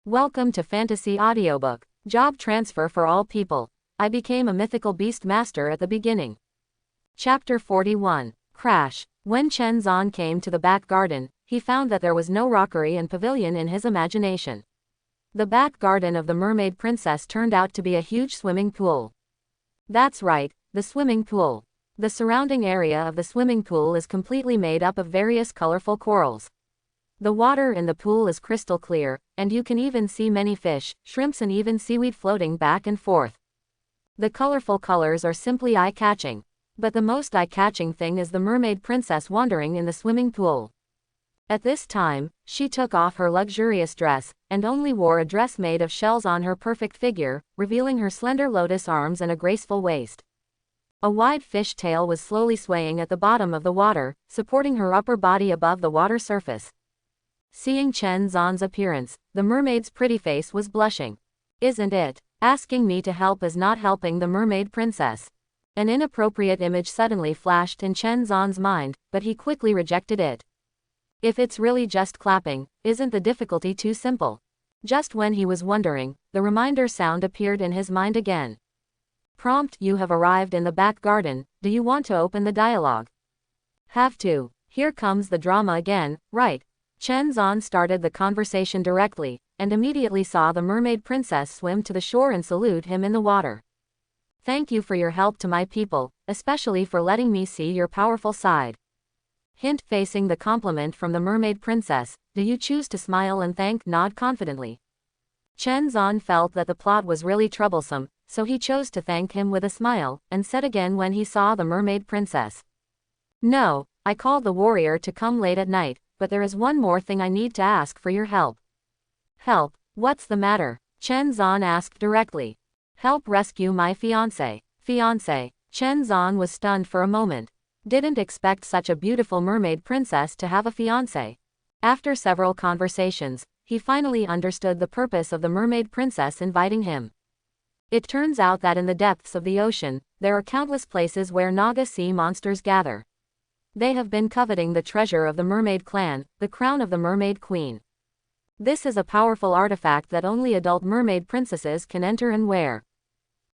Welcome to Fantasy Audiobook. Job transfer for all people. I became a mythical beast master at the beginning. Chapter 41. Crash. When Chen Zan came to the back garden, he found that there was no rockery and pavilion in his imagination. The back garden of the mermaid princess turned out to be a huge swimming pool. That's right, the swimming pool. The surrounding area of the swimming pool is completely made up of various colorful corals. The water in the pool is crystal clear, and you can even see many fish, shrimps and even seaweed floating back and forth. The colorful colors are simply eye-catching. But the most eye-catching thing is the mermaid princess wandering in the swimming pool. At this time, she took off her luxurious dress, and only wore a dress made of shells on her perfect figure, revealing her slender lotus arms and a graceful waist. A wide fish tail was slowly swaying at the bottom of the water, supporting her upper body above the water surface. Seeing Chen Zan's appearance, the mermaid's pretty face was blushing. Isn't it? Asking me to help is not helping the mermaid princess. An inappropriate image suddenly flashed in Chen Zan's mind, but he quickly rejected it. If it's really just clapping, isn't the difficulty too simple? Just when he was wondering, the reminder sound appeared in his mind again. Prompt: You have arrived in the back garden, do you want to open the dialogue? Have to. Here comes the drama again, right? Chen Zan started the conversation directly, and immediately saw the mermaid princess swim to the shore and salute him in the water. Thank you for your help to my people, especially for letting me see your powerful side. Hint: facing the compliment from the mermaid princess, do you choose to smile and thank? Nod confidently. Chen Zan felt that the plot was really troublesome, so he chose to thank him with a smile, and said again when he saw the mermaid princess. No, I called the warrior to come late at night, but there is one more thing I need to ask for your help. Help? What's the matter? Chen Zan asked directly. Help rescue my fiancé. Fiancé? Chen Zan was stunned for a moment. Didn't expect such a beautiful mermaid princess to have a fiancé. After several conversations, he finally understood the purpose of the mermaid princess inviting him. It turns out that in the depths of the ocean, there are countless places where Naga sea monsters gather. They have been coveting the treasure of the mermaid clan, the crown of the mermaid queen. This is a powerful artifact that only adult mermaid princesses can enter and wear.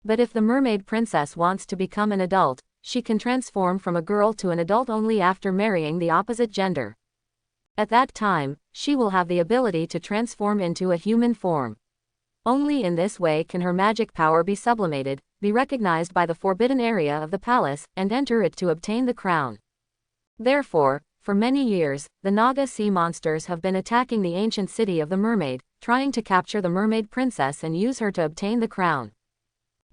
But if the mermaid princess wants to become an adult, she can transform from a girl to an adult only after marrying the opposite gender. At that time, she will have the ability to transform into a human form. Only in this way can her magic power be sublimated, be recognized by the forbidden area of the palace, and enter it to obtain the crown. Therefore, for many years, the Naga sea monsters have been attacking the ancient city of the mermaid, trying to capture the mermaid princess and use her to obtain the crown.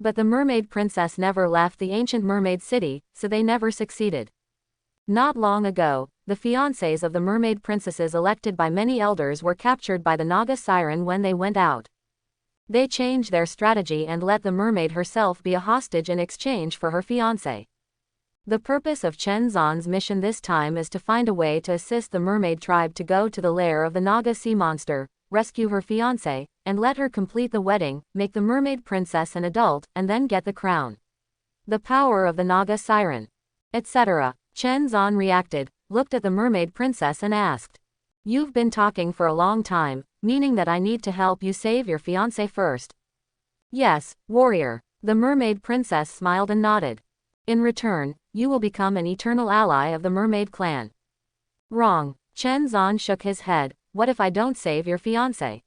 But the mermaid princess never left the ancient mermaid city, so they never succeeded. Not long ago, the fiancés of the mermaid princesses elected by many elders were captured by the Naga siren when they went out. They changed their strategy and let the mermaid herself be a hostage in exchange for her fiancé. The purpose of Chen Zan's mission this time is to find a way to assist the mermaid tribe to go to the lair of the Naga sea monster, rescue her fiancé, and let her complete the wedding, make the mermaid princess an adult, and then get the crown. The power of the Naga siren, etc. Chen Zan reacted, looked at the mermaid princess and asked. You've been talking for a long time, meaning that I need to help you save your fiancé first. Yes, warrior. The mermaid princess smiled and nodded. In return, you will become an eternal ally of the mermaid clan. Wrong. Chen Zan shook his head. What if I don't save your fiancé?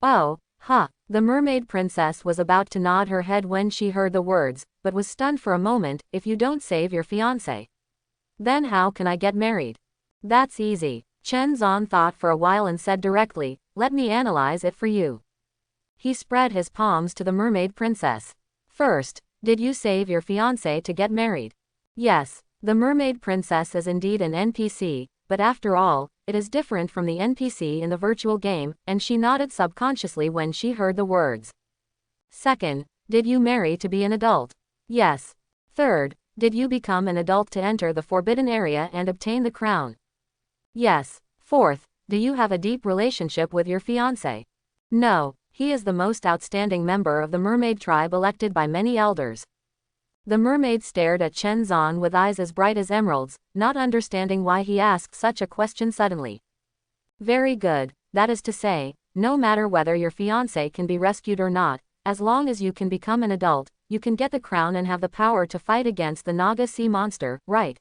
Oh, huh. The mermaid princess was about to nod her head when she heard the words, but was stunned for a moment. If you don't save your fiancé, then how can I get married? That's easy. Chen Zan thought for a while and said directly, let me analyze it for you. He spread his palms to the mermaid princess. First, did you save your fiancé to get married? Yes, the mermaid princess is indeed an NPC, but after all, it is different from the NPC in the virtual game, and she nodded subconsciously when she heard the words. Second, did you marry to be an adult? Yes. Third, did you become an adult to enter the forbidden area and obtain the crown? Yes. Fourth, do you have a deep relationship with your fiancé? No. He is the most outstanding member of the mermaid tribe elected by many elders. The mermaid stared at Chen Zan with eyes as bright as emeralds, not understanding why he asked such a question suddenly. Very good, that is to say, no matter whether your fiancé can be rescued or not, as long as you can become an adult, you can get the crown and have the power to fight against the Naga sea monster, right?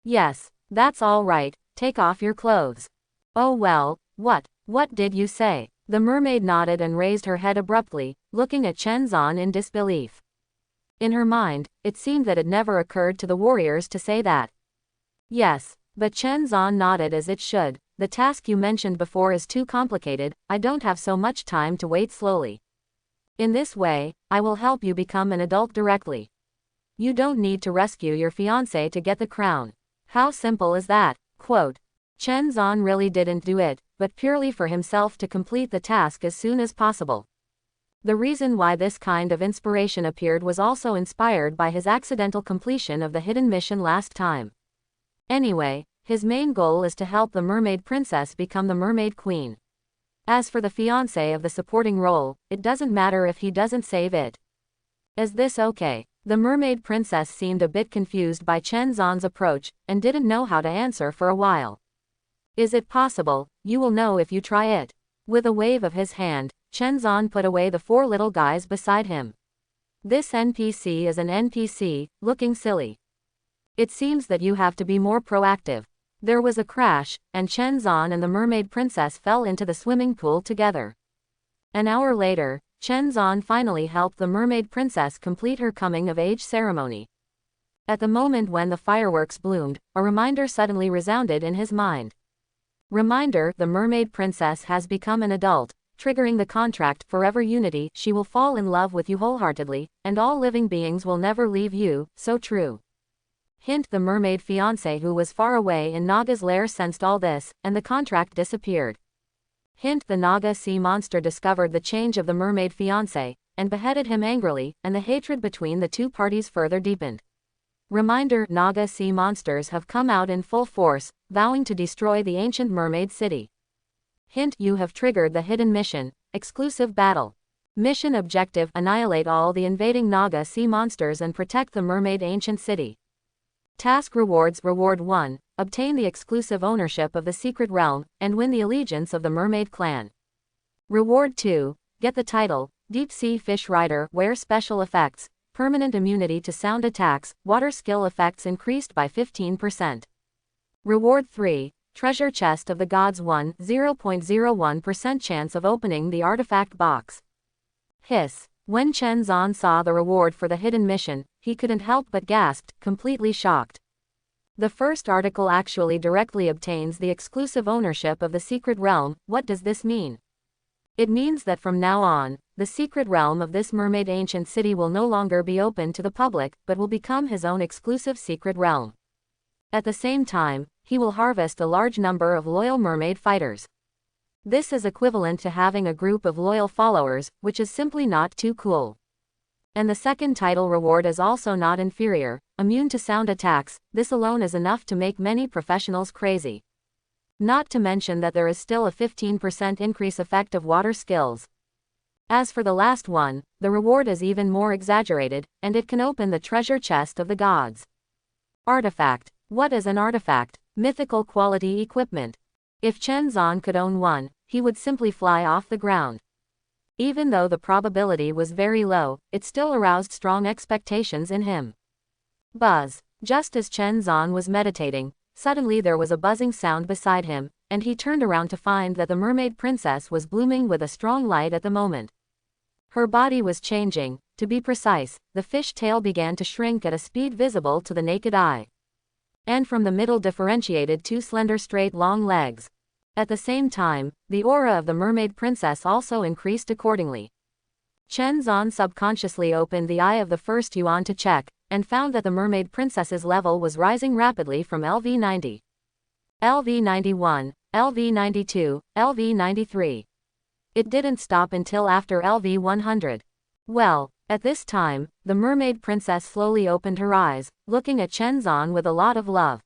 Yes, that's all right, take off your clothes. Oh well, what did you say? The mermaid nodded and raised her head abruptly, looking at Chen Zan in disbelief. In her mind, it seemed that it never occurred to the warriors to say that. Yes, but Chen Zan nodded as it should. The task you mentioned before is too complicated, I don't have so much time to wait slowly. In this way, I will help you become an adult directly. You don't need to rescue your fiancé to get the crown. How simple is that? Quote. Chen Zan really didn't do it, but purely for himself to complete the task as soon as possible. The reason why this kind of inspiration appeared was also inspired by his accidental completion of the hidden mission last time. Anyway, his main goal is to help the mermaid princess become the mermaid queen. As for the fiancé of the supporting role, it doesn't matter if he doesn't save it. Is this okay? The mermaid princess seemed a bit confused by Chen Zan's approach, and didn't know how to answer for a while. Is it possible? You will know if you try it. With a wave of his hand, Chen Zan put away the 4 little guys beside him. This NPC is an NPC, looking silly. It seems that you have to be more proactive. There was a crash, and Chen Zan and the mermaid princess fell into the swimming pool together. An hour later, Chen Zan finally helped the mermaid princess complete her coming-of-age ceremony. At the moment when the fireworks bloomed, a reminder suddenly resounded in his mind. Reminder: the mermaid princess has become an adult, triggering the contract Forever Unity. She will fall in love with you wholeheartedly, and all living beings will never leave you. So true. Hint: the mermaid fiancé who was far away in Naga's lair sensed all this, and the contract disappeared. Hint: the Naga sea monster discovered the change of the mermaid fiancé, and beheaded him angrily, and the hatred between the two parties further deepened. Reminder: Naga sea monsters have come out in full force, vowing to destroy the ancient mermaid city. Hint: you have triggered the hidden mission, exclusive battle. Mission objective: annihilate all the invading Naga sea monsters and protect the mermaid ancient city. Task rewards: Reward 1, obtain the exclusive ownership of the secret realm, and win the allegiance of the mermaid clan. Reward 2, get the title, Deep Sea Fish Rider, wear special effects, permanent immunity to sound attacks, water skill effects increased by 15%. Reward 3, treasure chest of the gods 0.01% chance of opening the artifact box. Hiss. When Chen Zan saw the reward for the hidden mission, he couldn't help but gasped, completely shocked. The first article actually directly obtains the exclusive ownership of the secret realm. What does this mean? It means that from now on, the secret realm of this mermaid ancient city will no longer be open to the public, but will become his own exclusive secret realm. At the same time, he will harvest a large number of loyal mermaid fighters. This is equivalent to having a group of loyal followers, which is simply not too cool. And the second title reward is also not inferior, immune to sound attacks. This alone is enough to make many professionals crazy. Not to mention that there is still a 15% increase effect of water skills. As for the last one, the reward is even more exaggerated, and it can open the treasure chest of the gods. Artifact. What is an artifact? Mythical quality equipment. If Chen Zan could own one, he would simply fly off the ground. Even though the probability was very low, it still aroused strong expectations in him. Buzz. Just as Chen Zan was meditating, suddenly there was a buzzing sound beside him, and he turned around to find that the mermaid princess was blooming with a strong light at the moment. Her body was changing. To be precise, the fish tail began to shrink at a speed visible to the naked eye. And from the middle differentiated 2 slender straight long legs. At the same time, the aura of the mermaid princess also increased accordingly. Chen Zan subconsciously opened the eye of the first yuan to check, and found that the mermaid princess's level was rising rapidly from LV90. LV91, LV92, LV93. It didn't stop until after LV100. Well, at this time, the mermaid princess slowly opened her eyes, looking at Chen Zan with a lot of love.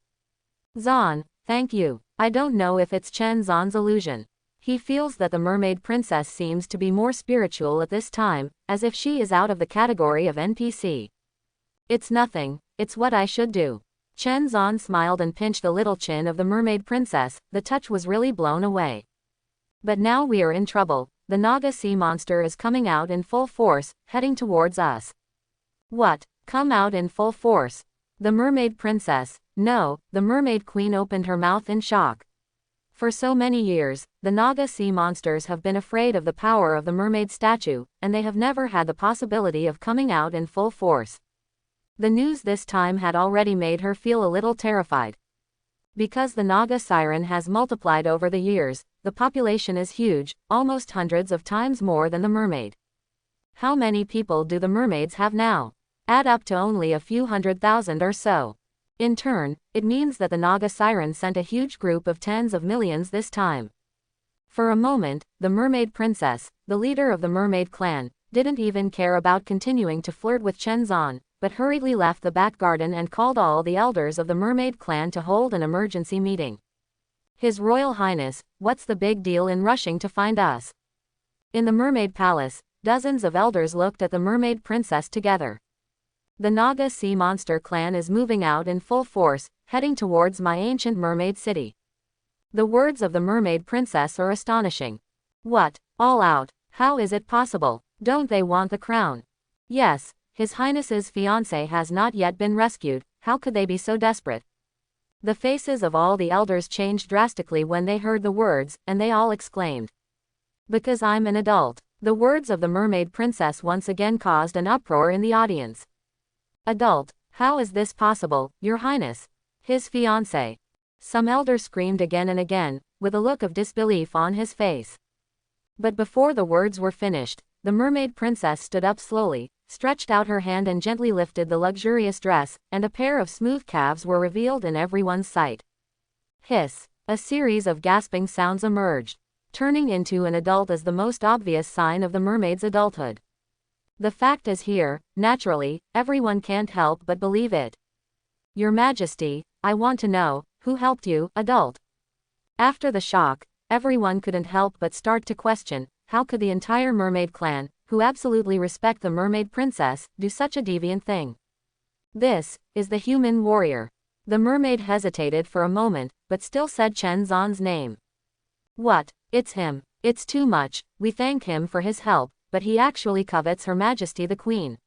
Zan, thank you. I don't know if it's Chen Zan's illusion. He feels that the mermaid princess seems to be more spiritual at this time, as if she is out of the category of NPC. It's nothing, it's what I should do. Chen Zan smiled and pinched the little chin of the mermaid princess. The touch was really blown away. But now we are in trouble. The Naga sea monster is coming out in full force, heading towards us. What? Come out in full force? The mermaid princess, no, the mermaid queen opened her mouth in shock. For so many years, the Naga sea monsters have been afraid of the power of the mermaid statue, and they have never had the possibility of coming out in full force. The news this time had already made her feel a little terrified. Because the Naga siren has multiplied over the years, the population is huge, almost hundreds of times more than the mermaid. How many people do the mermaids have now? Add up to only a few 100,000 or so. In turn, it means that the Naga siren sent a huge group of tens of millions this time. For a moment, the mermaid princess, the leader of the mermaid clan, didn't even care about continuing to flirt with Chenzan, but hurriedly left the back garden and called all the elders of the mermaid clan to hold an emergency meeting. His Royal Highness, what's the big deal in rushing to find us? In the mermaid palace, dozens of elders looked at the mermaid princess together. The Naga sea monster clan is moving out in full force, heading towards my ancient mermaid city. The words of the mermaid princess are astonishing. What? All out? How is it possible? Don't they want the crown? Yes, His Highness's fiancé has not yet been rescued. How could they be so desperate? The faces of all the elders changed drastically when they heard the words, and they all exclaimed. Because I'm an adult. The words of the mermaid princess once again caused an uproar in the audience. Adult? How is this possible, Your Highness? His fiancé. Some elder screamed again and again, with a look of disbelief on his face. But before the words were finished, the mermaid princess stood up slowly, stretched out her hand and gently lifted the luxurious dress, and a pair of smooth calves were revealed in everyone's sight. Hiss! A series of gasping sounds emerged. Turning into an adult is the most obvious sign of the mermaid's adulthood. The fact is here, naturally, everyone can't help but believe it. Your Majesty, I want to know, who helped you, adult? After the shock, everyone couldn't help but start to question, how could the entire mermaid clan, who absolutely respect the mermaid princess, do such a deviant thing? This is the human warrior. The mermaid hesitated for a moment, but still said Chenzan's name. What? It's him. It's too much. We thank him for his help, but he actually covets Her Majesty the Queen.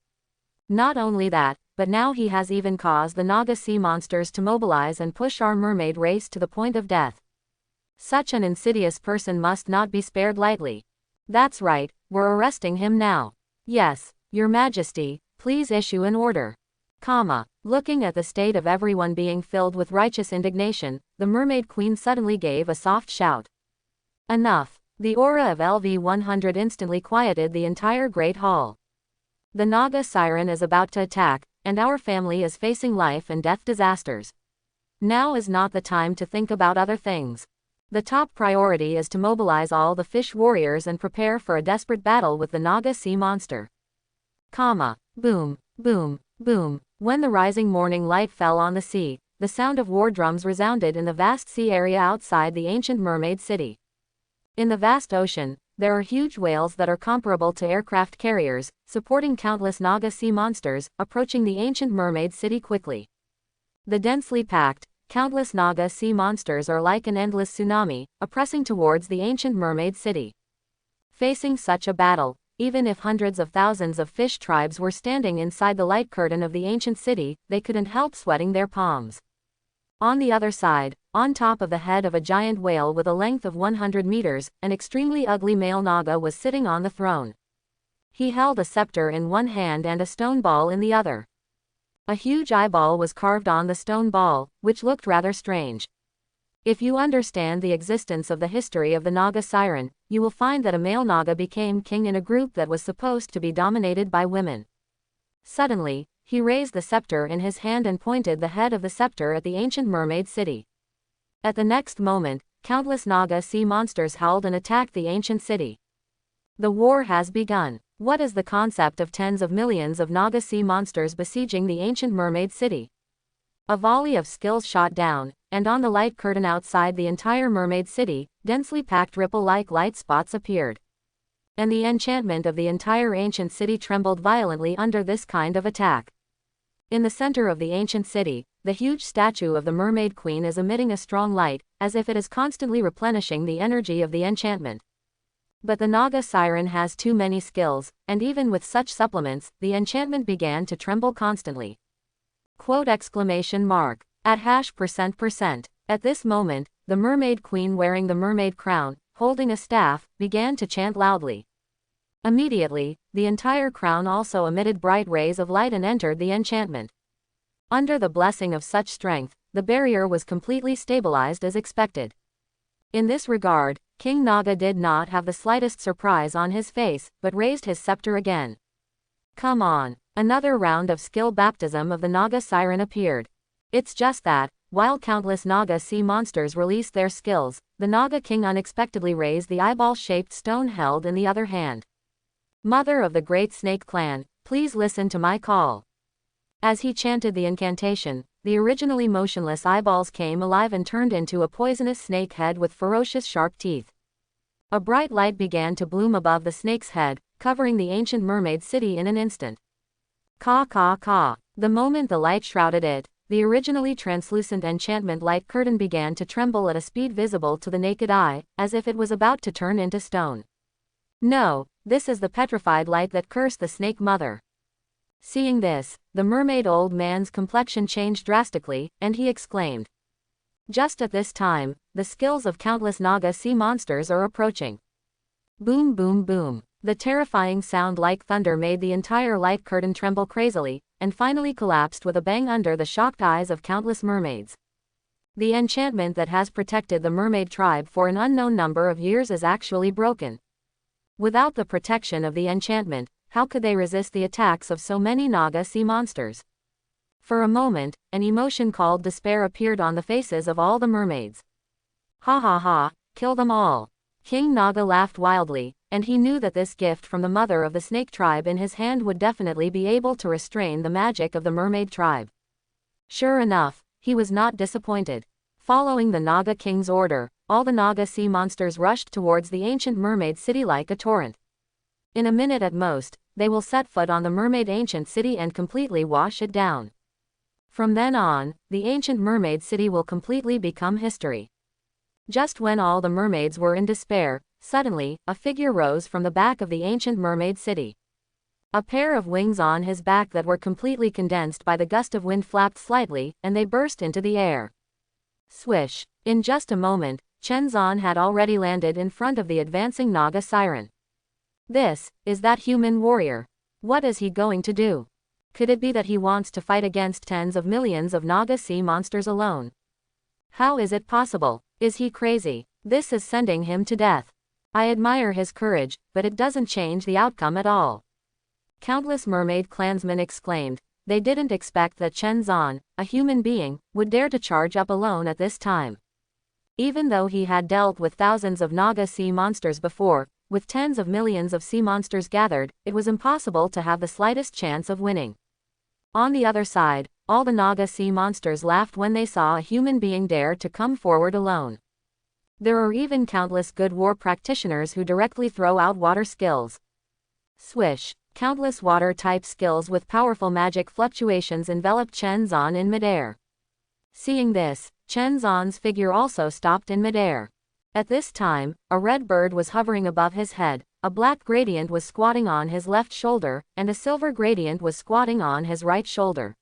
Not only that, but now he has even caused the Naga sea monsters to mobilize and push our mermaid race to the point of death. Such an insidious person must not be spared lightly. That's right, we're arresting him now. Yes, Your Majesty, please issue an order. Looking at the state of everyone being filled with righteous indignation, the mermaid queen suddenly gave a soft shout. Enough. The aura of LV-100 instantly quieted the entire Great Hall. The Naga siren is about to attack, and our family is facing life and death disasters. Now is not the time to think about other things. The top priority is to mobilize all the fish warriors and prepare for a desperate battle with the Naga sea monster. Boom, boom, boom. When the rising morning light fell on the sea, the sound of war drums resounded in the vast sea area outside the ancient mermaid city. In the vast ocean, there are huge whales that are comparable to aircraft carriers, supporting countless Naga sea monsters, approaching the ancient mermaid city quickly. The densely packed, countless Naga sea monsters are like an endless tsunami, oppressing towards the ancient mermaid city. Facing such a battle, even if hundreds of thousands of fish tribes were standing inside the light curtain of the ancient city, they couldn't help sweating their palms. On the other side, on top of the head of a giant whale with a length of 100 meters, an extremely ugly male Naga was sitting on the throne. He held a scepter in one hand and a stone ball in the other. A huge eyeball was carved on the stone ball, which looked rather strange. If you understand the existence of the history of the Naga siren, you will find that a male Naga became king in a group that was supposed to be dominated by women. Suddenly, he raised the scepter in his hand and pointed the head of the scepter at the ancient mermaid city. At the next moment, countless Naga sea monsters howled and attacked the ancient city. The war has begun. What is the concept of tens of millions of Naga sea monsters besieging the ancient mermaid city? A volley of skills shot down, and on the light curtain outside the entire mermaid city, densely packed ripple-like light spots appeared. And the enchantment of the entire ancient city trembled violently under this kind of attack. In the center of the ancient city, the huge statue of the Mermaid Queen is emitting a strong light, as if it is constantly replenishing the energy of the enchantment. But the Naga Siren has too many skills, and even with such supplements, the enchantment began to tremble constantly. Quote exclamation mark. At %%. At this moment, the Mermaid Queen wearing the mermaid crown, holding a staff, began to chant loudly. Immediately, the entire crown also emitted bright rays of light and entered the enchantment. Under the blessing of such strength, the barrier was completely stabilized as expected. In this regard, King Naga did not have the slightest surprise on his face, but raised his scepter again. Come on. Another round of skill baptism of the Naga Siren appeared. It's just that, while countless Naga sea monsters released their skills, the Naga King unexpectedly raised the eyeball-shaped stone held in the other hand. Mother of the great snake clan, please listen to my call. As he chanted the incantation, the originally motionless eyeballs came alive and turned into a poisonous snake head with ferocious sharp teeth. A bright light began to bloom above the snake's head, covering the ancient mermaid city in an instant. Caw caw caw. The moment the light shrouded it, the originally translucent enchantment light curtain began to tremble at a speed visible to the naked eye, as if it was about to turn into stone. No, this is the petrified light that cursed the snake mother. Seeing this, the mermaid old man's complexion changed drastically, and he exclaimed. Just at this time, the skills of countless Naga sea monsters are approaching. Boom boom boom. The terrifying sound like thunder made the entire light curtain tremble crazily, and finally collapsed with a bang under the shocked eyes of countless mermaids. The enchantment that has protected the mermaid tribe for an unknown number of years is actually broken. Without the protection of the enchantment, how could they resist the attacks of so many Naga sea monsters? For a moment, an emotion called despair appeared on the faces of all the mermaids. Ha ha ha, kill them all. King Naga laughed wildly, and he knew that this gift from the mother of the snake tribe in his hand would definitely be able to restrain the magic of the mermaid tribe. Sure enough, he was not disappointed. Following the Naga King's order, all the Naga sea monsters rushed towards the ancient mermaid city like a torrent. In a minute at most, they will set foot on the mermaid ancient city and completely wash it down. From then on, the ancient mermaid city will completely become history. Just when all the mermaids were in despair, suddenly, a figure rose from the back of the ancient mermaid city. A pair of wings on his back that were completely condensed by the gust of wind flapped slightly, and they burst into the air. Swish! In just a moment, Chen Zan had already landed in front of the advancing Naga Siren. Is that human warrior? What is he going to do? Could it be that he wants to fight against tens of millions of Naga sea monsters alone? How is it possible? Is he crazy? This is sending him to death. I admire his courage, but it doesn't change the outcome at all. Countless mermaid clansmen exclaimed. They didn't expect that Chen Zan, a human being, would dare to charge up alone at this time. Even though he had dealt with thousands of Naga sea monsters before, with tens of millions of sea monsters gathered, it was impossible to have the slightest chance of winning. On the other side, all the Naga sea monsters laughed when they saw a human being dare to come forward alone. There are even countless good war practitioners who directly throw out water skills. Swish! Countless water-type skills with powerful magic fluctuations enveloped Chen Zan in midair. Seeing this, Chen Zan's figure also stopped in midair. At this time, a red bird was hovering above his head, a black gradient was squatting on his left shoulder, and a silver gradient was squatting on his right shoulder.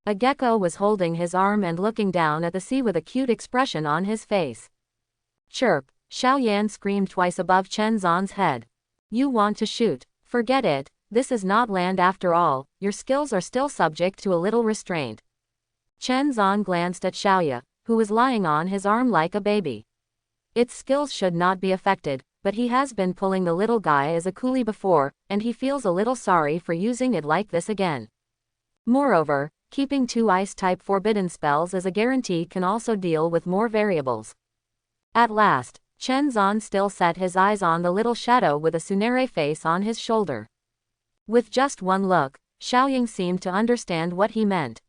A gecko was holding his arm and looking down at the sea with a cute expression on his face. Chirp! Xiao Yan screamed twice above Chen Zan's head. You want to shoot? Forget it, this is not land after all, your skills are still subject to a little restraint. Chen Zan glanced at Xiaoya, who was lying on his arm like a baby. Its skills should not be affected, but he has been pulling the little guy as a coolie before, and he feels a little sorry for using it like this again. Moreover, keeping 2 ice-type forbidden spells as a guarantee can also deal with more variables. At last, Chen Zan still set his eyes on the little shadow with a Tsunere face on his shoulder. With just one look, Xiaoying seemed to understand what he meant.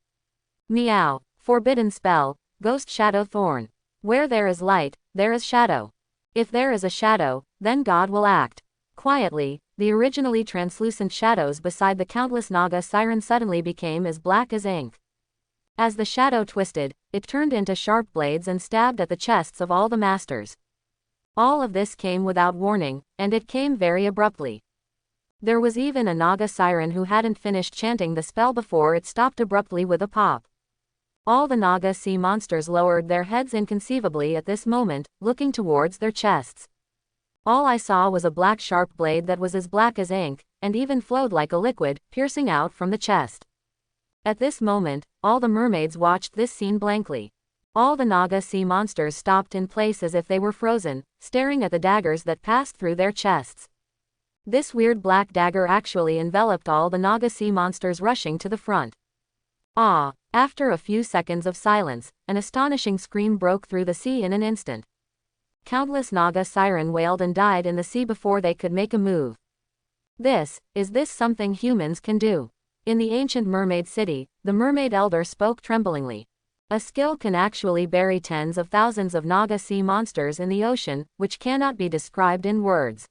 Meow! Forbidden spell, Ghost Shadow Thorn. Where there is light, there is shadow. If there is a shadow, then God will act. Quietly, the originally translucent shadows beside the countless Naga Siren suddenly became as black as ink. As the shadow twisted, it turned into sharp blades and stabbed at the chests of all the masters. All of this came without warning, and it came very abruptly. There was even a Naga siren who hadn't finished chanting the spell before it stopped abruptly with a pop. All the Naga sea monsters lowered their heads inconceivably at this moment, looking towards their chests. All I saw was a black sharp blade that was as black as ink, and even flowed like a liquid, piercing out from the chest. At this moment, all the mermaids watched this scene blankly. All the Naga sea monsters stopped in place as if they were frozen, staring at the daggers that passed through their chests. This weird black dagger actually enveloped all the Naga sea monsters, rushing to the front. Ah! After a few seconds of silence, an astonishing scream broke through the sea in an instant. Countless Naga siren wailed and died in the sea before they could make a move. Is this something humans can do? In the ancient mermaid city, the mermaid elder spoke tremblingly. A skill can actually bury tens of thousands of Naga sea monsters in the ocean, which cannot be described in words.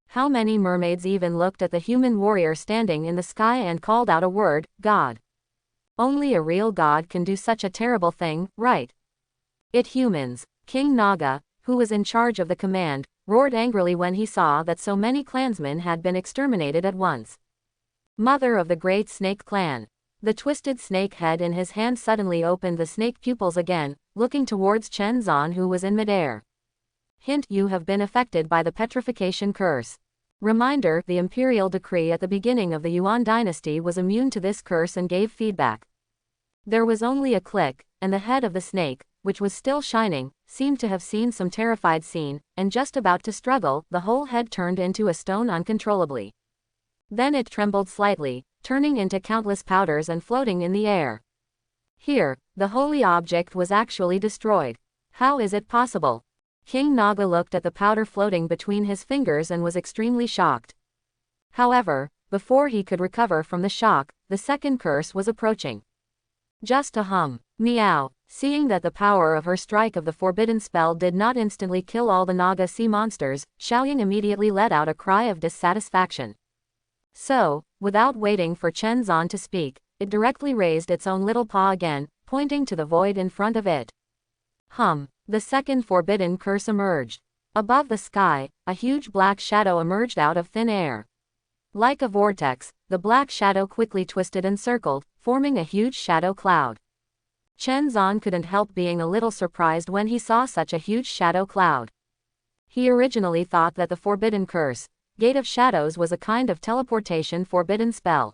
How many mermaids even looked at the human warrior standing in the sky and called out a word, God. Only a real god can do such a terrible thing, right? Humans. King Naga, who was in charge of the command, roared angrily when he saw that so many clansmen had been exterminated at once. Mother of the great snake clan. The twisted snake head in his hand suddenly opened the snake pupils again, looking towards Chen Zan, who was in midair. Hint: you have been affected by the petrification curse. Reminder: the imperial decree at the beginning of the Yuan dynasty was immune to this curse and gave feedback. There was only a click, and the head of the snake, which was still shining, seemed to have seen some terrified scene, and just about to struggle, the whole head turned into a stone uncontrollably. Then it trembled slightly, turning into countless powders and floating in the air. Here, the holy object was actually destroyed. How is it possible? King Naga looked at the powder floating between his fingers and was extremely shocked. However, before he could recover from the shock, the second curse was approaching. Just a hum. Meow. Seeing that the power of her strike of the forbidden spell did not instantly kill all the Naga sea monsters, Xiaoying immediately let out a cry of dissatisfaction. So, without waiting for Chen Zan to speak, it directly raised its own little paw again, pointing to the void in front of it. The second forbidden curse emerged. Above the sky, a huge black shadow emerged out of thin air. Like a vortex, the black shadow quickly twisted and circled, forming a huge shadow cloud. Chen Zan couldn't help being a little surprised when he saw such a huge shadow cloud. He originally thought that the forbidden curse, Gate of Shadows, was a kind of teleportation forbidden spell.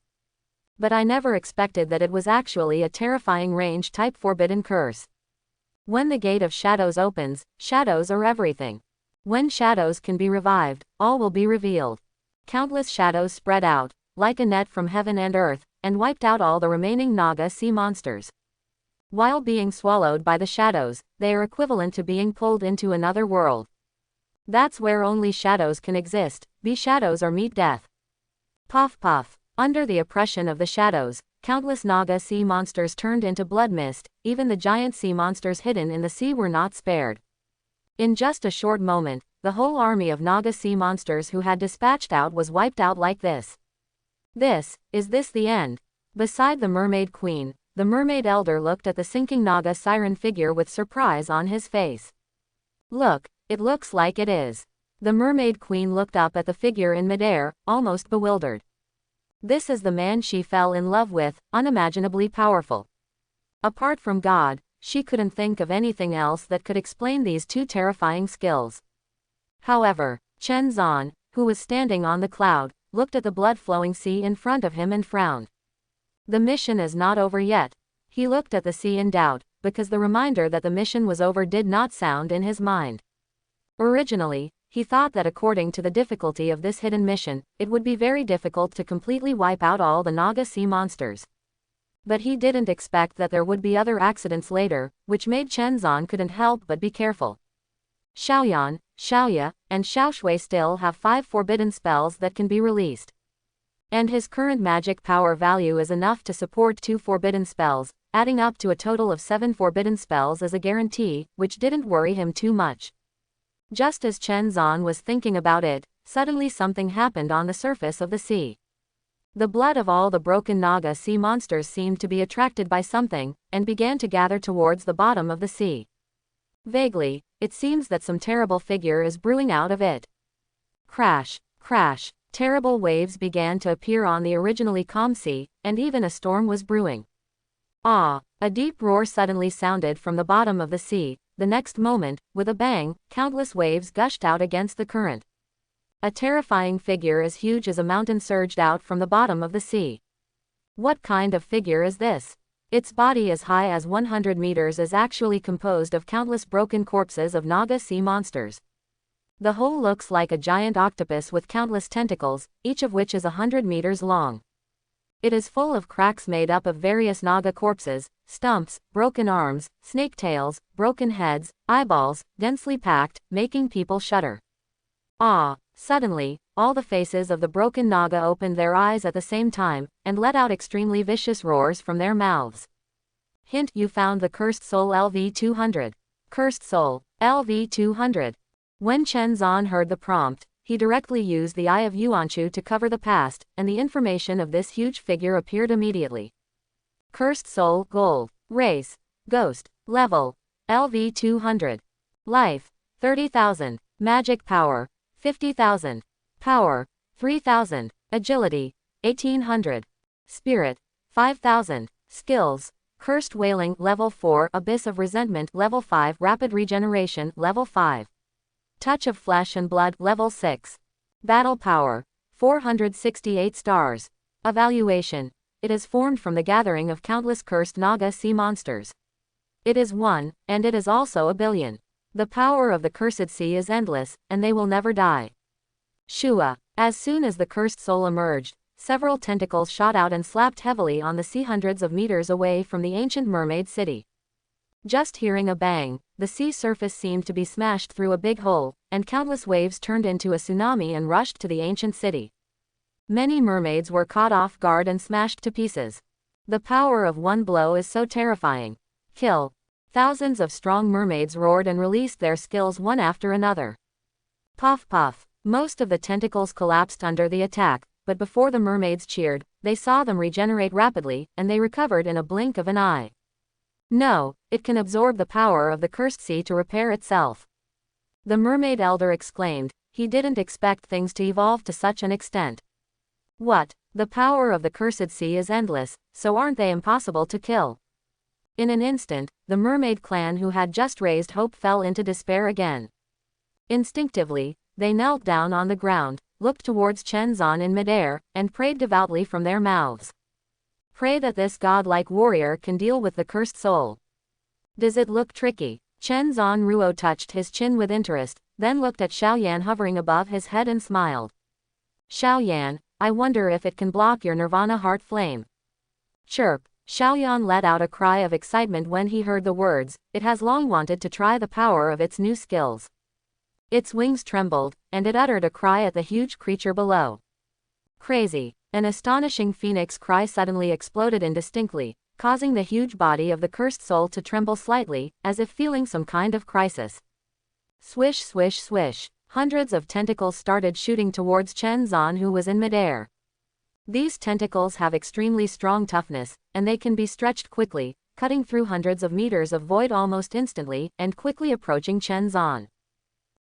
But I never expected that it was actually a terrifying range-type forbidden curse. When the Gate of Shadows opens, shadows are everything. When shadows can be revived, all will be revealed. Countless shadows spread out, like a net from heaven and earth, and wiped out all the remaining Naga sea monsters. While being swallowed by the shadows, they are equivalent to being pulled into another world. That's where only shadows can exist, be shadows or meet death. Puff puff. Under the oppression of the shadows, countless Naga sea monsters turned into blood mist, even the giant sea monsters hidden in the sea were not spared. In just a short moment, the whole army of Naga sea monsters who had dispatched out was wiped out like this. Is this the end? Beside the mermaid queen, the mermaid elder looked at the sinking Naga siren figure with surprise on his face. Look, it looks like it is. The mermaid queen looked up at the figure in midair, almost bewildered. This is the man she fell in love with, unimaginably powerful. Apart from God, she couldn't think of anything else that could explain these two terrifying skills. However, Chen Zan, who was standing on the cloud, looked at the blood-flowing sea in front of him and frowned. The mission is not over yet. He looked at the sea in doubt, because the reminder that the mission was over did not sound in his mind. Originally, he thought that according to the difficulty of this hidden mission, it would be very difficult to completely wipe out all the Naga sea monsters. But he didn't expect that there would be other accidents later, which made Chen Zan couldn't help but be careful. Xiaoyan, Xiaoya, and Xiaoshui still have 5 forbidden spells that can be released. And his current magic power value is enough to support 2 forbidden spells, adding up to a total of 7 forbidden spells as a guarantee, which didn't worry him too much. Just as Chen Zan was thinking about it, suddenly something happened on the surface of the sea. The blood of all the broken Naga sea monsters seemed to be attracted by something, and began to gather towards the bottom of the sea. Vaguely, it seems that some terrible figure is brewing out of it. Crash, crash, terrible waves began to appear on the originally calm sea, and even a storm was brewing. Ah! A deep roar suddenly sounded from the bottom of the sea. The next moment, with a bang, countless waves gushed out against the current. A terrifying figure as huge as a mountain surged out from the bottom of the sea. What kind of figure is this? Its body as high as 100 meters is actually composed of countless broken corpses of Naga sea monsters. The whole looks like a giant octopus with countless tentacles, each of which is 100 meters long. It is full of cracks made up of various Naga corpses, stumps, broken arms, snake tails, broken heads, eyeballs, densely packed, making people shudder. Ah! Suddenly, all the faces of the broken Naga opened their eyes at the same time, and let out extremely vicious roars from their mouths. Hint: you found the Cursed Soul LV-200. Cursed Soul, LV-200. When Chen Zan heard the prompt, he directly used the Eye of Yuanchu to cover the past, and the information of this huge figure appeared immediately. Cursed Soul, Gold. Race, Ghost. Level, LV-200. Life, 30,000. Magic Power, 50,000. Power, 3,000. Agility, 1,800. Spirit, 5,000. Skills, Cursed Wailing, Level 4, Abyss of Resentment, Level 5, Rapid Regeneration, Level 5. Touch of Flesh and Blood, Level 6. Battle Power, 468 stars. Evaluation, it is formed from the gathering of countless cursed Naga sea monsters. It is one, and it is also a billion. The power of the Cursed Sea is endless, and they will never die. Shua. As soon as the Cursed Soul emerged, several tentacles shot out and slapped heavily on the sea hundreds of meters away from the ancient mermaid city. Just hearing a bang, the sea surface seemed to be smashed through a big hole, and countless waves turned into a tsunami and rushed to the ancient city. Many mermaids were caught off guard and smashed to pieces. The power of one blow is so terrifying. Kill. Thousands of strong mermaids roared and released their skills one after another. Puff puff. Most of the tentacles collapsed under the attack, but before the mermaids cheered, they saw them regenerate rapidly, and they recovered in a blink of an eye. No, it can absorb the power of the cursed sea to repair itself. The mermaid elder exclaimed. He didn't expect things to evolve to such an extent. What? The power of the cursed sea is endless, so aren't they impossible to kill? In an instant, the mermaid clan who had just raised hope fell into despair again. Instinctively, they knelt down on the ground, looked towards Chen Zan in midair, and prayed devoutly from their mouths. Pray that this godlike warrior can deal with the cursed soul. Does it look tricky? Chen Zan Ruo touched his chin with interest, then looked at Xiaoyan hovering above his head and smiled. Xiaoyan, I wonder if it can block your nirvana heart flame. Chirp. Xiaoyan let out a cry of excitement when he heard the words. It has long wanted to try the power of its new skills. Its wings trembled, and it uttered a cry at the huge creature below. Crazy. An astonishing phoenix cry suddenly exploded indistinctly, causing the huge body of the cursed soul to tremble slightly, as if feeling some kind of crisis. Swish swish swish. Hundreds of tentacles started shooting towards Chen Zan, who was in midair. These tentacles have extremely strong toughness, and they can be stretched quickly, cutting through hundreds of meters of void almost instantly, and quickly approaching Chen Zan.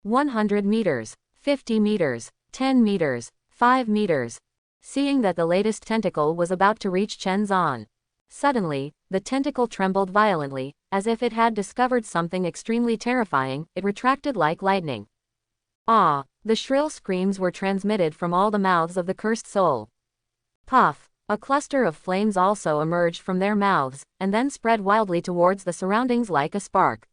100 meters, 50 meters, 10 meters, 5 meters. Seeing that the latest tentacle was about to reach Chen Zan. Suddenly, the tentacle trembled violently, as if it had discovered something extremely terrifying. It retracted like lightning. Ah! The shrill screams were transmitted from all the mouths of the cursed soul. Puff! A cluster of flames also emerged from their mouths, and then spread wildly towards the surroundings like a spark.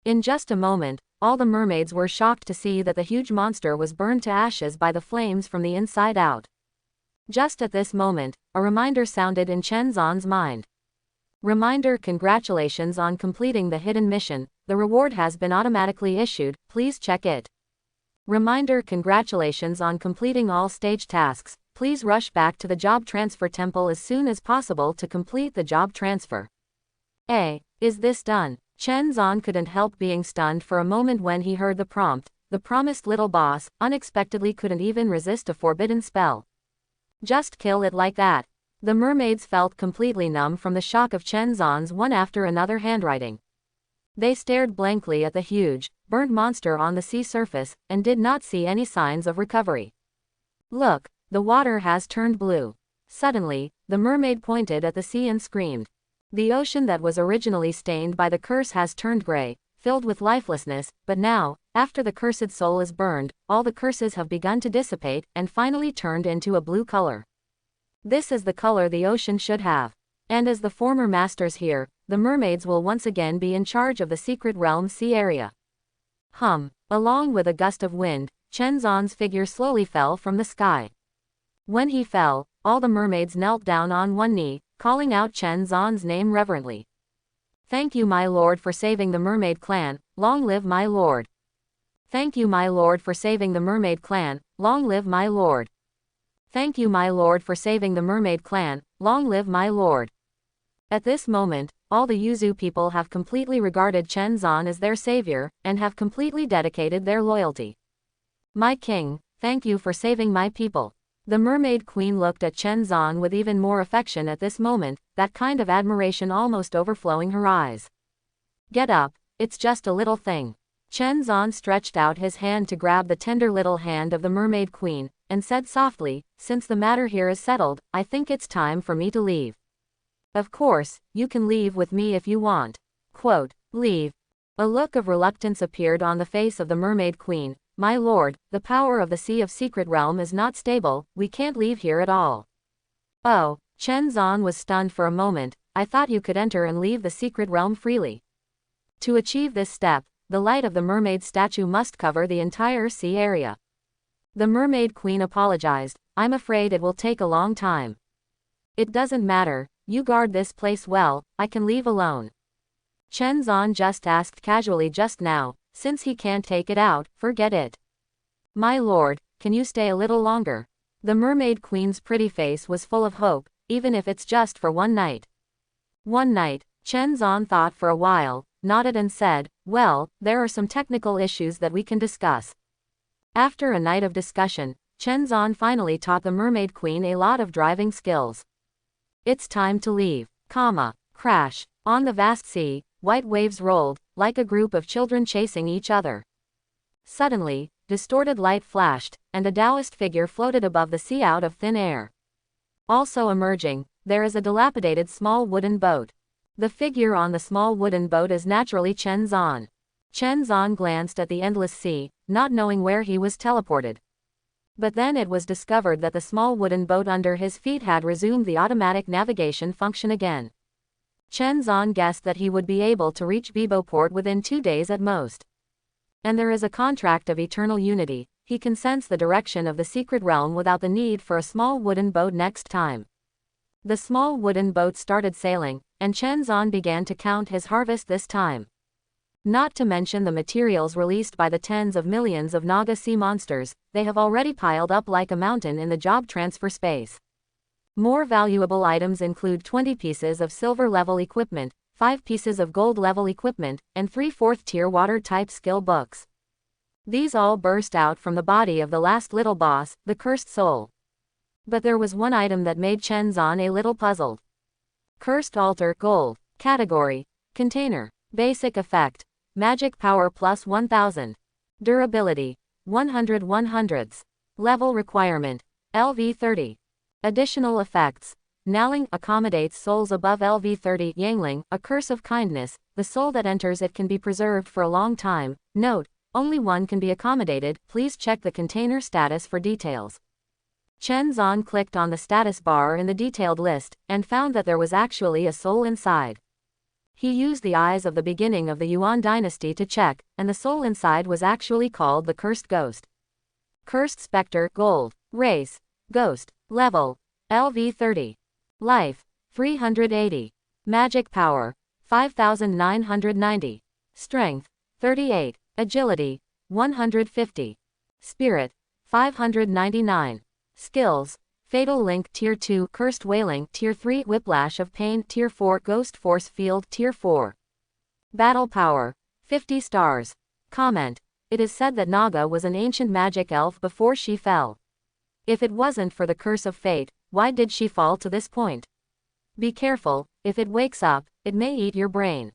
In just a moment, all the mermaids were shocked to see that the huge monster was burned to ashes by the flames from the inside out. Just at this moment, a reminder sounded in Chen Zan's mind. Reminder: congratulations on completing the hidden mission, the reward has been automatically issued, please check it. Reminder: congratulations on completing all stage tasks, please rush back to the job transfer temple as soon as possible to complete the job transfer. Is this done? Chen Zan couldn't help being stunned for a moment when he heard the prompt. The promised little boss unexpectedly couldn't even resist a forbidden spell. Just kill it like that. The mermaids felt completely numb from the shock of Chen Zhan's one after another handwriting. They stared blankly at the huge, burnt monster on the sea surface, and did not see any signs of recovery. Look, the water has turned blue. Suddenly, the mermaid pointed at the sea and screamed. The ocean that was originally stained by the curse has turned gray, filled with lifelessness, but now, after the cursed soul is burned, all the curses have begun to dissipate and finally turned into a blue color. This is the color the ocean should have. And as the former masters here, the mermaids will once again be in charge of the secret realm sea area. Along with a gust of wind, Chen Zhan's figure slowly fell from the sky. When he fell, all the mermaids knelt down on one knee, calling out Chen Zhan's name reverently. Thank you, my lord, for saving the mermaid clan, long live my lord. Thank you, my lord, for saving the mermaid clan, long live my lord. Thank you, my lord, for saving the mermaid clan, long live my lord. At this moment, all the Yuzu people have completely regarded Chen Zhan as their savior, and have completely dedicated their loyalty. My king, thank you for saving my people. The mermaid queen looked at Chen Zhan with even more affection at this moment, that kind of admiration almost overflowing her eyes. Get up, it's just a little thing. Chen Zhan stretched out his hand to grab the tender little hand of the mermaid queen, and said softly, since the matter here is settled, I think it's time for me to leave. Of course, you can leave with me if you want. Quote, leave. A look of reluctance appeared on the face of the mermaid queen. My lord, the power of the Sea of Secret Realm is not stable, we can't leave here at all. Oh, Chen Zhan was stunned for a moment, I thought you could enter and leave the secret realm freely. To achieve this step, the light of the mermaid statue must cover the entire sea area. The mermaid queen apologized, I'm afraid it will take a long time. It doesn't matter, you guard this place well, I can leave alone. Chen Zhan just asked casually just now, since he can't take it out, forget it. My lord, can you stay a little longer? The mermaid queen's pretty face was full of hope, even if it's just for one night. One night, Chen Zhan thought for a while, nodded and said, well, there are some technical issues that we can discuss. After a night of discussion, Chen Zhan finally taught the mermaid queen a lot of driving skills. It's time to leave, crash. On the vast sea, white waves rolled, like a group of children chasing each other. Suddenly, distorted light flashed, and a Taoist figure floated above the sea out of thin air. Also emerging, there is a dilapidated small wooden boat. The figure on the small wooden boat is naturally Chen Zhan. Chen Zhan glanced at the endless sea, not knowing where he was teleported. But then it was discovered that the small wooden boat under his feet had resumed the automatic navigation function again. Chen Zhan guessed that he would be able to reach Biboport within 2 days at most. And there is a contract of eternal unity, he can sense the direction of the secret realm without the need for a small wooden boat next time. The small wooden boat started sailing, and Chen Zhan began to count his harvest this time. Not to mention the materials released by the tens of millions of Naga sea monsters, they have already piled up like a mountain in the job transfer space. More valuable items include 20 pieces of silver-level equipment, 5 pieces of gold-level equipment, and 3 4th-tier water-type skill books. These all burst out from the body of the last little boss, the cursed soul. But there was one item that made Chen Zhan a little puzzled. Cursed altar, gold. Category: container. Basic effect: magic power plus 1000. Durability: 100 100s. Level requirement: LV 30. Additional effects: Naling accommodates souls above LV 30. Yangling, a curse of kindness, the soul that enters it can be preserved for a long time. Note: only one can be accommodated, please check the container status for details. Chen Zhan clicked on the status bar in the detailed list, and found that there was actually a soul inside. He used the eyes of the beginning of the Yuan dynasty to check, and the soul inside was actually called the Cursed Ghost. Cursed Spectre, gold. Race: Ghost. Level: LV 30. Life: 380. Magic power: 5990. Strength: 38. Agility: 150. Spirit: 599. Skills: Fatal Link Tier 2, Cursed Wailing Tier 3, Whiplash of Pain Tier 4, Ghost Force Field Tier 4. Battle Power: 50 stars. Comment: it is said that Naga was an ancient magic elf before she fell. If it wasn't for the curse of fate, why did she fall to this point? Be careful, if it wakes up, it may eat your brain.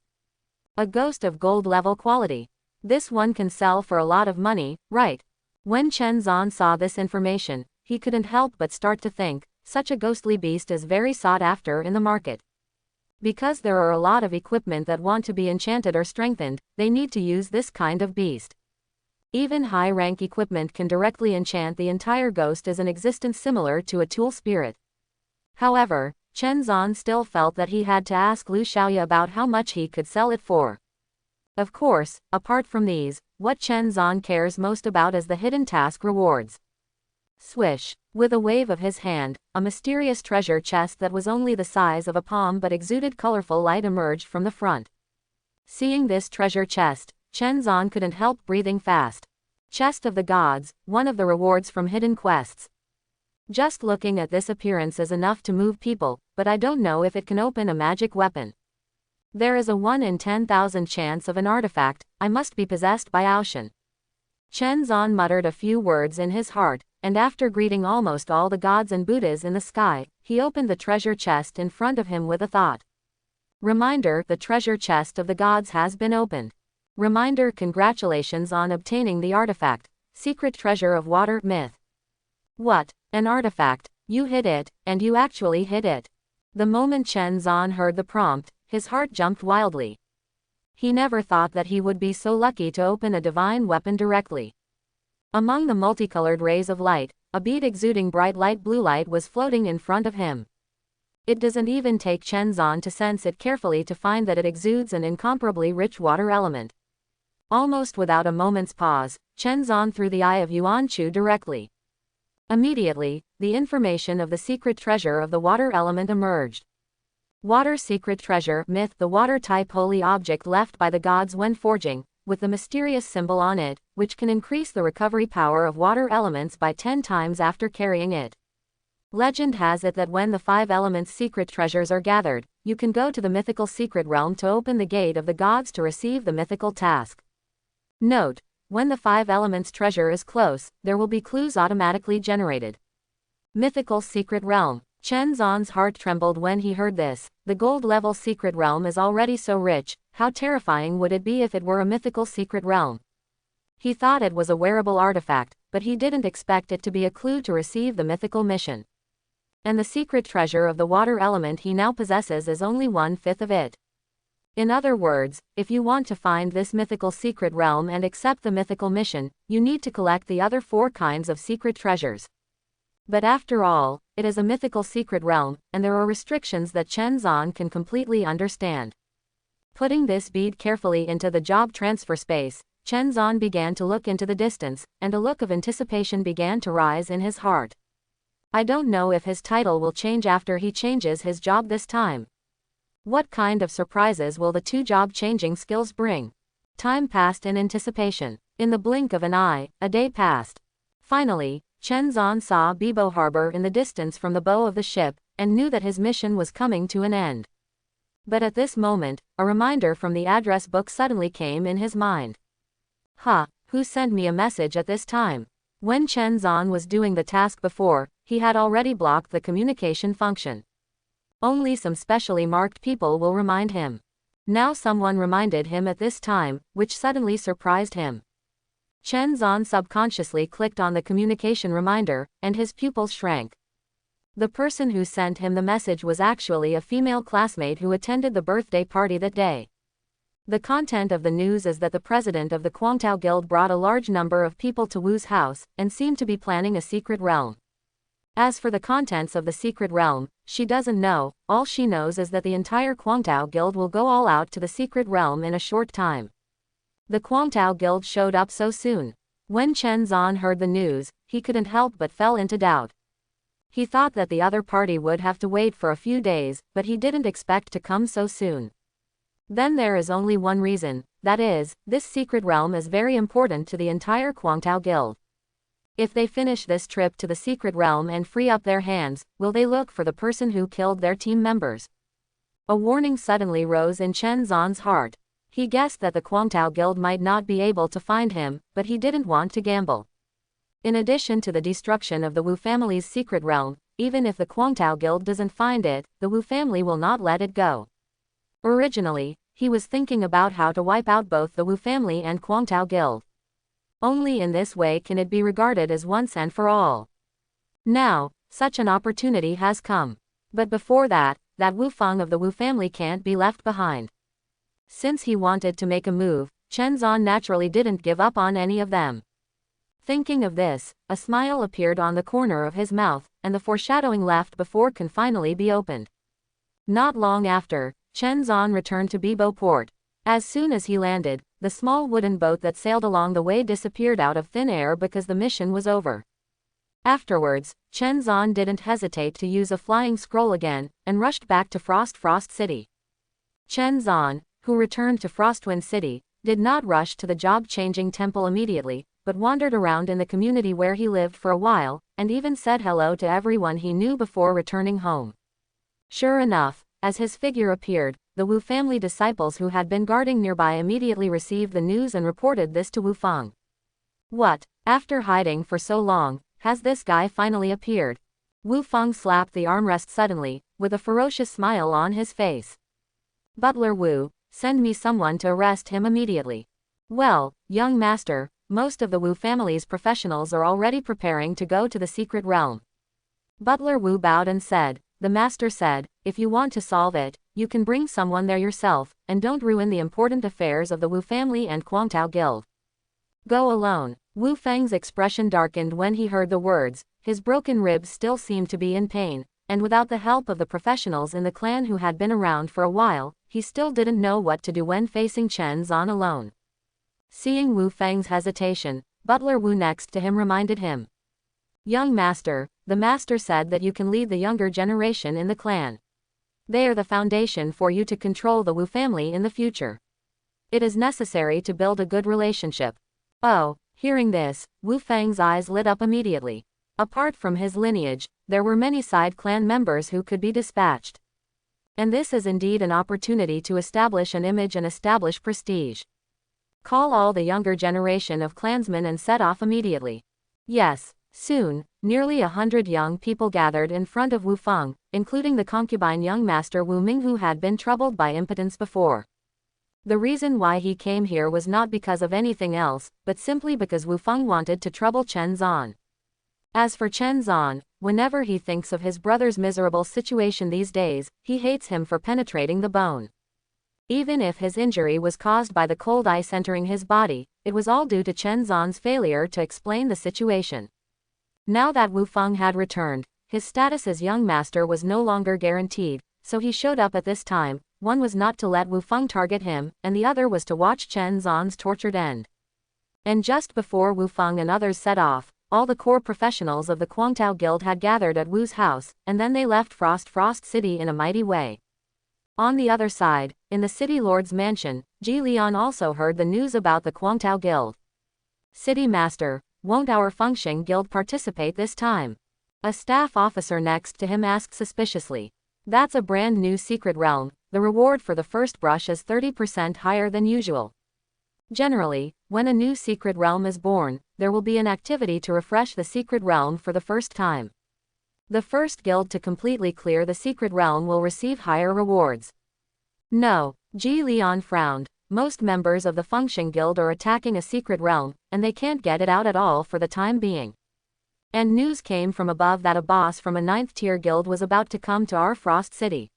A ghost of gold level quality. This one can sell for a lot of money, right? When Chen Zan saw this information, he couldn't help but start to think, such a ghostly beast is very sought after in the market. Because there are a lot of equipment that want to be enchanted or strengthened, they need to use this kind of beast. Even high-rank equipment can directly enchant the entire ghost as an existence similar to a tool spirit. However, Chen Zan still felt that he had to ask Lu Xiaoya about how much he could sell it for. Of course, apart from these, what Chen Zan cares most about is the hidden task rewards. Swish! With a wave of his hand, a mysterious treasure chest that was only the size of a palm but exuded colorful light emerged from the front. Seeing this treasure chest, Chen Zan couldn't help breathing fast. Chest of the Gods, one of the rewards from hidden quests. Just looking at this appearance is enough to move people, but I don't know if it can open a magic weapon. There is a 1 in 10,000 chance of an artifact. I must be possessed by Aoshan. Chen Zan muttered a few words in his heart, and after greeting almost all the gods and Buddhas in the sky, he opened the treasure chest in front of him with a thought. Reminder: the treasure chest of the gods has been opened. Reminder: congratulations on obtaining the artifact, secret treasure of water myth. What? An artifact? You hid it, and you actually hid it. The moment Chen Zan heard the prompt, his heart jumped wildly. He never thought that he would be so lucky to open a divine weapon directly. Among the multicolored rays of light, a bead exuding bright light blue light was floating in front of him. It doesn't even take Chen Zan to sense it carefully to find that it exudes an incomparably rich water element. Almost without a moment's pause, Chen Zan threw the eye of Yuan Chu directly. Immediately, the information of the secret treasure of the water element emerged. Water secret treasure myth: the water-type holy object left by the gods when forging, with the mysterious symbol on it, which can increase the recovery power of water elements by 10 times after carrying it. Legend has it that when the 5 elements secret treasures are gathered, you can go to the mythical secret realm to open the gate of the gods to receive the mythical task. Note: when the 5 elements treasure is close, there will be clues automatically generated. Mythical secret realm. Chen Zan's heart trembled when he heard this. The gold-level secret realm is already so rich, how terrifying would it be if it were a mythical secret realm? He thought it was a wearable artifact, but he didn't expect it to be a clue to receive the mythical mission. And the secret treasure of the water element he now possesses is only 1/5 of it. In other words, if you want to find this mythical secret realm and accept the mythical mission, you need to collect the other 4 kinds of secret treasures. But after all, it is a mythical secret realm, and there are restrictions that Chen Zan can completely understand. Putting this bead carefully into the job transfer space, Chen Zan began to look into the distance, and a look of anticipation began to rise in his heart. I don't know if his title will change after he changes his job this time. What kind of surprises will the 2 job-changing skills bring? Time passed in anticipation. In the blink of an eye, a day passed. Finally, Chen Zan saw Bibo Harbor in the distance from the bow of the ship, and knew that his mission was coming to an end. But at this moment, a reminder from the address book suddenly came in his mind. Who sent me a message at this time? When Chen Zan was doing the task before, he had already blocked the communication function. Only some specially marked people will remind him. Now someone reminded him at this time, which suddenly surprised him. Chen Zan subconsciously clicked on the communication reminder, and his pupils shrank. The person who sent him the message was actually a female classmate who attended the birthday party that day. The content of the news is that the president of the Guangtao Guild brought a large number of people to Wu's house, and seemed to be planning a secret realm. As for the contents of the secret realm, she doesn't know. All she knows is that the entire Guangtao Guild will go all out to the secret realm in a short time. The Guangtao Guild showed up so soon. When Chen Zan heard the news, he couldn't help but fell into doubt. He thought that the other party would have to wait for a few days, but he didn't expect to come so soon. Then there is only one reason, that is, this secret realm is very important to the entire Guangtao Guild. If they finish this trip to the secret realm and free up their hands, will they look for the person who killed their team members? A warning suddenly rose in Chen Zan's heart. He guessed that the Guangtao Guild might not be able to find him, but he didn't want to gamble. In addition to the destruction of the Wu family's secret realm, even if the Guangtao Guild doesn't find it, the Wu family will not let it go. Originally, he was thinking about how to wipe out both the Wu family and Guangtao Guild. Only in this way can it be regarded as once and for all. Now, such an opportunity has come. But before that Wu Feng of the Wu family can't be left behind. Since he wanted to make a move, Chen Zan naturally didn't give up on any of them. Thinking of this, a smile appeared on the corner of his mouth, and the foreshadowing left before can finally be opened. Not long after, Chen Zan returned to Bibo Port. As soon as he landed, the small wooden boat that sailed along the way disappeared out of thin air because the mission was over. Afterwards, Chen Zan didn't hesitate to use a flying scroll again, and rushed back to Frost City. Chen Zan, who returned to Frostwind City, did not rush to the job-changing temple immediately, but wandered around in the community where he lived for a while, and even said hello to everyone he knew before returning home. Sure enough, as his figure appeared, the Wu family disciples who had been guarding nearby immediately received the news and reported this to Wu Feng. What, after hiding for so long, has this guy finally appeared? Wu Feng slapped the armrest suddenly, with a ferocious smile on his face. Butler Wu, send me someone to arrest him immediately. Well, young master, most of the Wu family's professionals are already preparing to go to the secret realm. Butler Wu bowed and said, the master said, if you want to solve it, you can bring someone there yourself, and don't ruin the important affairs of the Wu family and Guangtao Guild. Go alone. Wu Feng's expression darkened when he heard the words. His broken ribs still seemed to be in pain, and without the help of the professionals in the clan who had been around for a while, he still didn't know what to do when facing Chen Zan alone. Seeing Wu Feng's hesitation, Butler Wu next to him reminded him. Young master, the master said that you can lead the younger generation in the clan. They are the foundation for you to control the Wu family in the future. It is necessary to build a good relationship. Oh, hearing this, Wu Feng's eyes lit up immediately. Apart from his lineage, there were many side clan members who could be dispatched. And this is indeed an opportunity to establish an image and establish prestige. Call all the younger generation of clansmen and set off immediately. Yes, soon, nearly 100 young people gathered in front of Wu Feng, including the concubine young master Wu Ming who had been troubled by impotence before. The reason why he came here was not because of anything else, but simply because Wu Feng wanted to trouble Chen Zan. As for Chen Zan, whenever he thinks of his brother's miserable situation these days, he hates him for penetrating the bone. Even if his injury was caused by the cold ice entering his body, it was all due to Chen Zan's failure to explain the situation. Now that Wu Feng had returned, his status as young master was no longer guaranteed, so he showed up at this time. One was not to let Wu Feng target him, and the other was to watch Chen Zan's tortured end. And just before Wu Feng and others set off, all the core professionals of the Guangtao Guild had gathered at Wu's house, and then they left Frost City in a mighty way. On the other side, in the city lord's mansion, Ji Lian also heard the news about the Guangtao Guild. City master, won't our Fengsheng Guild participate this time? A staff officer next to him asked suspiciously. That's a brand new secret realm. The reward for the first brush is 30% higher than usual. Generally, when a new secret realm is born, there will be an activity to refresh the secret realm for the first time. The first guild to completely clear the secret realm will receive higher rewards. No, Ji Lian frowned. Most members of the Fengsheng Guild are attacking a secret realm, and they can't get it out at all for the time being. And news came from above that a boss from a 9th-tier guild was about to come to our Frost City.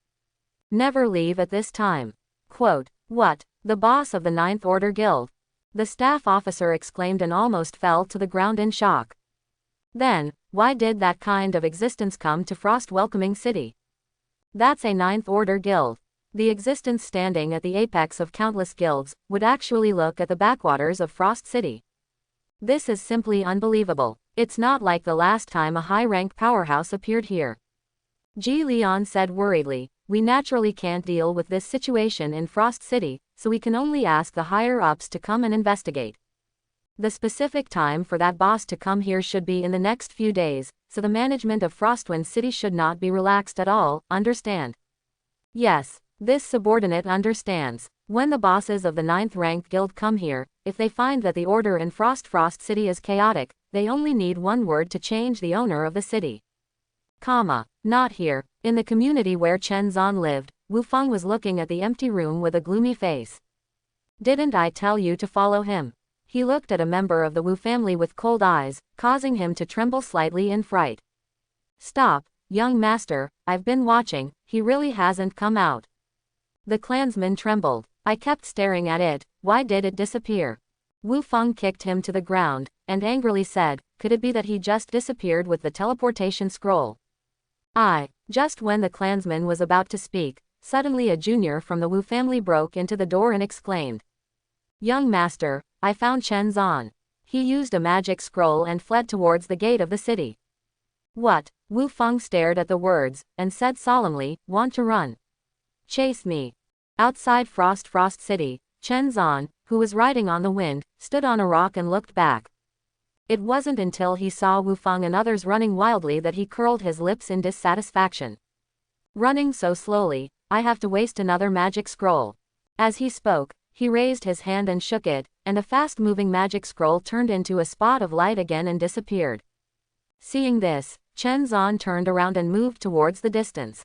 Never leave at this time. Quote, what? The boss of the 9th Order Guild? The staff officer exclaimed and almost fell to the ground in shock. Then, why did that kind of existence come to Frost Welcoming City? That's a 9th Order Guild. The existence standing at the apex of countless guilds, would actually look at the backwaters of Frost City. This is simply unbelievable. It's not like the last time a high-rank powerhouse appeared here. Ji Lian said worriedly, we naturally can't deal with this situation in Frost City, so we can only ask the higher-ups to come and investigate. The specific time for that boss to come here should be in the next few days, so the management of Frostwind City should not be relaxed at all, understand? Yes, this subordinate understands. When the bosses of the 9th rank guild come here, if they find that the order in Frost City is chaotic, they only need one word to change the owner of the city. Not here. In the community where Chen Zan lived, Wu Feng was looking at the empty room with a gloomy face. Didn't I tell you to follow him? He looked at a member of the Wu family with cold eyes, causing him to tremble slightly in fright. Stop, young master, I've been watching, he really hasn't come out. The clansman trembled. I kept staring at it, why did it disappear? Wu Feng kicked him to the ground, and angrily said, could it be that he just disappeared with the teleportation scroll? Just when the clansman was about to speak, suddenly a junior from the Wu family broke into the door and exclaimed. Young master, I found Chen Zan. He used a magic scroll and fled towards the gate of the city. What? Wu Feng stared at the words, and said solemnly, want to run? Chase me. Outside Frost City, Chen Zan, who was riding on the wind, stood on a rock and looked back. It wasn't until he saw Wu Feng and others running wildly that he curled his lips in dissatisfaction. Running so slowly, I have to waste another magic scroll. As he spoke, he raised his hand and shook it, and a fast-moving magic scroll turned into a spot of light again and disappeared. Seeing this, Chen Zan turned around and moved towards the distance.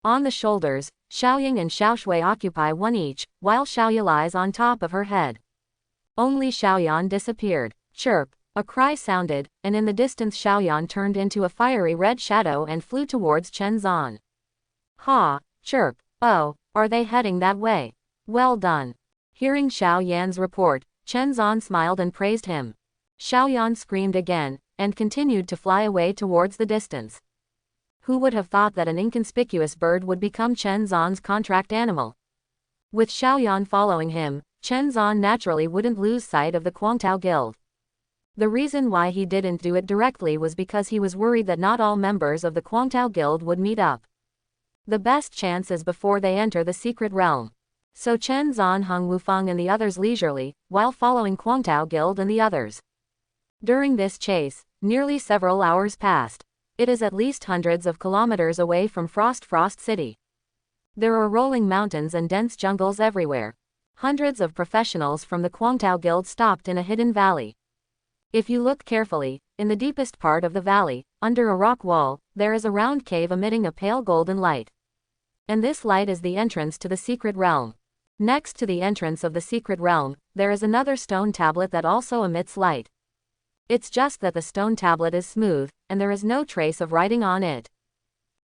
On the shoulders, Xiaoying and Xiaoshui occupy one each, while Xiaoye lies on top of her head. Only Xiaoyan disappeared. Chirp! A cry sounded, and in the distance Xiaoyan turned into a fiery red shadow and flew towards Chen Zan. Ha! Chirp! Oh, are they heading that way? Well done. Hearing Xiaoyan's report, Chen Zan smiled and praised him. Xiaoyan screamed again, and continued to fly away towards the distance. Who would have thought that an inconspicuous bird would become Chen Zan's contract animal? With Xiaoyan following him, Chen Zan naturally wouldn't lose sight of the Guangtao Guild. The reason why he didn't do it directly was because he was worried that not all members of the Guangtao Guild would meet up. The best chance is before they enter the secret realm. So Chen Zan hung Wu Feng and the others leisurely, while following Guangtao Guild and the others. During this chase, nearly several hours passed. It is at least hundreds of kilometers away from Frost City. There are rolling mountains and dense jungles everywhere. Hundreds of professionals from the Guangtao Guild stopped in a hidden valley. If you look carefully, in the deepest part of the valley, under a rock wall, there is a round cave emitting a pale golden light. And this light is the entrance to the secret realm. Next to the entrance of the secret realm, there is another stone tablet that also emits light. It's just that the stone tablet is smooth, and there is no trace of writing on it.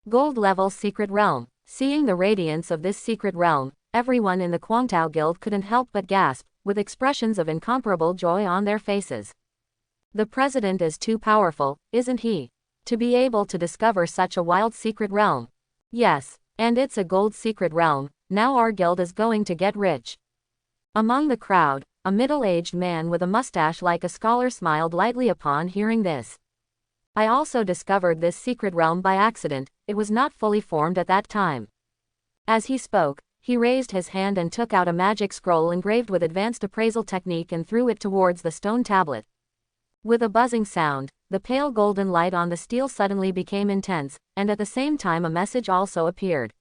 Gold level secret realm. Seeing the radiance of this secret realm, everyone in the Guangtao Guild couldn't help but gasp, with expressions of incomparable joy on their faces. The president is too powerful, isn't he? To be able to discover such a wild secret realm. Yes, and it's a gold secret realm, now our guild is going to get rich. Among the crowd, a middle-aged man with a mustache like a scholar smiled lightly upon hearing this. I also discovered this secret realm by accident, it was not fully formed at that time. As he spoke, he raised his hand and took out a magic scroll engraved with advanced appraisal technique and threw it towards the stone tablet. With a buzzing sound, the pale golden light on the steel suddenly became intense, and at the same time a message also appeared.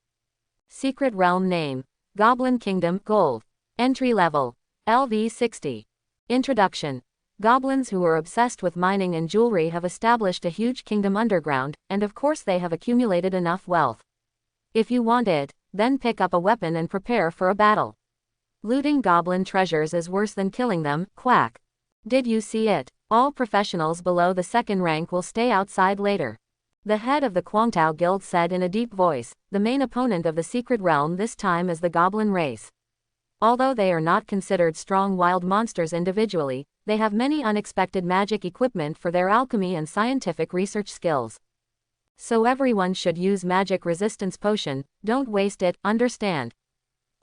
Secret Realm Name: Goblin Kingdom, Gold. Entry Level: LV 60. Introduction: Goblins who are obsessed with mining and jewelry have established a huge kingdom underground, and of course they have accumulated enough wealth. If you want it, then pick up a weapon and prepare for a battle. Looting goblin treasures is worse than killing them, quack. Did you see it? All professionals below the second rank will stay outside later. The head of the Guangtao Guild said in a deep voice. The main opponent of the secret realm this time is the goblin race. Although they are not considered strong wild monsters individually, they have many unexpected magic equipment for their alchemy and scientific research skills. So everyone should use magic resistance potion, don't waste it, understand?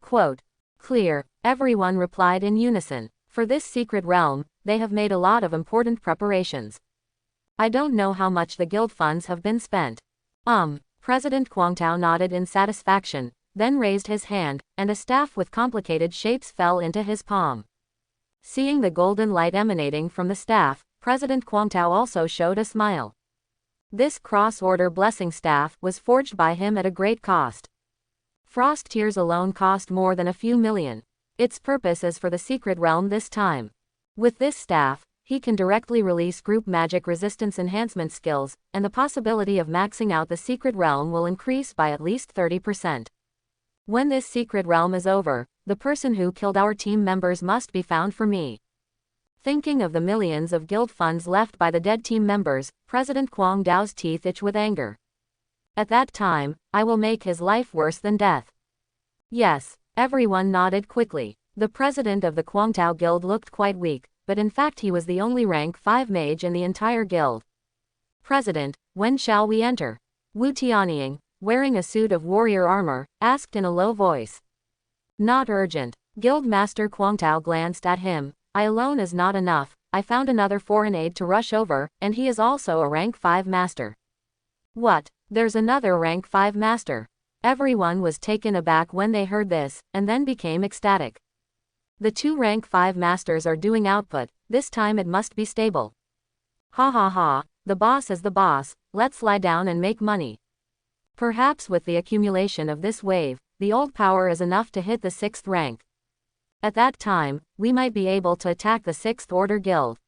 Quote. Clear, everyone replied in unison. For this secret realm, they have made a lot of important preparations. I don't know how much the guild funds have been spent. President Guangtao nodded in satisfaction, then raised his hand, and a staff with complicated shapes fell into his palm. Seeing the golden light emanating from the staff, President Guangtao also showed a smile. This cross-order blessing staff was forged by him at a great cost. Frost tears alone cost more than a few million. Its purpose is for the secret realm this time. With this staff, he can directly release group magic resistance enhancement skills, and the possibility of maxing out the secret realm will increase by at least 30%. When this secret realm is over, the person who killed our team members must be found for me. Thinking of the millions of guild funds left by the dead team members, President Kwang Dao's teeth itch with anger. At that time, I will make his life worse than death. Yes, everyone nodded quickly. The president of the Kwangtao Guild looked quite weak, but in fact he was the only rank 5 mage in the entire guild. President, when shall we enter? Wu Tianying, wearing a suit of warrior armor, asked in a low voice. Not urgent. Guild Master Kwangtao glanced at him. I alone is not enough. I found another foreign aide to rush over, and he is also a rank 5 master. What? There's another rank 5 master. Everyone was taken aback when they heard this, and then became ecstatic. The 2 rank 5 masters are doing output, this time it must be stable. Ha ha ha, the boss is the boss, let's lie down and make money. Perhaps with the accumulation of this wave, the old power is enough to hit the 6th rank. At that time, we might be able to attack the 6th Order Guild.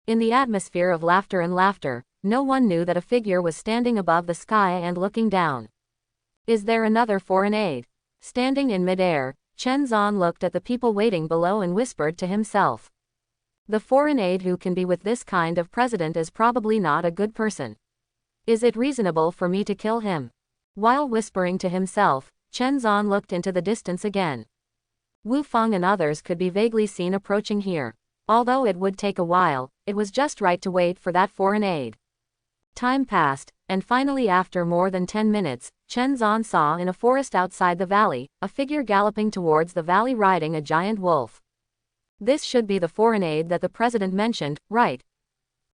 In the atmosphere of laughter and laughter, no one knew that a figure was standing above the sky and looking down. Is there another foreign aide? Standing in midair, Chen Zan looked at the people waiting below and whispered to himself. The foreign aide who can be with this kind of president is probably not a good person. Is it reasonable for me to kill him? While whispering to himself, Chen Zan looked into the distance again. Wu Feng and others could be vaguely seen approaching here. Although it would take a while, it was just right to wait for that foreign aide. Time passed, and finally after more than 10 minutes, Chen Zan saw in a forest outside the valley, a figure galloping towards the valley riding a giant wolf. This should be the foreign aide that the president mentioned, right?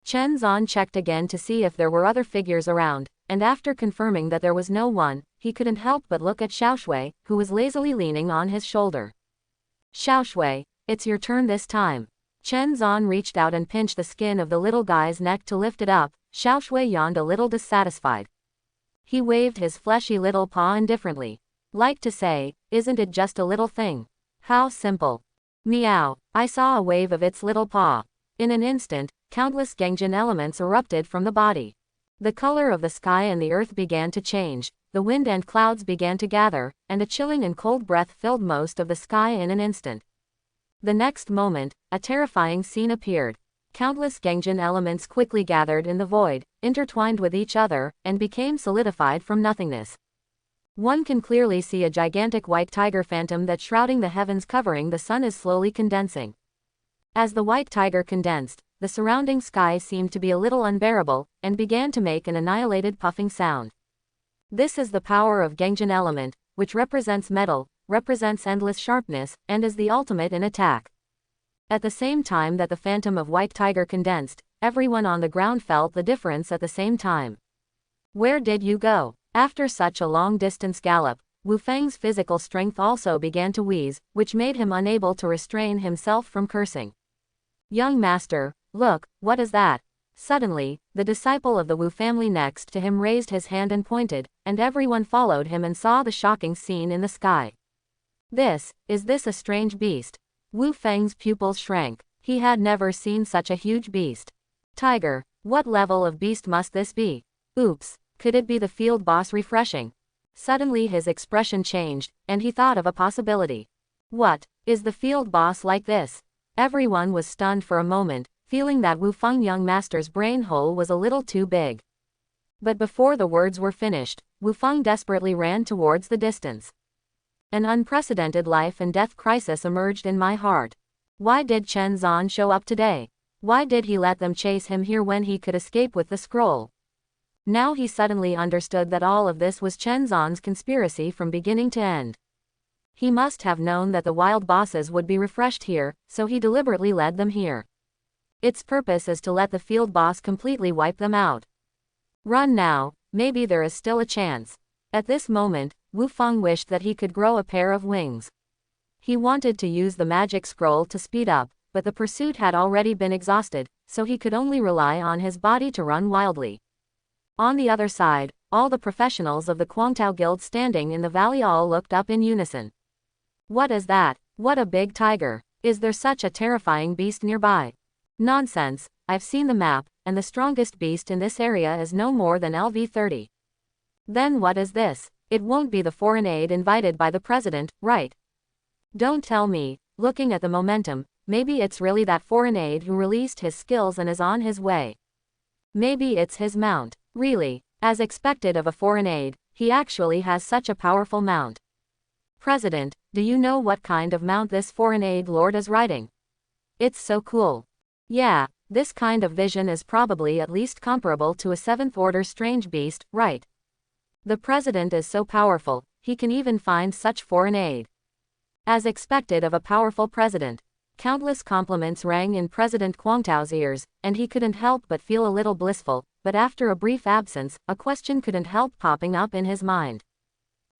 Chen Zan checked again to see if there were other figures around, and after confirming that there was no one, he couldn't help but look at Xiaoshui, who was lazily leaning on his shoulder. Xiaoshui, it's your turn this time. Chen Zan reached out and pinched the skin of the little guy's neck to lift it up. Xiaoshui yawned a little dissatisfied. He waved his fleshy little paw indifferently. Like to say, isn't it just a little thing? How simple. Meow. I saw a wave of its little paw. In an instant, countless Gengjin elements erupted from the body. The color of the sky and the earth began to change, the wind and clouds began to gather, and a chilling and cold breath filled most of the sky in an instant. The next moment, a terrifying scene appeared. Countless Gengjin elements quickly gathered in the void, intertwined with each other, and became solidified from nothingness. One can clearly see a gigantic white tiger phantom that shrouding the heavens covering the sun is slowly condensing. As the white tiger condensed, the surrounding sky seemed to be a little unbearable, and began to make an annihilated puffing sound. This is the power of Gengjin element, which represents metal, represents endless sharpness, and is the ultimate in attack. At the same time that the phantom of white tiger condensed, everyone on the ground felt the difference at the same time. Where did you go? After such a long-distance gallop, Wu Feng's physical strength also began to wheeze, which made him unable to restrain himself from cursing. Young master, look, what is that? Suddenly, the disciple of the Wu family next to him raised his hand and pointed, and everyone followed him and saw the shocking scene in the sky. Is this a strange beast? Wu Feng's pupils shrank. He had never seen such a huge beast. Tiger, what level of beast must this be? Oops, could it be the field boss refreshing? Suddenly his expression changed, and he thought of a possibility. What, is the field boss like this? Everyone was stunned for a moment, feeling that Wu Feng young master's brain hole was a little too big. But before the words were finished, Wu Feng desperately ran towards the distance. An unprecedented life and death crisis emerged in my heart. Why did Chen Zan show up today? Why did he let them chase him here when he could escape with the scroll? Now he suddenly understood that all of this was Chen Zan's conspiracy from beginning to end. He must have known that the wild bosses would be refreshed here, so he deliberately led them here. Its purpose is to let the field boss completely wipe them out. Run now, maybe there is still a chance. At this moment, Wu Feng wished that he could grow a pair of wings. He wanted to use the magic scroll to speed up, but the pursuit had already been exhausted, so he could only rely on his body to run wildly. On the other side, all the professionals of the Kwangtao Guild standing in the valley all looked up in unison. What is that? What a big tiger! Is there such a terrifying beast nearby? Nonsense, I've seen the map, and the strongest beast in this area is no more than LV30. Then what is this? It won't be the foreign aid invited by the president, right? Don't tell me, looking at the momentum, maybe it's really that foreign aid who released his skills and is on his way. Maybe it's his mount. Really, as expected of a foreign aid, he actually has such a powerful mount. President, do you know what kind of mount this foreign aid lord is riding? It's so cool. Yeah, this kind of vision is probably at least comparable to a 7th order strange beast, right? The president is so powerful, he can even find such foreign aid. As expected of a powerful president. Countless compliments rang in President Kwangtao's ears, and he couldn't help but feel a little blissful, but after a brief absence, a question couldn't help popping up in his mind.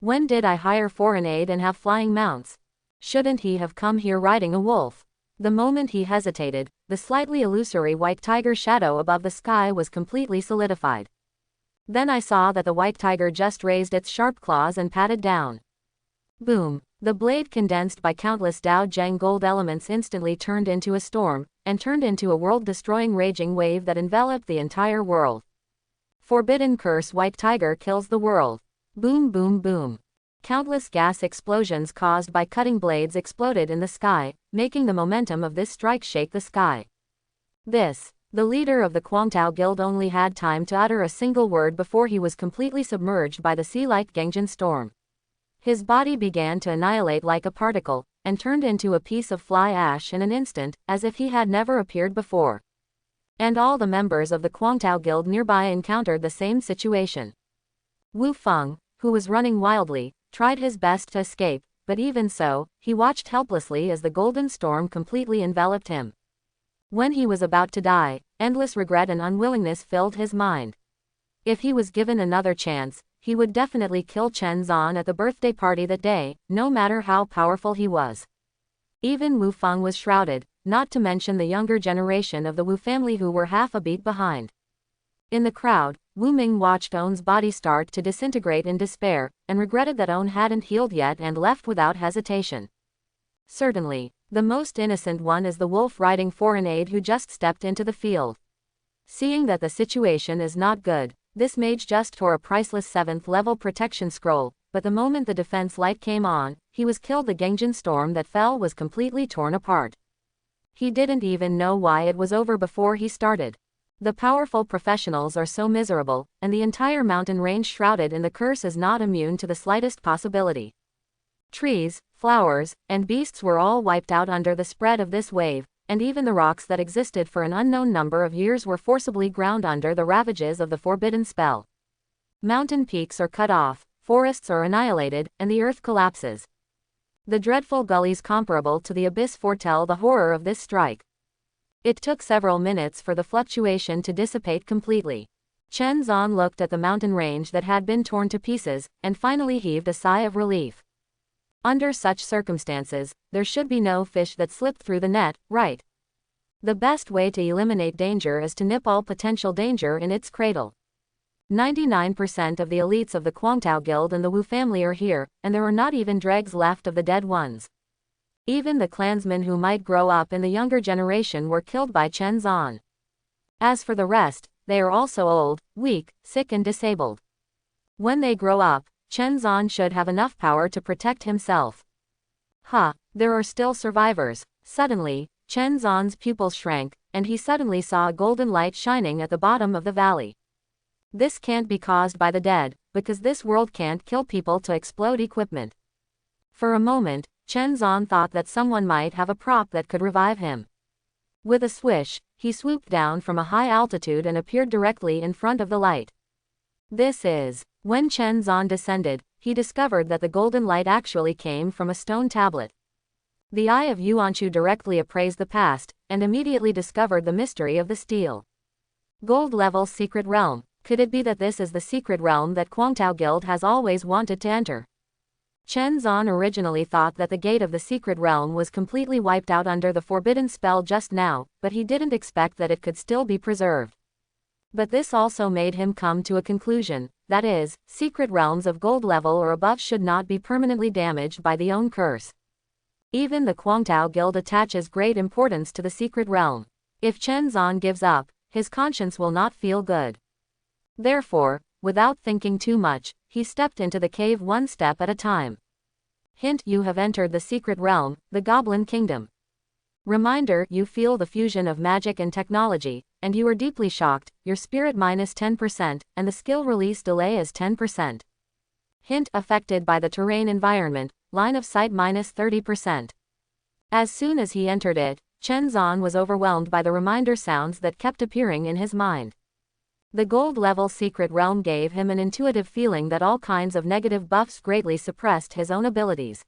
When did I hire foreign aid and have flying mounts? Shouldn't he have come here riding a wolf? The moment he hesitated, the slightly illusory white tiger shadow above the sky was completely solidified. Then I saw that the white tiger just raised its sharp claws and patted down. Boom! The blade condensed by countless Dao Zheng gold elements instantly turned into a storm, and turned into a world-destroying raging wave that enveloped the entire world. Forbidden curse white tiger kills the world. Boom boom boom. Countless gas explosions caused by cutting blades exploded in the sky, making the momentum of this strike shake the sky. The leader of the Kwangtao Guild only had time to utter a single word before he was completely submerged by the sea-like Gengjin storm. His body began to annihilate like a particle, and turned into a piece of fly ash in an instant, as if he had never appeared before. And all the members of the Kwangtao Guild nearby encountered the same situation. Wu Feng, who was running wildly, tried his best to escape, but even so, he watched helplessly as the golden storm completely enveloped him. When he was about to die, endless regret and unwillingness filled his mind. If he was given another chance, he would definitely kill Chen Zan at the birthday party that day, no matter how powerful he was. Even Wu Feng was shrouded, not to mention the younger generation of the Wu family who were half a beat behind. In the crowd, Wu Ming watched On's body start to disintegrate in despair, and regretted that On hadn't healed yet and left without hesitation. Certainly, the most innocent one is the wolf riding foreign aid who just stepped into the field. Seeing that the situation is not good, this mage just tore a priceless 7th level protection scroll, but the moment the defense light came on, he was killed. The Gengjin storm that fell was completely torn apart. He didn't even know why it was over before he started. The powerful professionals are so miserable, and the entire mountain range shrouded in the curse is not immune to the slightest possibility. Trees, flowers, and beasts were all wiped out under the spread of this wave, and even the rocks that existed for an unknown number of years were forcibly ground under the ravages of the forbidden spell. Mountain peaks are cut off, forests are annihilated, and the earth collapses. The dreadful gullies comparable to the abyss foretell the horror of this strike. It took several minutes for the fluctuation to dissipate completely. Chen Zan looked at the mountain range that had been torn to pieces, and finally heaved a sigh of relief. Under such circumstances, there should be no fish that slipped through the net, right? The best way to eliminate danger is to nip all potential danger in its cradle. 99% of the elites of the Kwangtao Guild and the Wu family are here, and there are not even dregs left of the dead ones. Even the clansmen who might grow up in the younger generation were killed by Chen Zan. As for the rest, they are also old, weak, sick and disabled. When they grow up, Chen Zan should have enough power to protect himself. There are still survivors. Suddenly, Chen Zan's pupils shrank, and he suddenly saw a golden light shining at the bottom of the valley. This can't be caused by the dead, because this world can't kill people to explode equipment. For a moment, Chen Zan thought that someone might have a prop that could revive him. With a swish, he swooped down from a high altitude and appeared directly in front of the light. When Chen Zan descended, he discovered that the golden light actually came from a stone tablet. The eye of Yuanshu directly appraised the past, and immediately discovered the mystery of the steel. Gold-level secret realm. Could it be that this is the secret realm that Kwangtao Guild has always wanted to enter? Chen Zan originally thought that the gate of the secret realm was completely wiped out under the forbidden spell just now, but he didn't expect that it could still be preserved. But this also made him come to a conclusion, that is, secret realms of gold level or above should not be permanently damaged by the own curse. Even the Kwangtao Guild attaches great importance to the secret realm. If Chen Zan gives up, his conscience will not feel good. Therefore, without thinking too much, he stepped into the cave one step at a time. Hint: you have entered the secret realm, the Goblin Kingdom. Reminder: you feel the fusion of magic and technology, and you are deeply shocked, your spirit minus 10%, and the skill release delay is 10%. Hint: affected by the terrain environment, line of sight minus 30%. As soon as he entered it, Chen Zan was overwhelmed by the reminder sounds that kept appearing in his mind. The gold-level secret realm gave him an intuitive feeling that all kinds of negative buffs greatly suppressed his own abilities.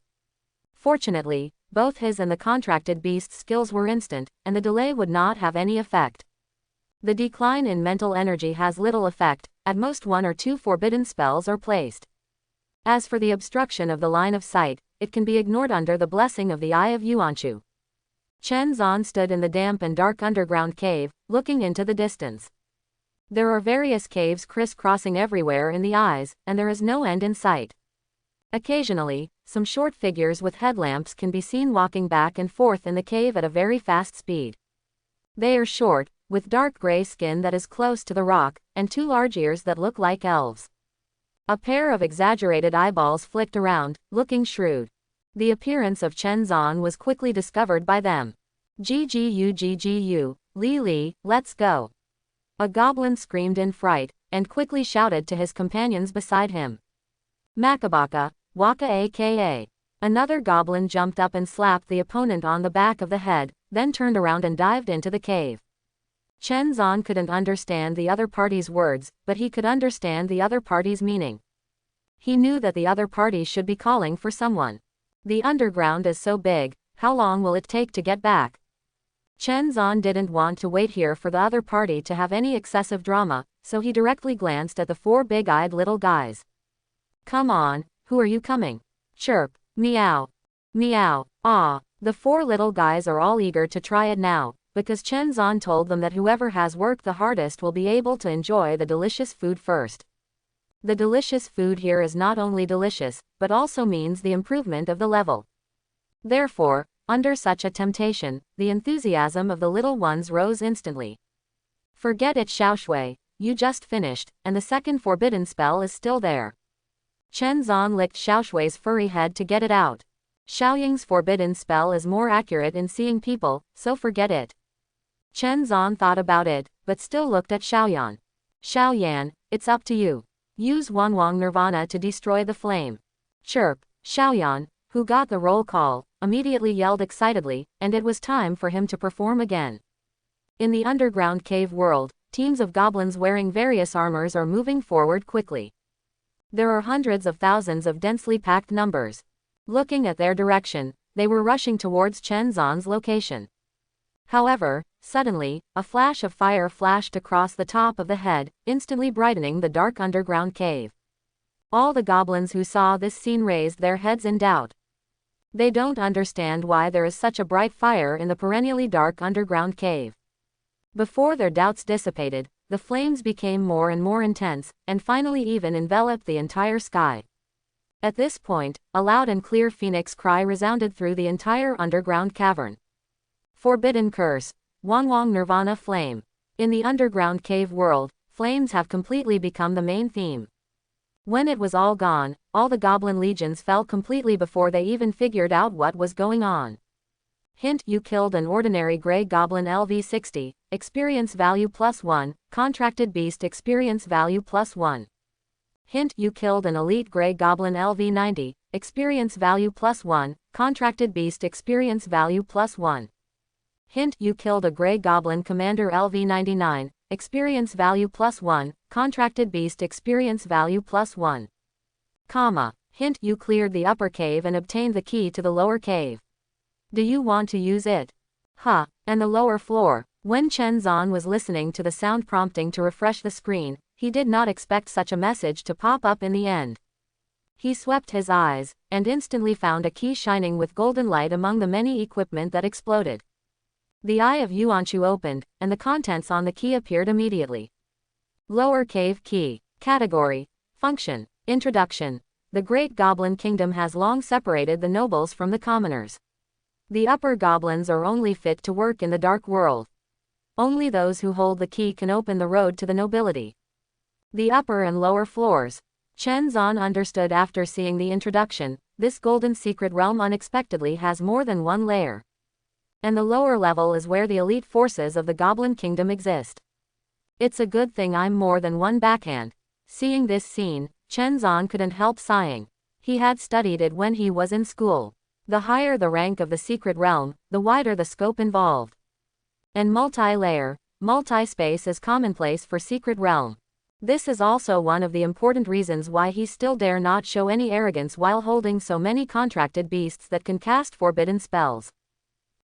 Fortunately, both his and the contracted beast's skills were instant, and the delay would not have any effect. The decline in mental energy has little effect, at most 1 or 2 forbidden spells are placed. As for the obstruction of the line of sight, it can be ignored under the blessing of the Eye of Yuanchu. Chen Zan stood in the damp and dark underground cave, looking into the distance. There are various caves crisscrossing everywhere in the eyes, and there is no end in sight. Occasionally, some short figures with headlamps can be seen walking back and forth in the cave at a very fast speed. They are short, with dark gray skin that is close to the rock, and 2 large ears that look like elves. A pair of exaggerated eyeballs flicked around, looking shrewd. The appearance of Chen Zan was quickly discovered by them. GGU, Li Li, let's go. A goblin screamed in fright, and quickly shouted to his companions beside him. Makabaka, Waka aka. Another goblin jumped up and slapped the opponent on the back of the head, then turned around and dived into the cave. Chen Zan couldn't understand the other party's words, but he could understand the other party's meaning. He knew that the other party should be calling for someone. The underground is so big, how long will it take to get back? Chen Zan didn't want to wait here for the other party to have any excessive drama, so he directly glanced at the 4 big-eyed little guys. Come on, who are you coming? Chirp, meow, meow, ah. The 4 little guys are all eager to try it now, because Chen Zan told them that whoever has worked the hardest will be able to enjoy the delicious food first. The delicious food here is not only delicious, but also means the improvement of the level. Therefore, under such a temptation, the enthusiasm of the little ones rose instantly. Forget it, Xiaoshui, you just finished, and the second forbidden spell is still there. Chen Zan licked Xiaoshui's furry head to get it out. Xiaoyang's forbidden spell is more accurate in seeing people, so forget it. Chen Zan thought about it, but still looked at Xiaoyan. Xiaoyan, it's up to you. Use Wanwang Nirvana to destroy the flame. Chirp. Xiaoyan, who got the roll call, immediately yelled excitedly, and it was time for him to perform again. In the underground cave world, teams of goblins wearing various armors are moving forward quickly. There are hundreds of thousands of densely packed numbers. Looking at their direction, they were rushing towards Chen Zan's location. However, suddenly, a flash of fire flashed across the top of the head, instantly brightening the dark underground cave. All the goblins who saw this scene raised their heads in doubt. They don't understand why there is such a bright fire in the perennially dark underground cave. Before their doubts dissipated, the flames became more and more intense, and finally even enveloped the entire sky. At this point, a loud and clear phoenix cry resounded through the entire underground cavern. Forbidden curse, Wanwang Nirvana flame. In the underground cave world, flames have completely become the main theme. When it was all gone, all the goblin legions fell completely before they even figured out what was going on. Hint: you killed an ordinary Grey Goblin LV60, experience value +1, contracted beast experience value +1. Hint: you killed an elite Grey Goblin LV90, experience value +1, contracted beast experience value +1. Hint: you killed a Grey Goblin Commander LV99, experience value +1, contracted beast experience value +1. Comma. Hint: you cleared the upper cave and obtained the key to the lower cave. Do you want to use it? Huh, and the lower floor. When Chen Zan was listening to the sound prompting to refresh the screen, he did not expect such a message to pop up in the end. He swept his eyes, and instantly found a key shining with golden light among the many equipment that exploded. The Eye of Yuanchu opened, and the contents on the key appeared immediately. Lower Cave Key. Category. Function. Introduction. The Great Goblin Kingdom has long separated the nobles from the commoners. The upper goblins are only fit to work in the dark world. Only those who hold the key can open the road to the nobility. The upper and lower floors. Chen Zan understood after seeing the introduction, this golden secret realm unexpectedly has more than one layer. And the lower level is where the elite forces of the Goblin Kingdom exist. It's a good thing I'm more than one backhand. Seeing this scene, Chen Zan couldn't help sighing. He had studied it when he was in school. The higher the rank of the secret realm, the wider the scope involved. And multi-layer, multi-space is commonplace for secret realm. This is also one of the important reasons why he still dare not show any arrogance while holding so many contracted beasts that can cast forbidden spells.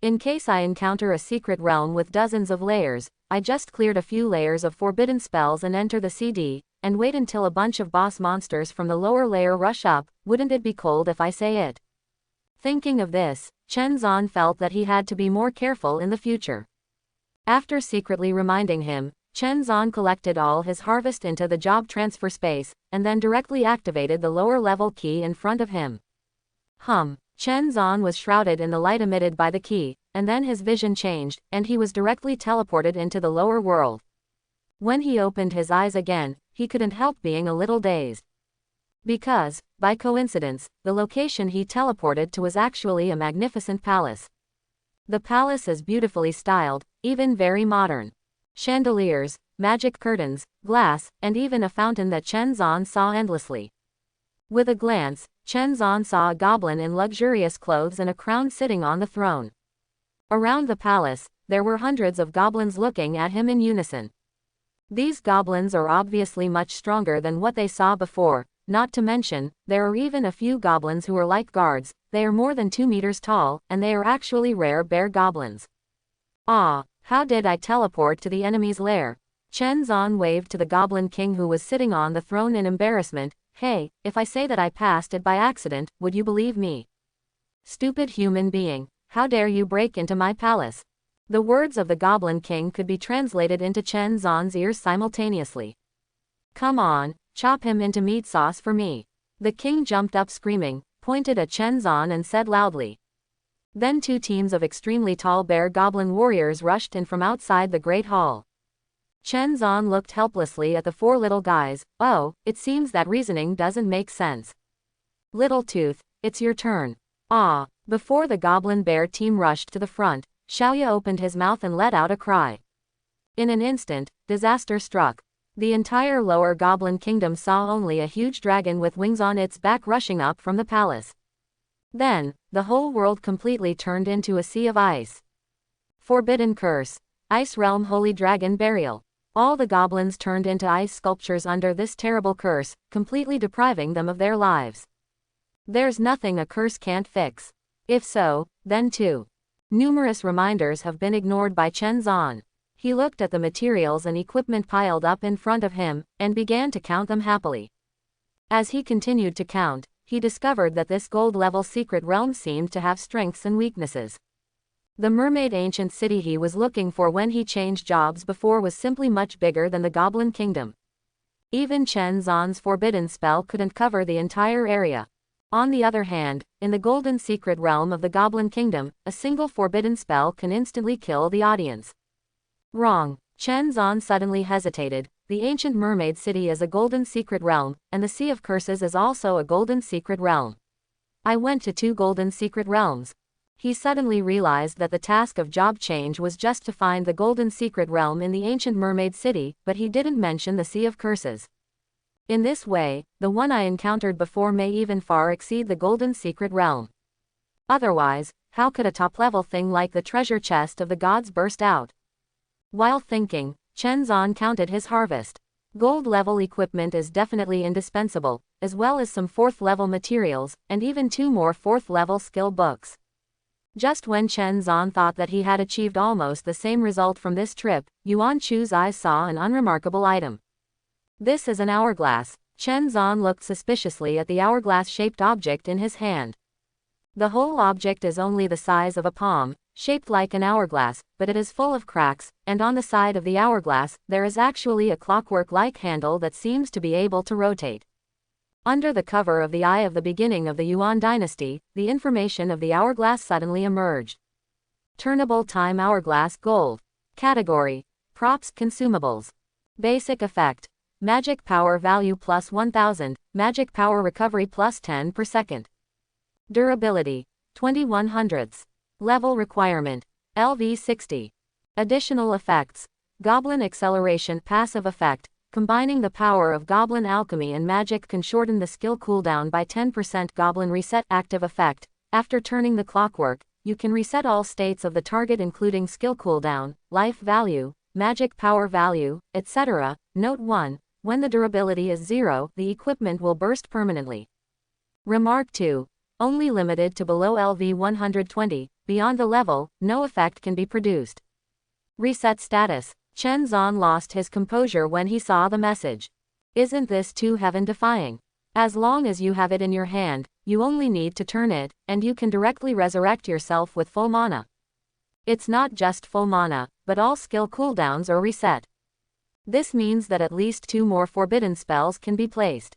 In case I encounter a secret realm with dozens of layers, I just cleared a few layers of forbidden spells and enter the CD, and wait until a bunch of boss monsters from the lower layer rush up. Wouldn't it be cold if I say it? Thinking of this, Chen Zan felt that he had to be more careful in the future. After secretly reminding him, Chen Zan collected all his harvest into the job transfer space, and then directly activated the lower level key in front of him. Chen Zan was shrouded in the light emitted by the key, and then his vision changed, and he was directly teleported into the lower world. When he opened his eyes again, he couldn't help being a little dazed. Because, by coincidence, the location he teleported to was actually a magnificent palace. The palace is beautifully styled, even very modern. Chandeliers, magic curtains, glass, and even a fountain that Chen Zan saw endlessly. With a glance, Chen Zan saw a goblin in luxurious clothes and a crown sitting on the throne. Around the palace, there were hundreds of goblins looking at him in unison. These goblins are obviously much stronger than what they saw before, not to mention, there are even a few goblins who are like guards. They are more than 2 meters tall, and they are actually rare bear goblins. Ah, how did I teleport to the enemy's lair? Chen Zan waved to the Goblin King who was sitting on the throne in embarrassment. Hey, if I say that I passed it by accident, would you believe me? Stupid human being, how dare you break into my palace? The words of the Goblin King could be translated into Chen Zan's ears simultaneously. Come on, chop him into meat sauce for me. The king jumped up screaming, pointed at Chen Zan and said loudly. Then 2 teams of extremely tall bear goblin warriors rushed in from outside the great hall. Chen Zan looked helplessly at the 4 little guys. Oh, it seems that reasoning doesn't make sense. Little Tooth, it's your turn. Ah, before the goblin bear team rushed to the front, Xiaoya opened his mouth and let out a cry. In an instant, disaster struck. The entire lower goblin kingdom saw only a huge dragon with wings on its back rushing up from the palace. Then, the whole world completely turned into a sea of ice. Forbidden Curse. Ice Realm Holy Dragon Burial. All the goblins turned into ice sculptures under this terrible curse, completely depriving them of their lives. There's nothing a curse can't fix. If so, then too. Numerous reminders have been ignored by Chen Zan. He looked at the materials and equipment piled up in front of him, and began to count them happily. As he continued to count, he discovered that this gold-level secret realm seemed to have strengths and weaknesses. The mermaid ancient city he was looking for when he changed jobs before was simply much bigger than the Goblin Kingdom. Even Chen Zan's forbidden spell couldn't cover the entire area. On the other hand, in the golden secret realm of the Goblin Kingdom, a single forbidden spell can instantly kill the audience. Wrong. Chen Zan suddenly hesitated. The ancient mermaid city is a golden secret realm, and the Sea of Curses is also a golden secret realm. I went to 2 golden secret realms. He suddenly realized that the task of job change was just to find the golden secret realm in the ancient mermaid city, but he didn't mention the Sea of Curses. In this way, the one I encountered before may even far exceed the golden secret realm. Otherwise, how could a top-level thing like the treasure chest of the gods burst out? While thinking, Chen Zan counted his harvest. Gold-level equipment is definitely indispensable, as well as some 4th-level materials, and even 2 more 4th-level skill books. Just when Chen Zan thought that he had achieved almost the same result from this trip, Yuan Chu's eyes saw an unremarkable item. This is an hourglass. Chen Zan looked suspiciously at the hourglass-shaped object in his hand. The whole object is only the size of a palm, shaped like an hourglass, but it is full of cracks, and on the side of the hourglass, there is actually a clockwork-like handle that seems to be able to rotate. Under the cover of the eye of the beginning of the Yuan dynasty, the information of the hourglass suddenly emerged. Turnable time hourglass gold. Category: Props, Consumables. Basic effect: Magic power value plus 1000, magic power recovery plus 10 per second. Durability: 2100ths. Level requirement: LV 60. Additional effects: Goblin acceleration passive effect. Combining the power of Goblin alchemy and magic can shorten the skill cooldown by 10%. Goblin reset active effect. After turning the clockwork, you can reset all states of the target including skill cooldown, life value, magic power value, etc. Note 1. When the durability is 0, the equipment will burst permanently. Remark 2. Only limited to below LV 120, beyond the level, no effect can be produced. Reset status: Chen Zan lost his composure when he saw the message. Isn't this too heaven-defying? As long as you have it in your hand, you only need to turn it, and you can directly resurrect yourself with full mana. It's not just full mana, but all skill cooldowns are reset. This means that at least 2 more forbidden spells can be placed.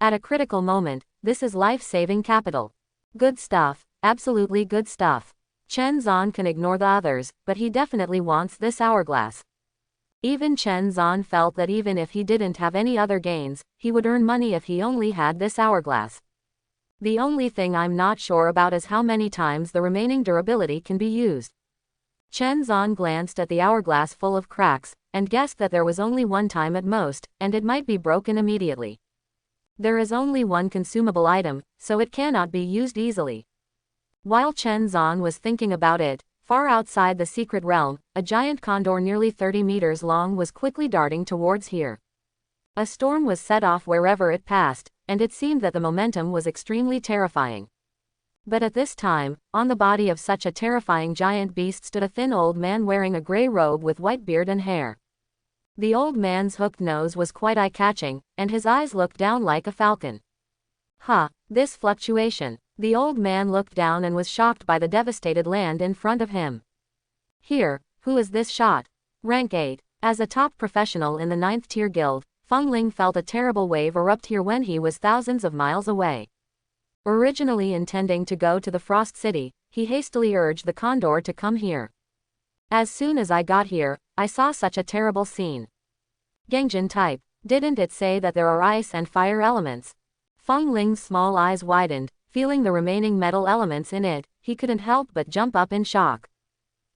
At a critical moment, this is life-saving capital. Good stuff, absolutely good stuff. Chen Zan can ignore the others, but he definitely wants this hourglass. Even Chen Zan felt that even if he didn't have any other gains, he would earn money if he only had this hourglass. The only thing I'm not sure about is how many times the remaining durability can be used. Chen Zan glanced at the hourglass full of cracks, and guessed that there was only one time at most, and it might be broken immediately. There is only one consumable item, so it cannot be used easily. While Chen Zan was thinking about it, far outside the secret realm, a giant condor nearly 30 meters long was quickly darting towards here. A storm was set off wherever it passed, and it seemed that the momentum was extremely terrifying. But at this time, on the body of such a terrifying giant beast stood a thin old man wearing a gray robe with white beard and hair. The old man's hooked nose was quite eye-catching, and his eyes looked down like a falcon. This fluctuation. The old man looked down and was shocked by the devastated land in front of him. Here, who is this shot? Rank 8. As a top professional in the 9th tier guild, Feng Ling felt a terrible wave erupt here when he was thousands of miles away. Originally intending to go to the Frost City, he hastily urged the condor to come here. As soon as I got here, I saw such a terrible scene. Gangjin type. Didn't it say that there are ice and fire elements? Feng Ling's small eyes widened. Feeling the remaining metal elements in it, he couldn't help but jump up in shock.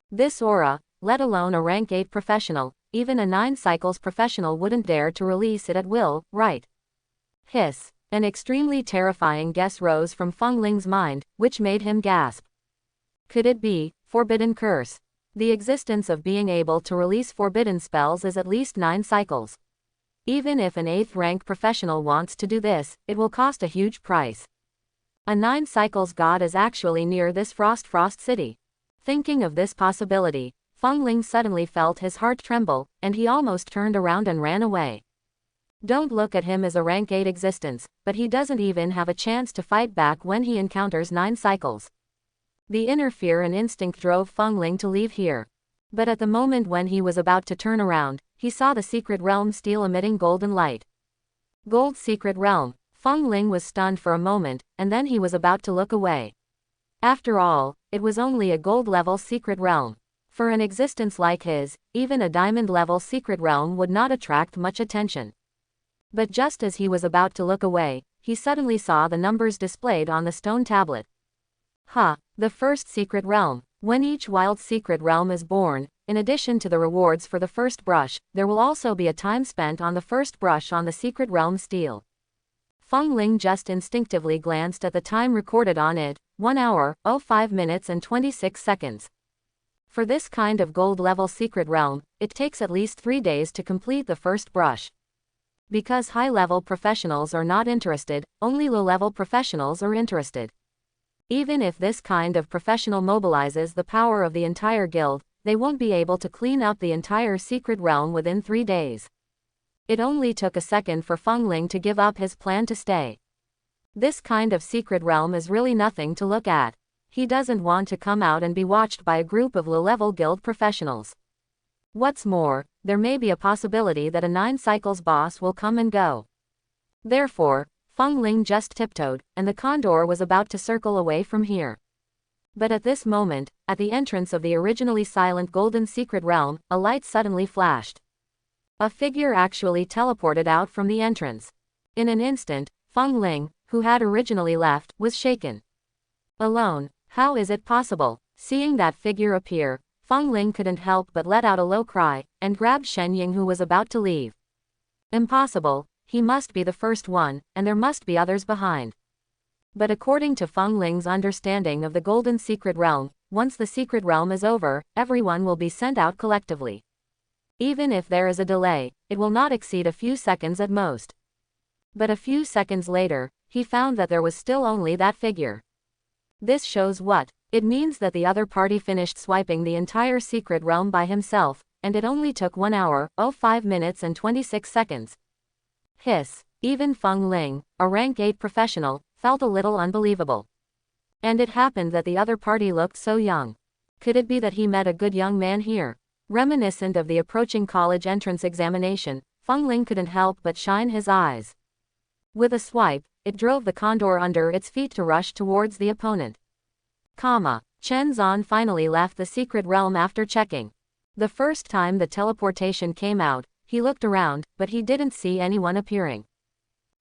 This aura, let alone a rank 8 professional, even a 9 cycles professional wouldn't dare to release it at will, right? Hiss. An extremely terrifying guess rose from Feng Ling's mind, which made him gasp. Could it be forbidden curse? The existence of being able to release forbidden spells is at least 9 cycles. Even if an 8th rank professional wants to do this, it will cost a huge price. A 9 cycles god is actually near this Frost City. Thinking of this possibility, Feng Ling suddenly felt his heart tremble, and he almost turned around and ran away. Don't look at him as a rank 8 existence, but he doesn't even have a chance to fight back when he encounters 9 cycles. The inner fear and instinct drove Feng Ling to leave here. But at the moment when he was about to turn around, he saw the secret realm steel emitting golden light. Gold secret realm. Feng Ling was stunned for a moment, and then he was about to look away. After all, it was only a gold-level secret realm. For an existence like his, even a diamond-level secret realm would not attract much attention. But just as he was about to look away, he suddenly saw the numbers displayed on the stone tablet. The first secret realm. When each wild secret realm is born, in addition to the rewards for the first brush, there will also be a time spent on the first brush on the secret realm steel. Feng Ling just instinctively glanced at the time recorded on it, 1 hour, 05 minutes and 26 seconds. For this kind of gold-level secret realm, it takes at least 3 days to complete the first brush. Because high-level professionals are not interested, only low-level professionals are interested. Even if this kind of professional mobilizes the power of the entire guild, they won't be able to clean up the entire secret realm within 3 days. It only took a second for Feng Ling to give up his plan to stay. This kind of secret realm is really nothing to look at. He doesn't want to come out and be watched by a group of low-level guild professionals. What's more, there may be a possibility that a 9 cycles boss will come and go. Therefore, Feng Ling just tiptoed, and the condor was about to circle away from here. But at this moment, at the entrance of the originally silent golden secret realm, a light suddenly flashed. A figure actually teleported out from the entrance. In an instant, Feng Ling, who had originally left, was shaken. Alone, how is it possible? Seeing that figure appear, Feng Ling couldn't help but let out a low cry, and grabbed Shen Ying, who was about to leave. Impossible, he must be the first one, and there must be others behind. But according to Feng Ling's understanding of the golden secret realm, once the secret realm is over, everyone will be sent out collectively. Even if there is a delay, it will not exceed a few seconds at most. But a few seconds later, he found that there was still only that figure. This shows what? It means that the other party finished swiping the entire secret realm by himself, and it only took 1 hour, 5 minutes and 26 seconds. Hiss. Even Feng Ling, a rank 8 professional, felt a little unbelievable. And it happened that the other party looked so young. Could it be that he met a good young man here? Reminiscent of the approaching college entrance examination, Feng Ling couldn't help but shine his eyes. With a swipe, it drove the condor under its feet to rush towards the opponent. Chen Zan finally left the secret realm after checking. The first time the teleportation came out, he looked around, but he didn't see anyone appearing.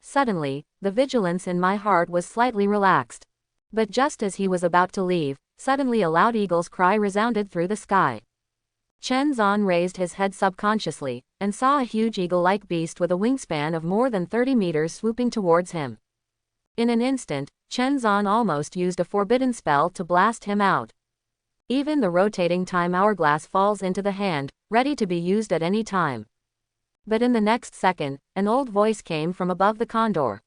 Suddenly, the vigilance in my heart was slightly relaxed. But just as he was about to leave, suddenly a loud eagle's cry resounded through the sky. Chen Zan raised his head subconsciously, and saw a huge eagle-like beast with a wingspan of more than 30 meters swooping towards him. In an instant, Chen Zan almost used a forbidden spell to blast him out. Even the rotating time hourglass falls into the hand, ready to be used at any time. But in the next second, an old voice came from above the condor.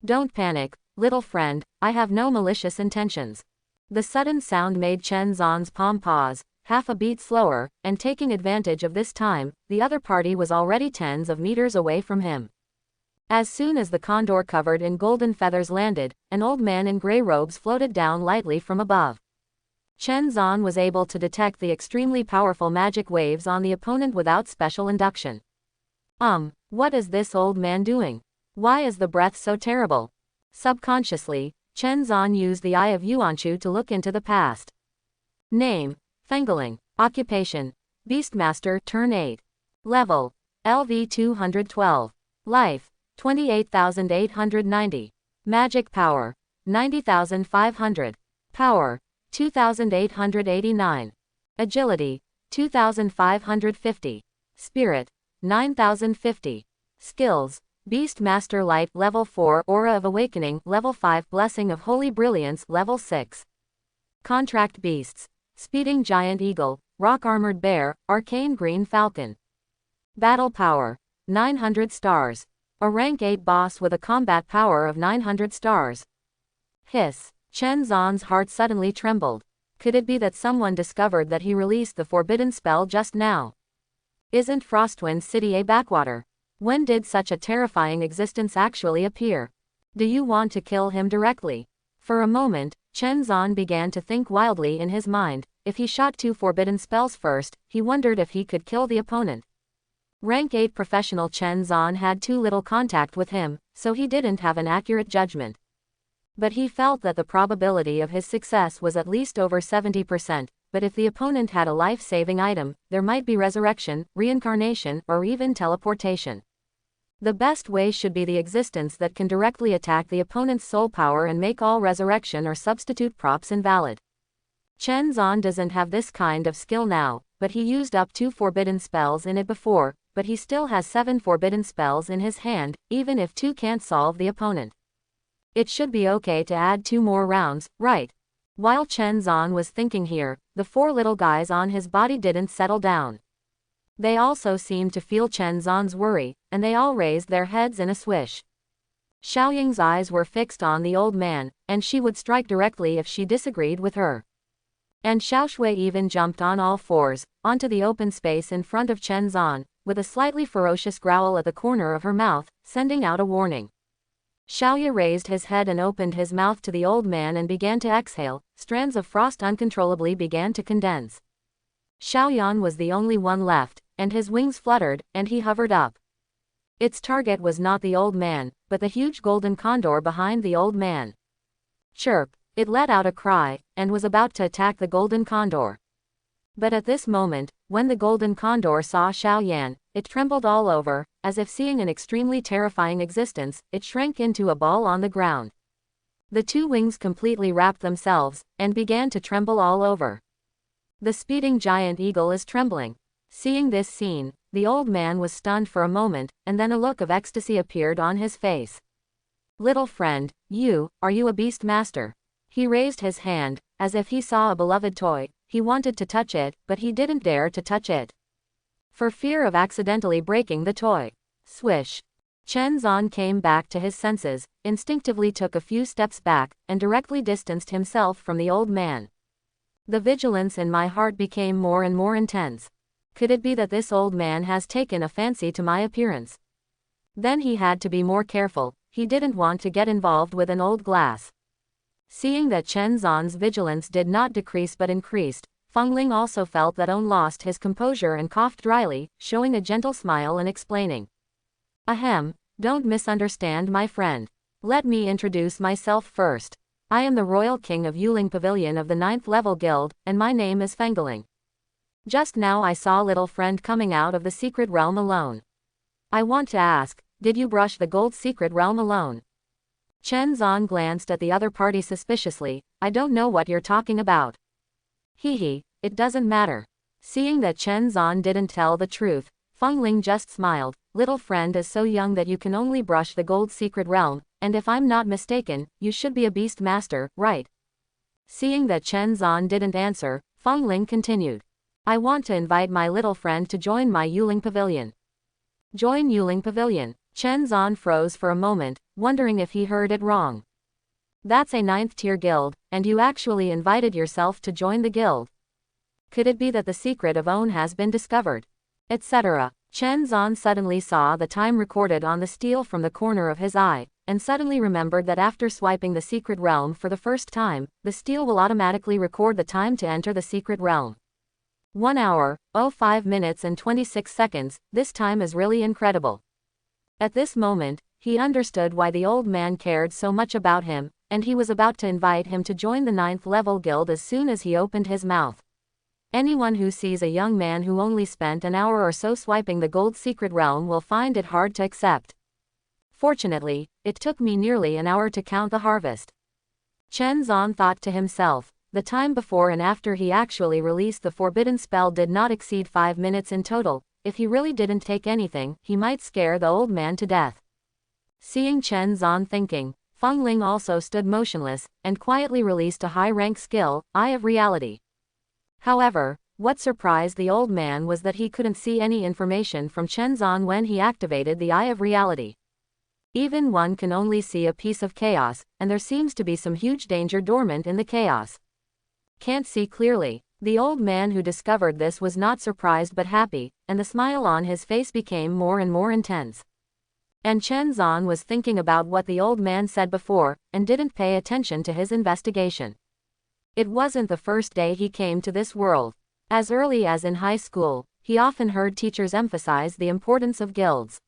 "Don't panic, little friend, I have no malicious intentions." The sudden sound made Chen Zan's palm pause, half a beat slower, and taking advantage of this time, the other party was already tens of meters away from him. As soon as the condor covered in golden feathers landed, an old man in gray robes floated down lightly from above. Chen Zan was able to detect the extremely powerful magic waves on the opponent without special induction. What is this old man doing? Why is the breath so terrible? Subconsciously, Chen Zan used the Eye of Yuanchu to look into the past. Name: Fengeling. Occupation: Beastmaster, Turn 8. Level: LV 212. Life: 28,890. Magic power: 90,500. Power: 2,889. Agility: 2,550. Spirit: 9,050. Skills: Beastmaster Light Level 4, Aura of Awakening Level 5, Blessing of Holy Brilliance Level 6. Contract Beasts: Speeding Giant Eagle, Rock Armored Bear, Arcane Green Falcon. Battle Power: 900 stars. A rank 8 boss with a combat power of 900 stars. Hiss. Chen Zan's heart suddenly trembled. Could it be that someone discovered that he released the forbidden spell just now? Isn't Frostwind City a backwater? When did such a terrifying existence actually appear? Do you want to kill him directly? For a moment, Chen Zan began to think wildly in his mind. If he shot 2 forbidden spells first, he wondered if he could kill the opponent. Rank 8 professional Chen Zan had too little contact with him, so he didn't have an accurate judgment. But he felt that the probability of his success was at least over 70%, but if the opponent had a life-saving item, there might be resurrection, reincarnation, or even teleportation. The best way should be the existence that can directly attack the opponent's soul power and make all resurrection or substitute props invalid. Chen Zan doesn't have this kind of skill now, but he used up 2 forbidden spells in it before, but he still has 7 forbidden spells in his hand, even if 2 can't solve the opponent. It should be okay to add 2 more rounds, right? While Chen Zan was thinking here, the 4 little guys on his body didn't settle down. They also seemed to feel Chen Zan's worry, and they all raised their heads in a swish. Xiaoying's eyes were fixed on the old man, and she would strike directly if she disagreed with her. And Xiaoshui even jumped on all fours, onto the open space in front of Chen Zan, with a slightly ferocious growl at the corner of her mouth, sending out a warning. Xiaoye raised his head and opened his mouth to the old man and began to exhale. Strands of frost uncontrollably began to condense. Xiaoyan was the only one left, and his wings fluttered, and he hovered up. Its target was not the old man, but the huge golden condor behind the old man. Chirp. It let out a cry, and was about to attack the golden condor. But at this moment, when the golden condor saw Xiao Yan, it trembled all over, as if seeing an extremely terrifying existence. It shrank into a ball on the ground. The two wings completely wrapped themselves, and began to tremble all over. The speeding giant eagle is trembling. Seeing this scene, the old man was stunned for a moment, and then a look of ecstasy appeared on his face. Little friend, are you a beast master? He raised his hand, as if he saw a beloved toy. He wanted to touch it, but he didn't dare to touch it, for fear of accidentally breaking the toy. Swish! Chen Zan came back to his senses, instinctively took a few steps back, and directly distanced himself from the old man. The vigilance in my heart became more and more intense. Could it be that this old man has taken a fancy to my appearance? Then he had to be more careful. He didn't want to get involved with an old glass. Seeing that Chen Zan's vigilance did not decrease but increased, Feng Ling also felt that Owen lost his composure and coughed dryly, showing a gentle smile and explaining. Ahem, don't misunderstand my friend. Let me introduce myself first. I am the Royal King of Yuling Pavilion of the 9th Level Guild, and my name is Fengling. Just now I saw little friend coming out of the secret realm alone. I want to ask, did you brush the gold secret realm alone? Chen Zan glanced at the other party suspiciously. I don't know what you're talking about. It doesn't matter. Seeing that Chen Zan didn't tell the truth, Feng Ling just smiled. Little friend is so young that you can only brush the gold secret realm, and if I'm not mistaken, you should be a beast master, right? Seeing that Chen Zan didn't answer, Feng Ling continued. I want to invite my little friend to join my Yuling Pavilion. Join Yuling Pavilion. Chen Zan froze for a moment, wondering if he heard it wrong. That's a 9th tier guild, and you actually invited yourself to join the guild. Could it be that the secret of Owen has been discovered? Etc. Chen Zan suddenly saw the time recorded on the steel from the corner of his eye, and suddenly remembered that after swiping the secret realm for the first time, the steel will automatically record the time to enter the secret realm. 1 hour, 05 minutes and 26 seconds, this time is really incredible. At this moment, he understood why the old man cared so much about him, and he was about to invite him to join the 9th level guild as soon as he opened his mouth. Anyone who sees a young man who only spent an hour or so swiping the gold secret realm will find it hard to accept. Fortunately, it took me nearly an hour to count the harvest. Chen Zan thought to himself. The time before and after he actually released the forbidden spell did not exceed 5 minutes in total. If he really didn't take anything, he might scare the old man to death. Seeing Chen Zan thinking, Feng Ling also stood motionless, and quietly released a high-rank skill, Eye of Reality. However, what surprised the old man was that he couldn't see any information from Chen Zan when he activated the Eye of Reality. Even one can only see a piece of chaos, and there seems to be some huge danger dormant in the chaos. Can't see clearly. The old man who discovered this was not surprised but happy, and the smile on his face became more and more intense. And Chen Zan was thinking about what the old man said before, and didn't pay attention to his investigation. It wasn't the first day he came to this world. As early as in high school, he often heard teachers emphasize the importance of guilds.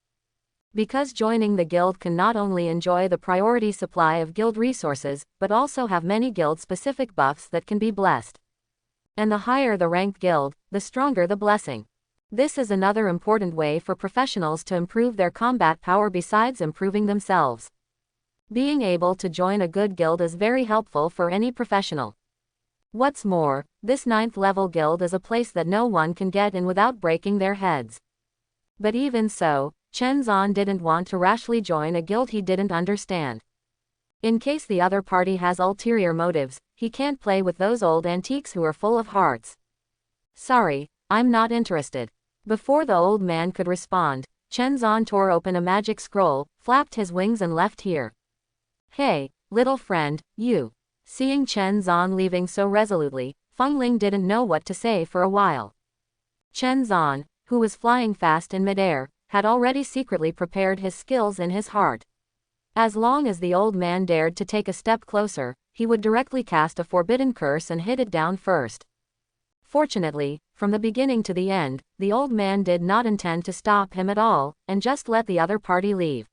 Because joining the guild can not only enjoy the priority supply of guild resources, but also have many guild-specific buffs that can be blessed. And the higher the ranked guild, the stronger the blessing. This is another important way for professionals to improve their combat power besides improving themselves. Being able to join a good guild is very helpful for any professional. What's more, this 9th level guild is a place that no one can get in without breaking their heads. But even so, Chen Zan didn't want to rashly join a guild he didn't understand. In case the other party has ulterior motives, he can't play with those old antiques who are full of hearts. Sorry, I'm not interested. Before the old man could respond, Chen Zan tore open a magic scroll, flapped his wings and left here. Hey, little friend, you. Seeing Chen Zan leaving so resolutely, Feng Ling didn't know what to say for a while. Chen Zan, who was flying fast in midair, had already secretly prepared his skills in his heart. As long as the old man dared to take a step closer, he would directly cast a forbidden curse and hit it down first. Fortunately, from the beginning to the end, the old man did not intend to stop him at all, and just let the other party leave.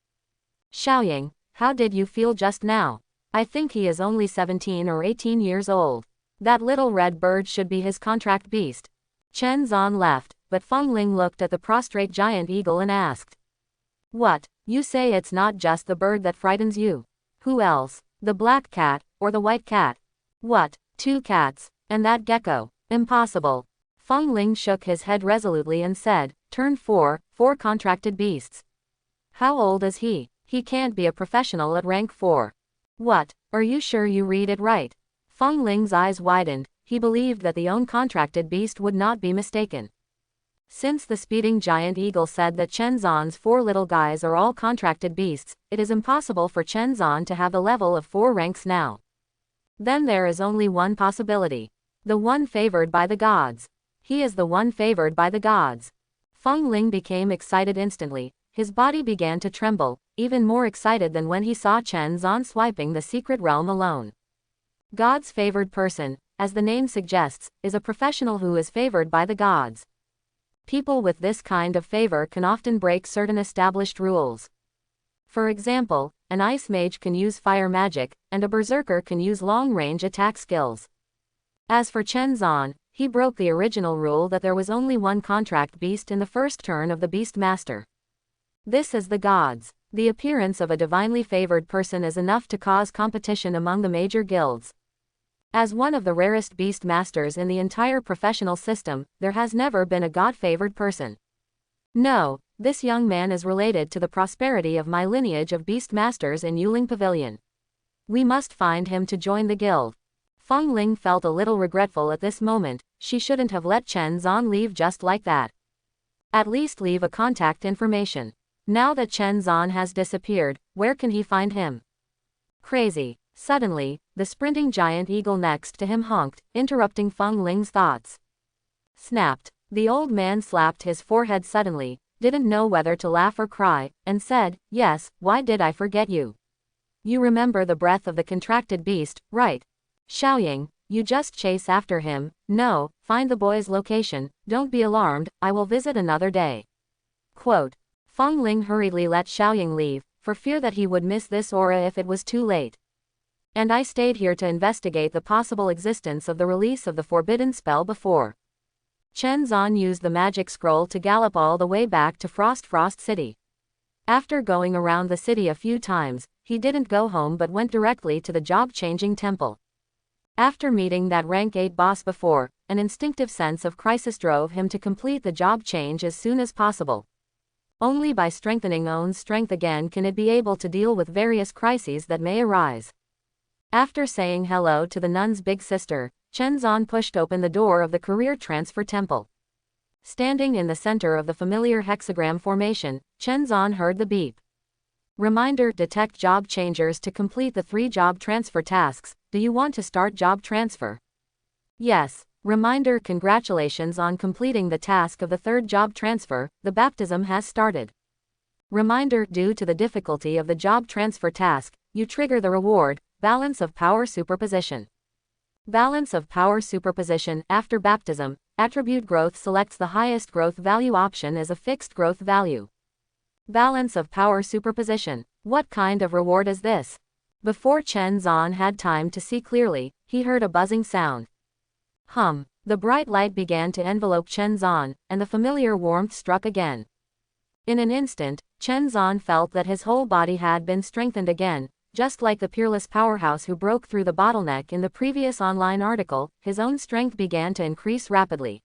Xiaoying, how did you feel just now? I think he is only 17 or 18 years old. That little red bird should be his contract beast. Chen Zan left, but Feng Ling looked at the prostrate giant eagle and asked. What, you say it's not just the bird that frightens you? Who else? The black cat, or the white cat? What, 2 cats, and that gecko? Impossible. Feng Ling shook his head resolutely and said, Turn 4 contracted beasts. How old is he? He can't be a professional at rank 4. What, are you sure you read it right? Feng Ling's eyes widened, he believed that the own contracted beast would not be mistaken. Since the speeding giant eagle said that Chen Zan's 4 little guys are all contracted beasts, it is impossible for Chen Zan to have the level of 4 ranks now. Then there is only one possibility. The one favored by the gods. He is the one favored by the gods. Feng Ling became excited instantly, his body began to tremble, even more excited than when he saw Chen Zan swiping the secret realm alone. God's favored person, as the name suggests, is a professional who is favored by the gods. People with this kind of favor can often break certain established rules. For example, an ice mage can use fire magic, and a berserker can use long-range attack skills. As for Chen Zan, he broke the original rule that there was only one contract beast in the first turn of the Beast Master. This is the gods. The appearance of a divinely favored person is enough to cause competition among the major guilds. As one of the rarest beast masters in the entire professional system, there has never been a god-favored person. No, this young man is related to the prosperity of my lineage of beast masters in Yuling Pavilion. We must find him to join the guild. Feng Ling felt a little regretful at this moment, she shouldn't have let Chen Zan leave just like that. At least leave a contact information. Now that Chen Zan has disappeared, where can he find him? Crazy. Suddenly, the sprinting giant eagle next to him honked, interrupting Feng Ling's thoughts. Snapped. The old man slapped his forehead suddenly, didn't know whether to laugh or cry, and said, Yes, why did I forget you? You remember the breath of the contracted beast, right? Xiaoying, you just chase after him. No, find the boy's location, don't be alarmed, I will visit another day. Quote. Feng Ling hurriedly let Xiaoying leave, for fear that he would miss this aura if it was too late. And I stayed here to investigate the possible existence of the release of the forbidden spell before. Chen Zan used the magic scroll to gallop all the way back to Frost City. After going around the city a few times, he didn't go home but went directly to the job-changing temple. After meeting that rank 8 boss before, an instinctive sense of crisis drove him to complete the job change as soon as possible. Only by strengthening own strength again can it be able to deal with various crises that may arise. After saying hello to the nun's big sister, Chen Zan pushed open the door of the career transfer temple. Standing in the center of the familiar hexagram formation, Chen Zan heard the beep. Reminder: detect job changers to complete the 3 job transfer tasks. Do you want to start job transfer? Yes. Reminder: congratulations on completing the task of the 3rd job transfer, the baptism has started. Reminder: due to the difficulty of the job transfer task, you trigger the reward, Balance of Power Superposition. Balance of Power Superposition. After baptism, attribute growth selects the highest growth value option as a fixed growth value. Balance of Power Superposition. What kind of reward is this? Before Chen Zan had time to see clearly, he heard a buzzing sound. Hum. The bright light began to envelope Chen Zan, and the familiar warmth struck again. In an instant, Chen Zan felt that his whole body had been strengthened again. Just like the peerless powerhouse who broke through the bottleneck in the previous online article, his own strength began to increase rapidly.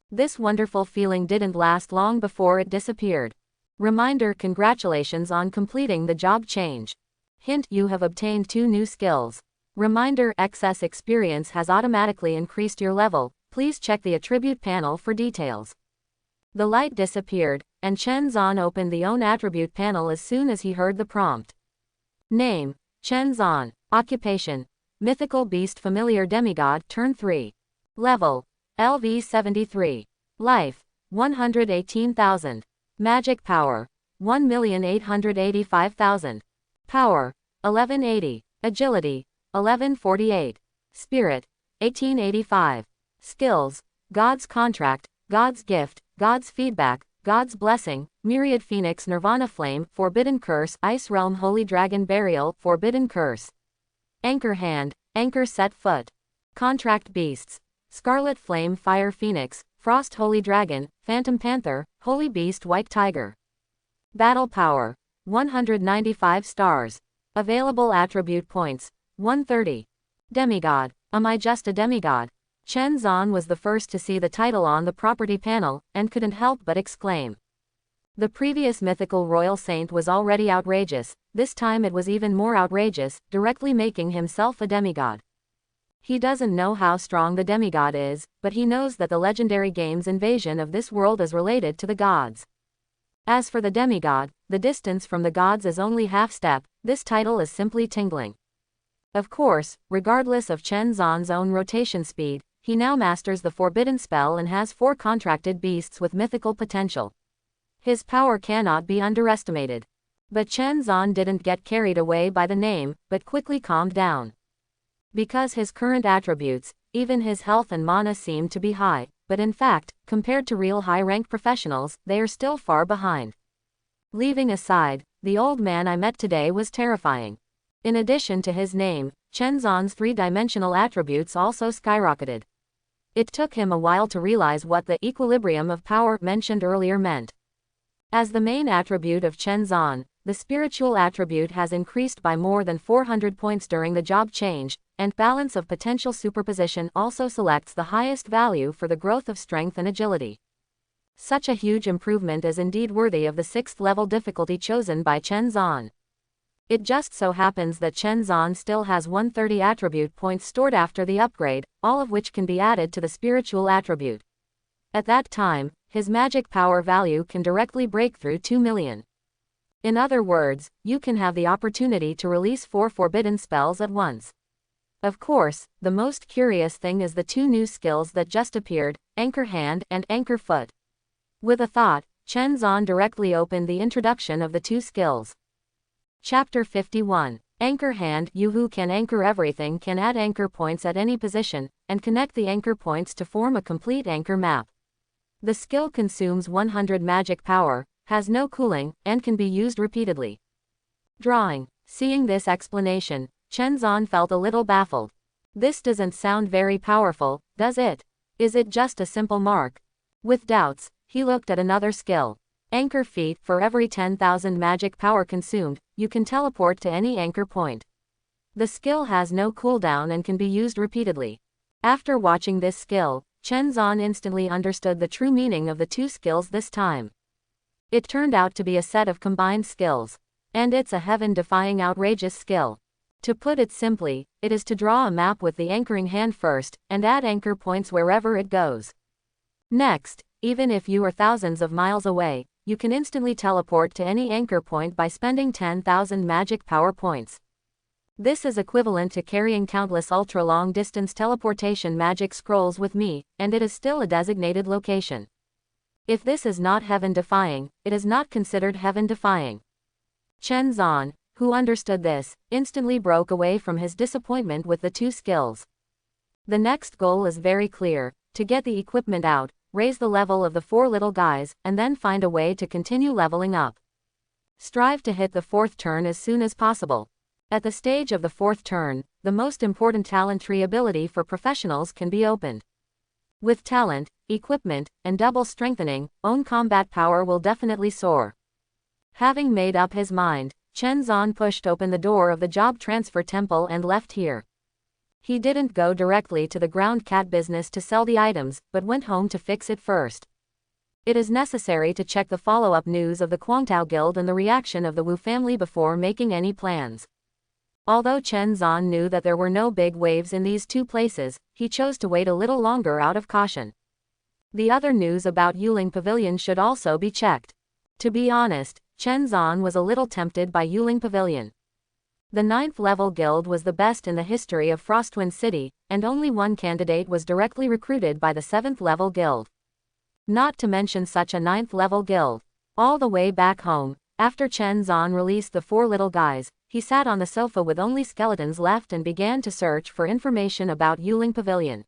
This wonderful feeling didn't last long before it disappeared. Reminder: congratulations on completing the job change. Hint: you have obtained 2 new skills. Reminder: excess experience has automatically increased your level, please check the attribute panel for details. The light disappeared, and Chen Zan opened the own attribute panel as soon as he heard the prompt. Name: Chen Zan. Occupation: Mythical Beast Familiar Demigod. Turn 3. Level: LV 73. Life: 118,000. Magic Power: 1,885,000. Power: 1180. Agility: 1148. Spirit: 1885. Skills: God's Contract, God's Gift, God's Feedback, God's Blessing, Myriad Phoenix Nirvana Flame, Forbidden Curse, Ice Realm Holy Dragon Burial, Forbidden Curse. Anchor Hand, Anchor Set Foot. Contract Beasts. Scarlet Flame Fire Phoenix, Frost Holy Dragon, Phantom Panther, Holy Beast White Tiger. Battle Power. 195 stars. Available Attribute Points. 130. Demigod. Am I just a demigod? Chen Zan was the first to see the title on the property panel, and couldn't help but exclaim. The previous mythical royal saint was already outrageous, this time it was even more outrageous, directly making himself a demigod. He doesn't know how strong the demigod is, but he knows that the legendary game's invasion of this world is related to the gods. As for the demigod, the distance from the gods is only half step, this title is simply tingling. Of course, regardless of Chen Zan's own rotation speed, he now masters the forbidden spell and has 4 contracted beasts with mythical potential. His power cannot be underestimated. But Chen Zan didn't get carried away by the name, but quickly calmed down. Because his current attributes, even his health and mana seem to be high, but in fact, compared to real high-rank professionals, they are still far behind. Leaving aside, the old man I met today was terrifying. In addition to his name, Chen Zan's 3-dimensional attributes also skyrocketed. It took him a while to realize what the equilibrium of power mentioned earlier meant. As the main attribute of Chen Zan, the spiritual attribute has increased by more than 400 points during the job change, and balance of potential superposition also selects the highest value for the growth of strength and agility. Such a huge improvement is indeed worthy of the 6th level difficulty chosen by Chen Zan. It just so happens that Chen Zan still has 130 attribute points stored after the upgrade, all of which can be added to the spiritual attribute. At that time, his magic power value can directly break through 2 million. In other words, you can have the opportunity to release 4 forbidden spells at once. Of course, the most curious thing is the 2 new skills that just appeared, Anchor Hand and Anchor Foot. With a thought, Chen Zan directly opened the introduction of the 2 skills. Chapter 51. Anchor Hand. You who can anchor everything can add anchor points at any position, and connect the anchor points to form a complete anchor map. The skill consumes 100 magic power, has no cooling, and can be used repeatedly. Drawing. Seeing this explanation, Chen Zan felt a little baffled. This doesn't sound very powerful, does it? Is it just a simple mark? With doubts, he looked at another skill. Anchor Feet. For every 10,000 magic power consumed, you can teleport to any anchor point. The skill has no cooldown and can be used repeatedly. After watching this skill, Chen Zan instantly understood the true meaning of the 2 skills this time. It turned out to be a set of combined skills. And it's a heaven-defying outrageous skill. To put it simply, it is to draw a map with the anchoring hand first, and add anchor points wherever it goes. Next, even if you are thousands of miles away, you can instantly teleport to any anchor point by spending 10,000 magic power points. This is equivalent to carrying countless ultra-long distance teleportation magic scrolls with me, and it is still a designated location. If this is not heaven-defying, it is not considered heaven-defying. Chen Zan, who understood this, instantly broke away from his disappointment with the 2 skills. The next goal is very clear: to get the equipment out, raise the level of the 4 little guys, and then find a way to continue leveling up. Strive to hit the 4th turn as soon as possible. At the stage of the 4th turn, the most important talent tree ability for professionals can be opened. With talent, equipment, and double strengthening, own combat power will definitely soar. Having made up his mind, Chen Zan pushed open the door of the job transfer temple and left here. He didn't go directly to the ground cat business to sell the items, but went home to fix it first. It is necessary to check the follow-up news of the Guangtao Guild and the reaction of the Wu family before making any plans. Although Chen Zan knew that there were no big waves in these 2 places, he chose to wait a little longer out of caution. The other news about Yuling Pavilion should also be checked. To be honest, Chen Zan was a little tempted by Yuling Pavilion. The 9th level guild was the best in the history of Frostwind City, and only one candidate was directly recruited by the 7th level guild. Not to mention such a 9th level guild. All the way back home, after Chen Zan released the 4 little guys, he sat on the sofa with only skeletons left and began to search for information about Yuling Pavilion.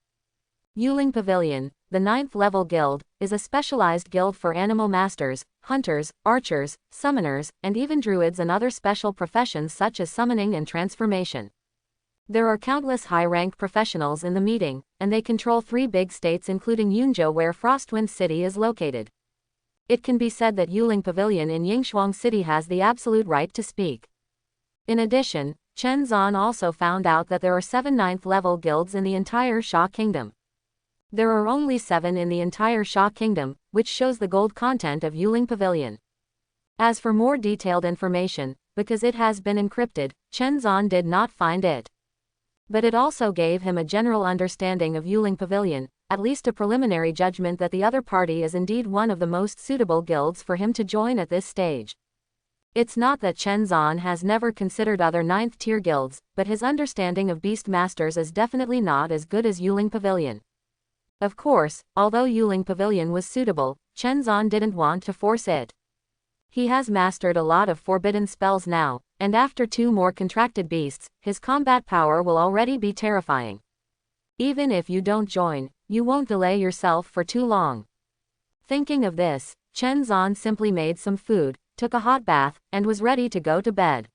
Yuling Pavilion, the 9th level guild, is a specialized guild for animal masters, hunters, archers, summoners, and even druids and other special professions such as summoning and transformation. There are countless high-rank professionals in the meeting, and they control 3 big states including Yunzhou where Frostwind City is located. It can be said that Yuling Pavilion in Yingshuang City has the absolute right to speak. In addition, Chen Zan also found out that there are 7 ninth-level guilds in the entire Xia Kingdom. There are only 7 in the entire Xia Kingdom, which shows the gold content of Yuling Pavilion. As for more detailed information, because it has been encrypted, Chen Zan did not find it. But it also gave him a general understanding of Yuling Pavilion, at least a preliminary judgment that the other party is indeed one of the most suitable guilds for him to join at this stage. It's not that Chen Zan has never considered other 9th-tier guilds, but his understanding of Beast Masters is definitely not as good as Yuling Pavilion. Of course, although Yuling Pavilion was suitable, Chen Zan didn't want to force it. He has mastered a lot of forbidden spells now, and after 2 more contracted beasts, his combat power will already be terrifying. Even if you don't join, you won't delay yourself for too long. Thinking of this, Chen Zan simply made some food, took a hot bath, and was ready to go to bed.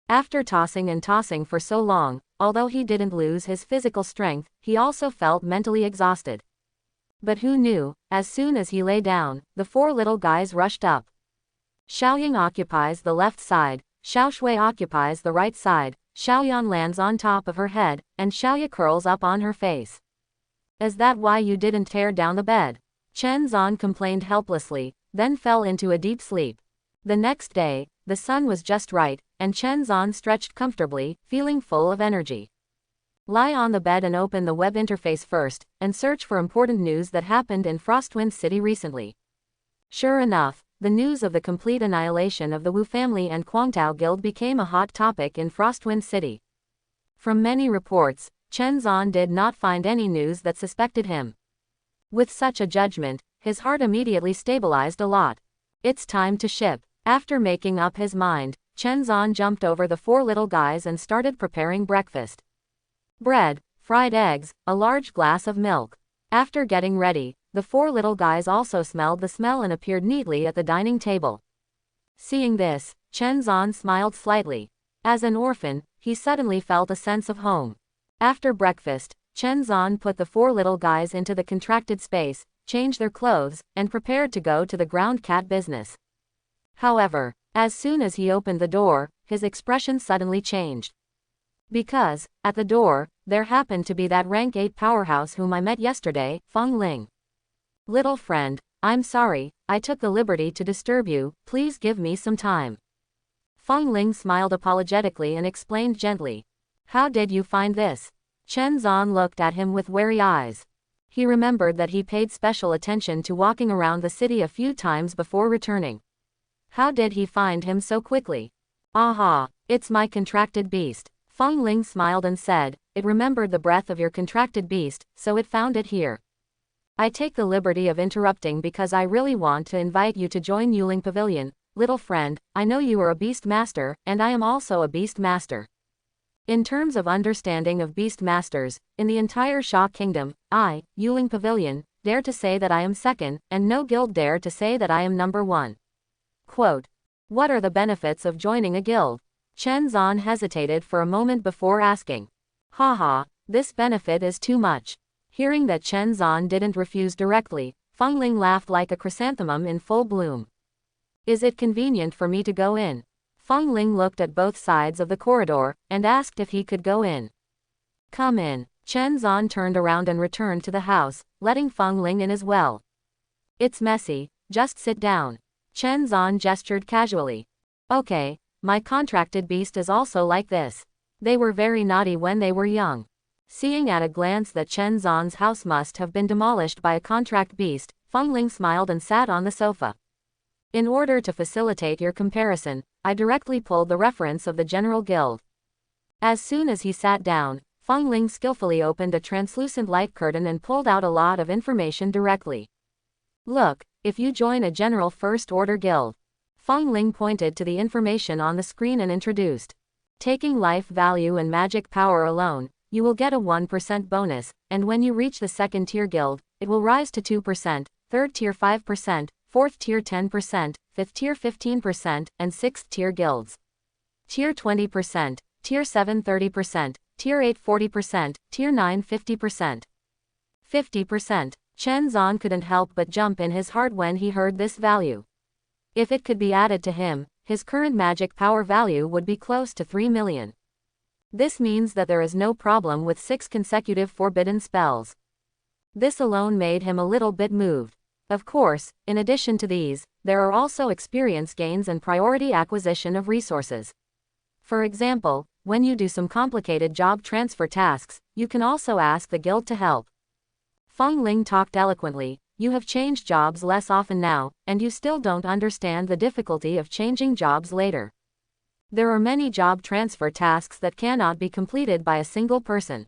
After tossing and tossing for so long, although he didn't lose his physical strength, he also felt mentally exhausted. But who knew, as soon as he lay down, the 4 little guys rushed up. Xiaoying occupies the left side, Xiaoshui occupies the right side, Xiaoyan lands on top of her head, and Xiaoya curls up on her face. Is that why you didn't tear down the bed? Chen Zan complained helplessly, then fell into a deep sleep. The next day, the sun was just right, and Chen Zan stretched comfortably, feeling full of energy. Lie on the bed and open the web interface first, and search for important news that happened in Frostwind City recently. Sure enough, the news of the complete annihilation of the Wu family and Guangtao Guild became a hot topic in Frostwind City. From many reports, Chen Zan did not find any news that suspected him. With such a judgment, his heart immediately stabilized a lot. It's time to ship. After making up his mind, Chen Zan jumped over the 4 little guys and started preparing breakfast. Bread, fried eggs, a large glass of milk. After getting ready, the 4 little guys also smelled the smell and appeared neatly at the dining table. Seeing this, Chen Zan smiled slightly. As an orphan, he suddenly felt a sense of home. After breakfast, Chen Zan put the 4 little guys into the contracted space, changed their clothes, and prepared to go to the ground cat business. However, as soon as he opened the door, his expression suddenly changed. Because, at the door, there happened to be that rank 8 powerhouse whom I met yesterday, Feng Ling. Little friend, I'm sorry, I took the liberty to disturb you, please give me some time. Feng Ling smiled apologetically and explained gently. How did you find this? Chen Zan looked at him with wary eyes. He remembered that he paid special attention to walking around the city a few times before returning. How did he find him so quickly? Aha, it's my contracted beast. Feng Ling smiled and said, it remembered the breath of your contracted beast, so it found it here. I take the liberty of interrupting because I really want to invite you to join Yuling Pavilion. Little friend, I know you are a beast master, and I am also a beast master. In terms of understanding of beast masters, in the entire Xia Kingdom, I, Yuling Pavilion, dare to say that I am second, and no guild dare to say that I am number 1. Quote. What are the benefits of joining a guild? Chen Zan hesitated for a moment before asking. Haha, this benefit is too much. Hearing that Chen Zan didn't refuse directly, Feng Ling laughed like a chrysanthemum in full bloom. Is it convenient for me to go in? Feng Ling looked at both sides of the corridor, and asked if he could go in. Come in. Chen Zan turned around and returned to the house, letting Feng Ling in as well. It's messy, just sit down. Chen Zan gestured casually. Okay, my contracted beast is also like this. They were very naughty when they were young. Seeing at a glance that Chen Zan's house must have been demolished by a contract beast, Feng Ling smiled and sat on the sofa. In order to facilitate your comparison, I directly pulled the reference of the General Guild. As soon as he sat down, Feng Ling skillfully opened a translucent light curtain and pulled out a lot of information directly. Look, if you join a General First Order Guild. Feng Ling pointed to the information on the screen and introduced. Taking life value and magic power alone, you will get a 1% bonus, and when you reach the 2nd tier guild, it will rise to 2%, 3rd tier 5%, 4th tier 10%, 5th tier 15%, and 6th tier guilds. Tier 20%, tier 7 30%, Tier 8 40%, Tier 9 50%. 50%. Chen Zan couldn't help but jump in his heart when he heard this value. If it could be added to him, his current magic power value would be close to 3 million. This means that there is no problem with 6 consecutive forbidden spells. This alone made him a little bit moved. Of course, in addition to these, there are also experience gains and priority acquisition of resources. For example, when you do some complicated job transfer tasks, you can also ask the guild to help. Feng Ling talked eloquently. You have changed jobs less often now, and you still don't understand the difficulty of changing jobs later. There are many job transfer tasks that cannot be completed by a single person.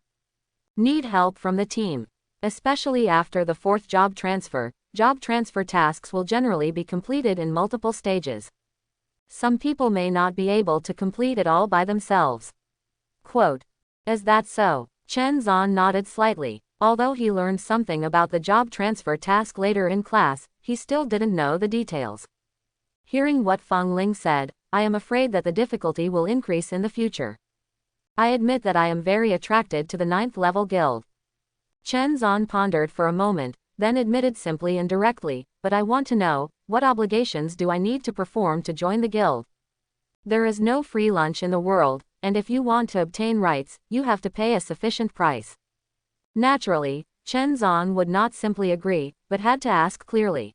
Need help from the team. Especially after the 4th job transfer tasks will generally be completed in multiple stages. Some people may not be able to complete it all by themselves. Quote. Is that so? Chen Zan nodded slightly. Although he learned something about the job transfer task later in class, he still didn't know the details. Hearing what Feng Ling said, I am afraid that the difficulty will increase in the future. I admit that I am very attracted to the 9th level guild. Chen Zan pondered for a moment, then admitted simply and directly, but I want to know, what obligations do I need to perform to join the guild? There is no free lunch in the world, and if you want to obtain rights, you have to pay a sufficient price. Naturally, Chen Zan would not simply agree, but had to ask clearly.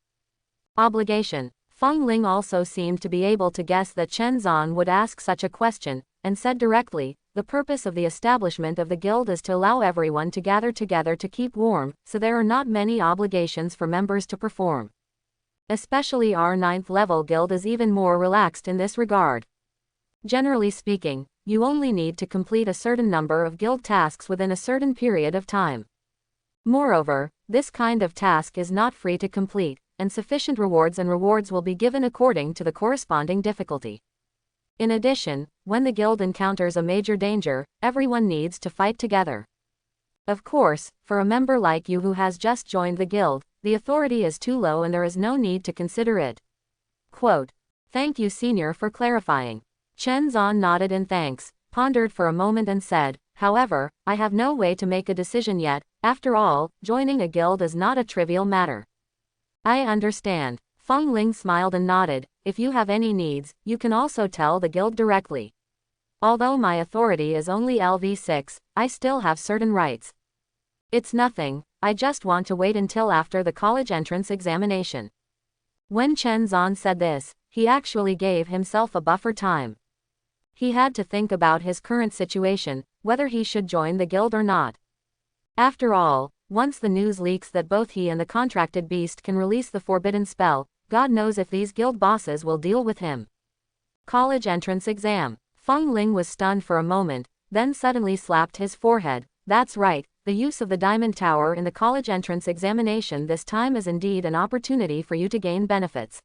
Obligation. Feng Ling also seemed to be able to guess that Chen Zan would ask such a question, and said directly, the purpose of the establishment of the guild is to allow everyone to gather together to keep warm, so there are not many obligations for members to perform. Especially our 9th level guild is even more relaxed in this regard. Generally speaking, you only need to complete a certain number of guild tasks within a certain period of time. Moreover, this kind of task is not free to complete, and sufficient rewards will be given according to the corresponding difficulty. In addition, when the guild encounters a major danger, everyone needs to fight together. Of course, for a member like you who has just joined the guild, the authority is too low and there is no need to consider it. Quote. Thank you, senior, for clarifying. Chen Zan nodded in thanks, pondered for a moment and said, however, I have no way to make a decision yet. After all, joining a guild is not a trivial matter. I understand. Feng Ling smiled and nodded. If you have any needs, you can also tell the guild directly. Although my authority is only LV6, I still have certain rights. It's nothing, I just want to wait until after the college entrance examination. When Chen Zan said this, he actually gave himself a buffer time. He had to think about his current situation, whether he should join the guild or not. After all, once the news leaks that both he and the contracted beast can release the forbidden spell, God knows if these guild bosses will deal with him. College entrance exam. Feng Ling was stunned for a moment, then suddenly slapped his forehead. That's right, the use of the Diamond Tower in the college entrance examination this time is indeed an opportunity for you to gain benefits.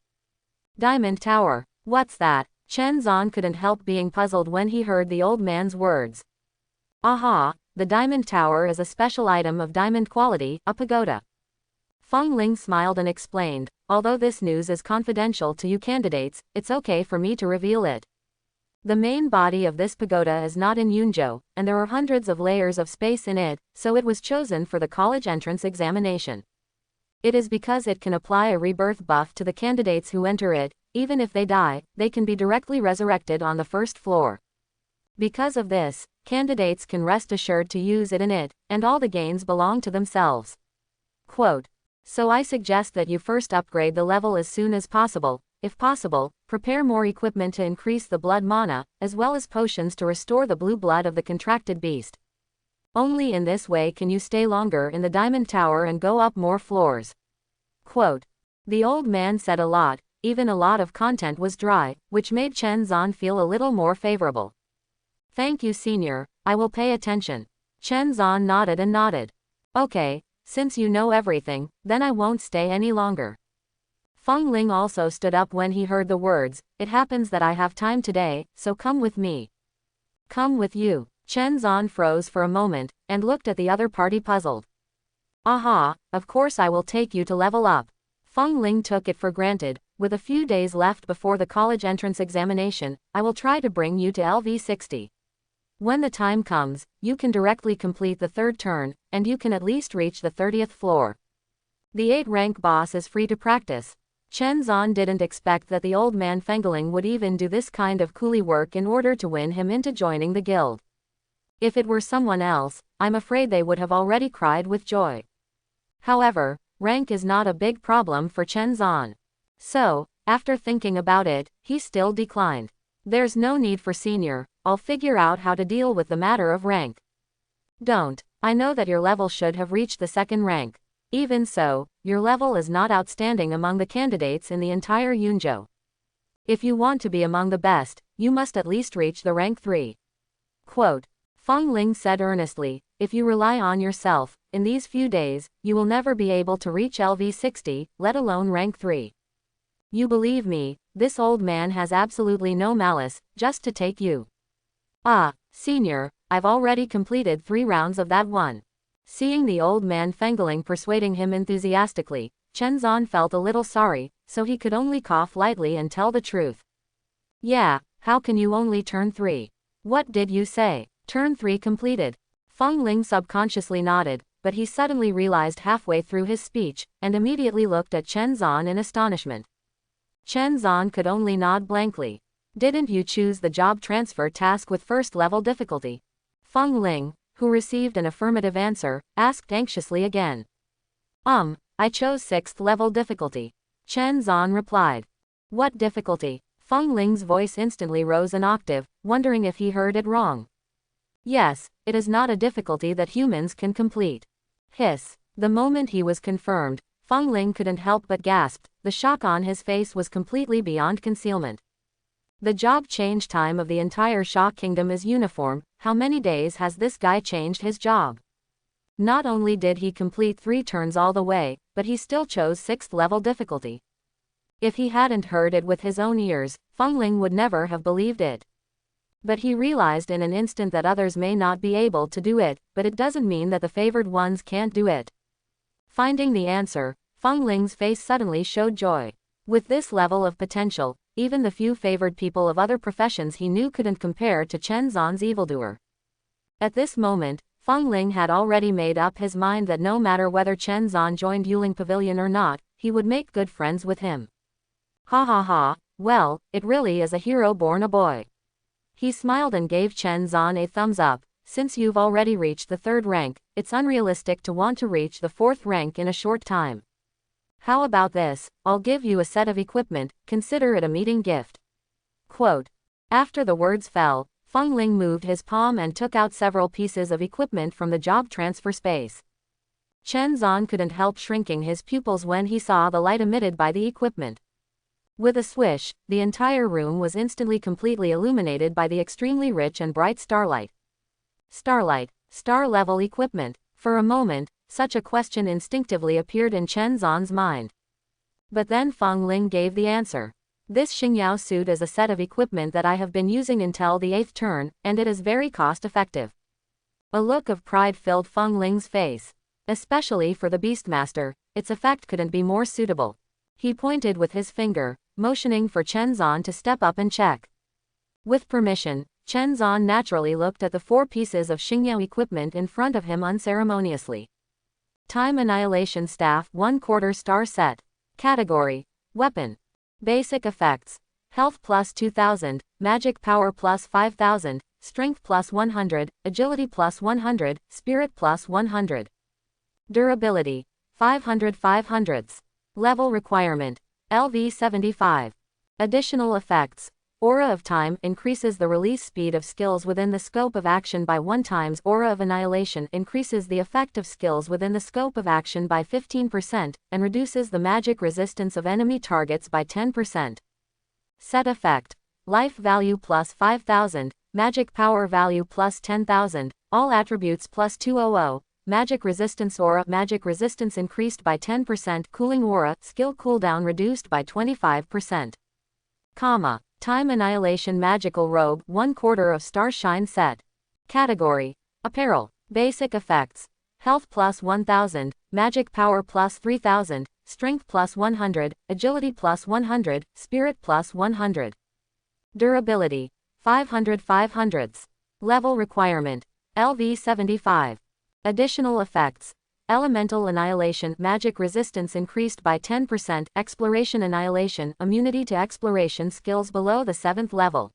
Diamond Tower. What's that? Chen Zan couldn't help being puzzled when he heard the old man's words. Aha, the Diamond Tower is a special item of diamond quality, a pagoda. Feng Ling smiled and explained, although this news is confidential to you candidates, it's okay for me to reveal it. The main body of this pagoda is not in Yunzhou, and there are hundreds of layers of space in it, so it was chosen for the college entrance examination. It is because it can apply a rebirth buff to the candidates who enter it. Even if they die, they can be directly resurrected on the first floor. Because of this, candidates can rest assured to use it in it, and all the gains belong to themselves. Quote. So I suggest that you first upgrade the level as soon as possible. If possible, prepare more equipment to increase the blood mana, as well as potions to restore the blue blood of the contracted beast. Only in this way can you stay longer in the Diamond Tower and go up more floors. Quote. The old man said a lot, even a lot of content was dry, which made Chen Zan feel a little more favorable. Thank you, senior, I will pay attention. Chen Zan nodded and nodded. Okay, since you know everything, then I won't stay any longer. Feng Ling also stood up when he heard the words, it happens that I have time today, so come with me. Come with you. Chen Zan froze for a moment, and looked at the other party puzzled. Aha, of course I will take you to level up. Feng Ling took it for granted. With a few days left before the college entrance examination, I will try to bring you to LV60. When the time comes, you can directly complete the third turn, and you can at least reach the 30th floor. The 8th-rank boss is free to practice. Chen Zan didn't expect that the old man Fengling would even do this kind of coolie work in order to win him into joining the guild. If it were someone else, I'm afraid they would have already cried with joy. However, rank is not a big problem for Chen Zan. So, after thinking about it, he still declined. There's no need for senior, I'll figure out how to deal with the matter of rank. Don't. I know that your level should have reached the 2nd rank. Even so, your level is not outstanding among the candidates in the entire Yunzhou. If you want to be among the best, you must at least reach the rank 3. Quote. Feng Ling said earnestly, if you rely on yourself, in these few days, you will never be able to reach LV60, let alone rank 3. You believe me, this old man has absolutely no malice, just to take you. Ah, senior, I've already completed 3 rounds of that one. Seeing the old man Fengling persuading him enthusiastically, Chen Zan felt a little sorry, so he could only cough lightly and tell the truth. Yeah, how can you only turn 3? What did you say? Turn 3 completed. Feng Ling subconsciously nodded, but he suddenly realized halfway through his speech, and immediately looked at Chen Zan in astonishment. Chen Zan could only nod blankly. Didn't you choose the job transfer task with 1st level difficulty? Feng Ling, who received an affirmative answer, asked anxiously again. I chose 6th level difficulty. Chen Zan replied. What difficulty? Feng Ling's voice instantly rose an octave, wondering if he heard it wrong. Yes, it is not a difficulty that humans can complete. Hiss. The moment he was confirmed, Feng Ling couldn't help but gasp. The shock on his face was completely beyond concealment. The job change time of the entire Sha Kingdom is uniform. How many days has this guy changed his job? Not only did he complete 3 turns all the way, but he still chose 6th level difficulty. If he hadn't heard it with his own ears, Feng Ling would never have believed it. But he realized in an instant that others may not be able to do it, but it doesn't mean that the favored ones can't do it. Finding the answer, Feng Ling's face suddenly showed joy. With this level of potential, even the few favored people of other professions he knew couldn't compare to Chen Zan's evildoer. At this moment, Feng Ling had already made up his mind that no matter whether Chen Zan joined Yuling Pavilion or not, he would make good friends with him. Ha ha ha, well, it really is a hero born a boy. He smiled and gave Chen Zan a thumbs up. Since you've already reached the 3rd rank, it's unrealistic to want to reach the 4th rank in a short time. How about this? I'll give you a set of equipment, consider it a meeting gift. Quote. After the words fell, Feng Ling moved his palm and took out several pieces of equipment from the job transfer space. Chen Zan couldn't help shrinking his pupils when he saw the light emitted by the equipment. With a swish, the entire room was instantly completely illuminated by the extremely rich and bright starlight. Starlight, star-level equipment. For a moment, such a question instinctively appeared in Chen Zan's mind. But then Feng Ling gave the answer. This Xingyao suit is a set of equipment that I have been using until the 8th turn, and it is very cost-effective. A look of pride filled Feng Ling's face. Especially for the Beastmaster, its effect couldn't be more suitable. He pointed with his finger, motioning for Chen Zan to step up and check. With permission, Chen Zan naturally looked at the 4 pieces of Xingyao equipment in front of him unceremoniously. Time Annihilation Staff 1/4 star set. Category: Weapon. Basic effects: Health plus 2000, Magic Power plus 5000, Strength plus 100, Agility plus 100, Spirit plus 100. Durability: 500 500ths. Level requirement: LV75. Additional effects: Aura of Time increases the release speed of skills within the scope of action by 1 times. Aura of Annihilation increases the effect of skills within the scope of action by 15%, and reduces the magic resistance of enemy targets by 10%. Set effect: Life value plus 5000, Magic power value plus 10,000, all attributes plus 200, Magic resistance aura. Magic resistance increased by 10%. Cooling aura. Skill cooldown reduced by 25%. Time Annihilation Magical Robe 1/4 of Star Shine Set. Category: Apparel. Basic effects: Health plus 1000, Magic Power plus 3000, Strength plus 100, Agility plus 100, Spirit plus 100. Durability: 500 500ths. Level requirement. LV 75. Additional effects. Elemental Annihilation, Magic Resistance increased by 10%, Exploration Annihilation, Immunity to Exploration skills below the 7th level.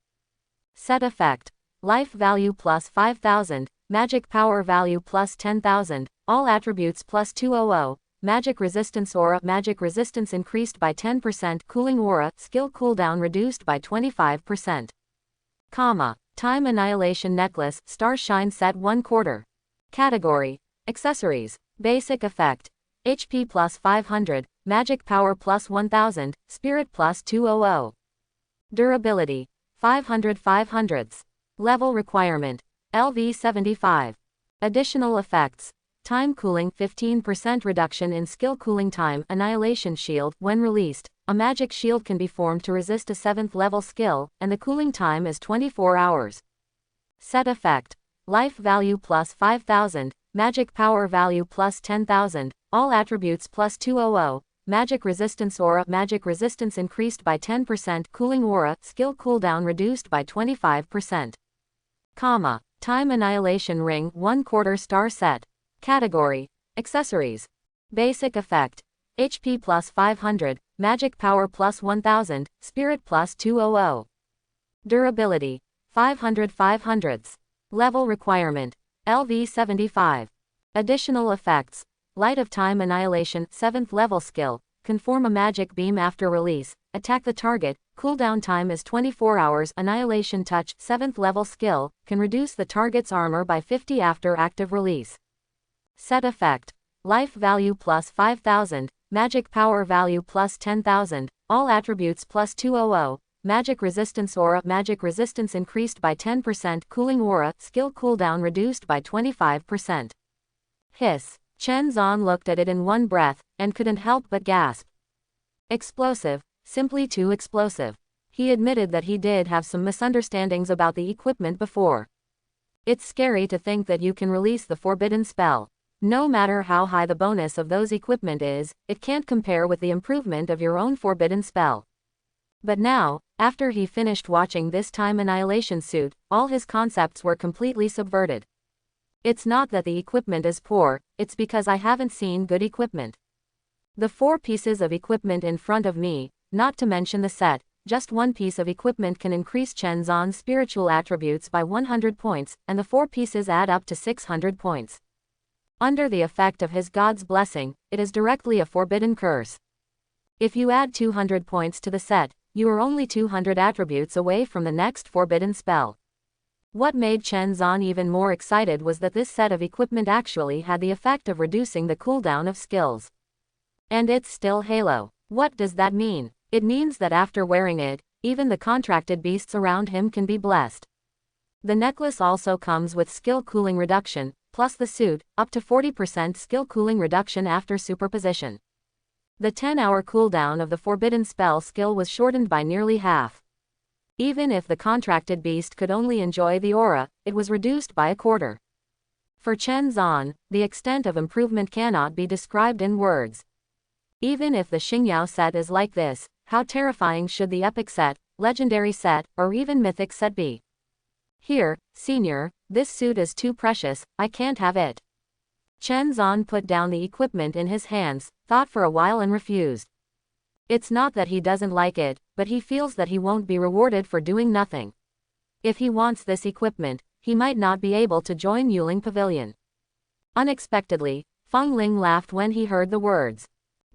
Set effect. Life value plus 5,000, Magic Power value plus 10,000, all attributes plus 200, Magic Resistance Aura, Magic Resistance increased by 10%, Cooling Aura, Skill cooldown reduced by 25%. Time Annihilation Necklace, Star Shine Set 1/4. Category. Accessories. Basic effect. HP plus 500, Magic Power plus 1000, Spirit plus 200. Durability. 500 500ths. Level requirement. LV 75. Additional effects. Time cooling, 15% reduction in skill cooling time. Annihilation Shield, when released, a magic shield can be formed to resist a 7th level skill, and the cooling time is 24 hours. Set effect. Life value plus 5,000, Magic Power value plus 10,000, all attributes plus 200, Magic Resistance Aura, Magic Resistance increased by 10%, Cooling Aura, Skill cooldown reduced by 25%. Time Annihilation Ring, 1/4 star set. Category. Accessories. Basic effect. HP plus 500, Magic Power plus 1000, Spirit plus 200. Durability. 500 500ths. Level requirement. LV 75. Additional effects. Light of Time Annihilation, 7th level skill, can form a magic beam after release, attack the target, cooldown time is 24 hours. Annihilation Touch, 7th level skill, can reduce the target's armor by 50 after active release. Set effect. Life value plus 5,000, Magic Power value plus 10,000, all attributes plus 200, Magic Resistance Aura, Magic Resistance increased by 10%, Cooling Aura, Skill cooldown reduced by 25%. Hiss. Chen Zan looked at it in one breath, and couldn't help but gasp. Explosive. Simply too explosive. He admitted that he did have some misunderstandings about the equipment before. It's scary to think that you can release the forbidden spell. No matter how high the bonus of those equipment is, it can't compare with the improvement of your own forbidden spell. But now, after he finished watching this Time Annihilation suit, all his concepts were completely subverted. It's not that the equipment is poor, it's because I haven't seen good equipment. The 4 pieces of equipment in front of me, not to mention the set, just one piece of equipment can increase Chen Zan's spiritual attributes by 100 points, and the 4 pieces add up to 600 points. Under the effect of his God's blessing, it is directly a forbidden curse. If you add 200 points to the set, you are only 200 attributes away from the next forbidden spell. What made Chen Zan even more excited was that this set of equipment actually had the effect of reducing the cooldown of skills. And it's still Halo. What does that mean? It means that after wearing it, even the contracted beasts around him can be blessed. The necklace also comes with skill cooling reduction, plus the suit, up to 40% skill cooling reduction after superposition. The 10-hour cooldown of the forbidden spell skill was shortened by nearly half. Even if the contracted beast could only enjoy the aura, it was reduced by 1/4. For Chen Zan, the extent of improvement cannot be described in words. Even if the Xingyao set is like this, how terrifying should the epic set, legendary set, or even mythic set be? Here, senior, this suit is too precious, I can't have it. Chen Zan put down the equipment in his hands, thought for a while and refused. It's not that he doesn't like it, but he feels that he won't be rewarded for doing nothing. If he wants this equipment, he might not be able to join Yuling Pavilion. Unexpectedly, Feng Ling laughed when he heard the words.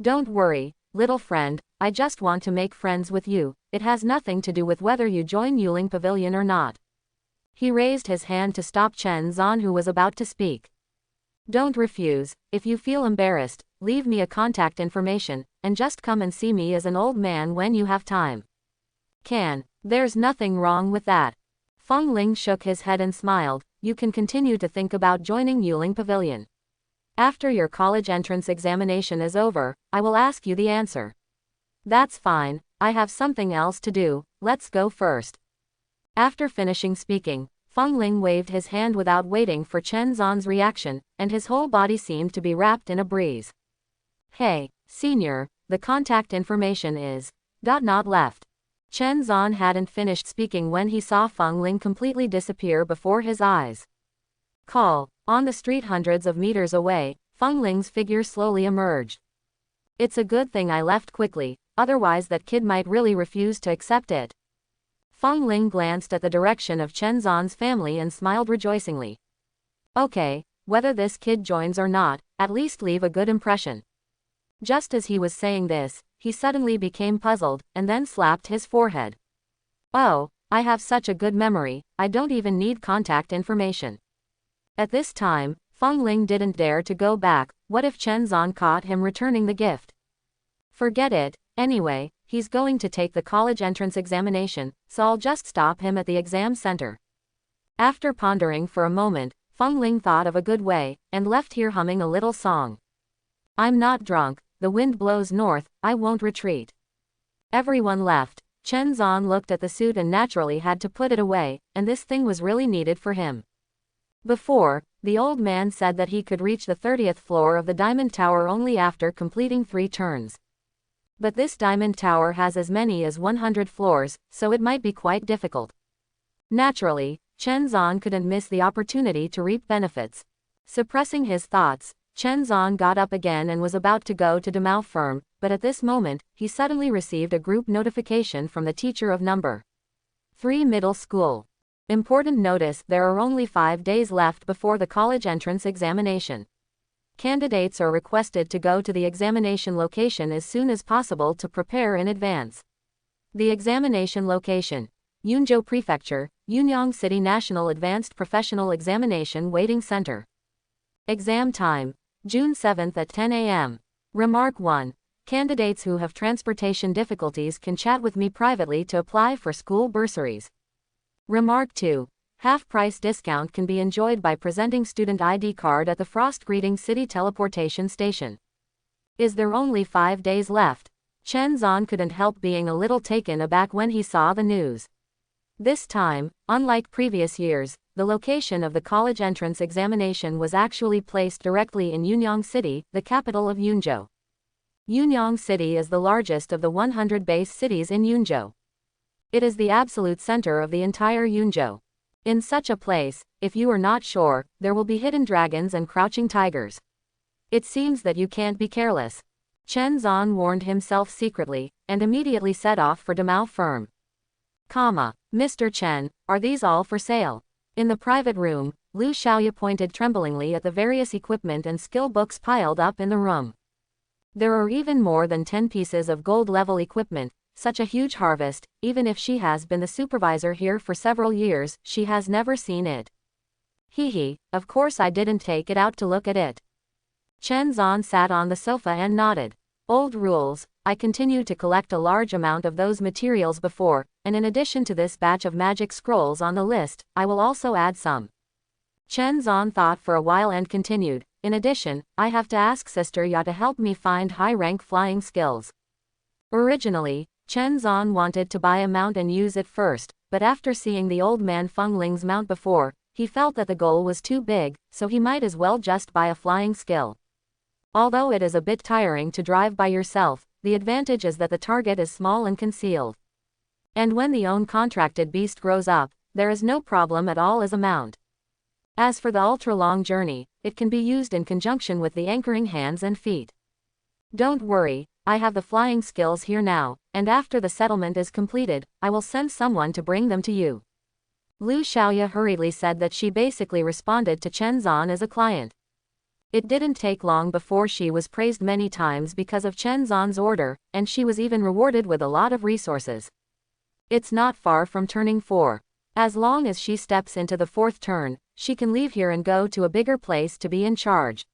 Don't worry, little friend, I just want to make friends with you, it has nothing to do with whether you join Yuling Pavilion or not. He raised his hand to stop Chen Zan, who was about to speak. Don't refuse. If you feel embarrassed, leave me a contact information, and just come and see me as an old man when you have time. There's nothing wrong with that. Feng Ling shook his head and smiled. You can continue to think about joining Yuling Pavilion. After your college entrance examination is over, I will ask you the answer. That's fine, I have something else to do, let's go first. After finishing speaking, Feng Ling waved his hand without waiting for Chen Zan's reaction, and his whole body seemed to be wrapped in a breeze. Hey, senior, the contact information is... not left. Chen Zan hadn't finished speaking when he saw Feng Ling completely disappear before his eyes. Call. On the street hundreds of meters away, Feng Ling's figure slowly emerged. It's a good thing I left quickly, otherwise that kid might really refuse to accept it. Feng Ling glanced at the direction of Chen Zan's family and smiled rejoicingly. Okay, whether this kid joins or not, at least leave a good impression. Just as he was saying this, he suddenly became puzzled, and then slapped his forehead. Oh, I have such a good memory, I don't even need contact information. At this time, Feng Ling didn't dare to go back. What if Chen Zan caught him returning the gift? Forget it, anyway, he's going to take the college entrance examination, so I'll just stop him at the exam center. After pondering for a moment, Feng Ling thought of a good way, and left here humming a little song. I'm not drunk, the wind blows north, I won't retreat. Everyone left. Chen Zan looked at the suit and naturally had to put it away, and this thing was really needed for him. Before, the old man said that he could reach the 30th floor of the Diamond Tower only after completing 3 turns. But this Diamond Tower has as many as 100 floors, so it might be quite difficult. Naturally, Chen Zan couldn't miss the opportunity to reap benefits. Suppressing his thoughts, Chen Zan got up again and was about to go to Demao firm, but at this moment, he suddenly received a group notification from the teacher of number 3 middle school. Important notice: there are only 5 days left before the college entrance examination. Candidates are requested to go to the examination location as soon as possible to prepare in advance. The examination location: Yunzhou Prefecture, Yunyang City National Advanced Professional Examination Waiting Center. Exam time: June 7th at 10 a.m. Remark 1. Candidates who have transportation difficulties can chat with me privately to apply for school bursaries. Remark 2. Half-price discount can be enjoyed by presenting student ID card at the Frost Greeting City Teleportation Station. Is there only 5 days left? Chen Zan couldn't help being a little taken aback when he saw the news. This time, unlike previous years, the location of the college entrance examination was actually placed directly in Yunyang City, the capital of Yunzhou. Yunyang City is the largest of the 100 base cities in Yunzhou. It is the absolute center of the entire Yunzhou. In such a place, if you are not sure, there will be hidden dragons and crouching tigers. It seems that you can't be careless. Chen Zan warned himself secretly, and immediately set off for Demao firm. Mr. Chen, are these all for sale? In the private room, Lu Xiaoya pointed tremblingly at the various equipment and skill books piled up in the room. There are even more than 10 pieces of gold-level equipment. Such a huge harvest, even if she has been the supervisor here for several years, she has never seen it. Of course I didn't take it out to look at it. Chen Zan sat on the sofa and nodded. Old rules, I continued to collect a large amount of those materials before, and in addition to this batch of magic scrolls on the list, I will also add some. Chen Zan thought for a while and continued, in addition, I have to ask Sister Ya to help me find high-rank flying skills. Originally, Chen Zan wanted to buy a mount and use it first, but after seeing the old man Feng Ling's mount before, he felt that the goal was too big, so he might as well just buy a flying skill. Although it is a bit tiring to drive by yourself, the advantage is that the target is small and concealed. And when the own contracted beast grows up, there is no problem at all as a mount. As for the ultra-long journey, it can be used in conjunction with the anchoring hands and feet. Don't worry, I have the flying skills here now, and after the settlement is completed, I will send someone to bring them to you. Lu Xiaoya hurriedly said that she basically responded to Chen Zan as a client. It didn't take long before she was praised many times because of Chen Zan's order, and she was even rewarded with a lot of resources. It's not far from turning 4. As long as she steps into the 4th turn, she can leave here and go to a bigger place to be in charge.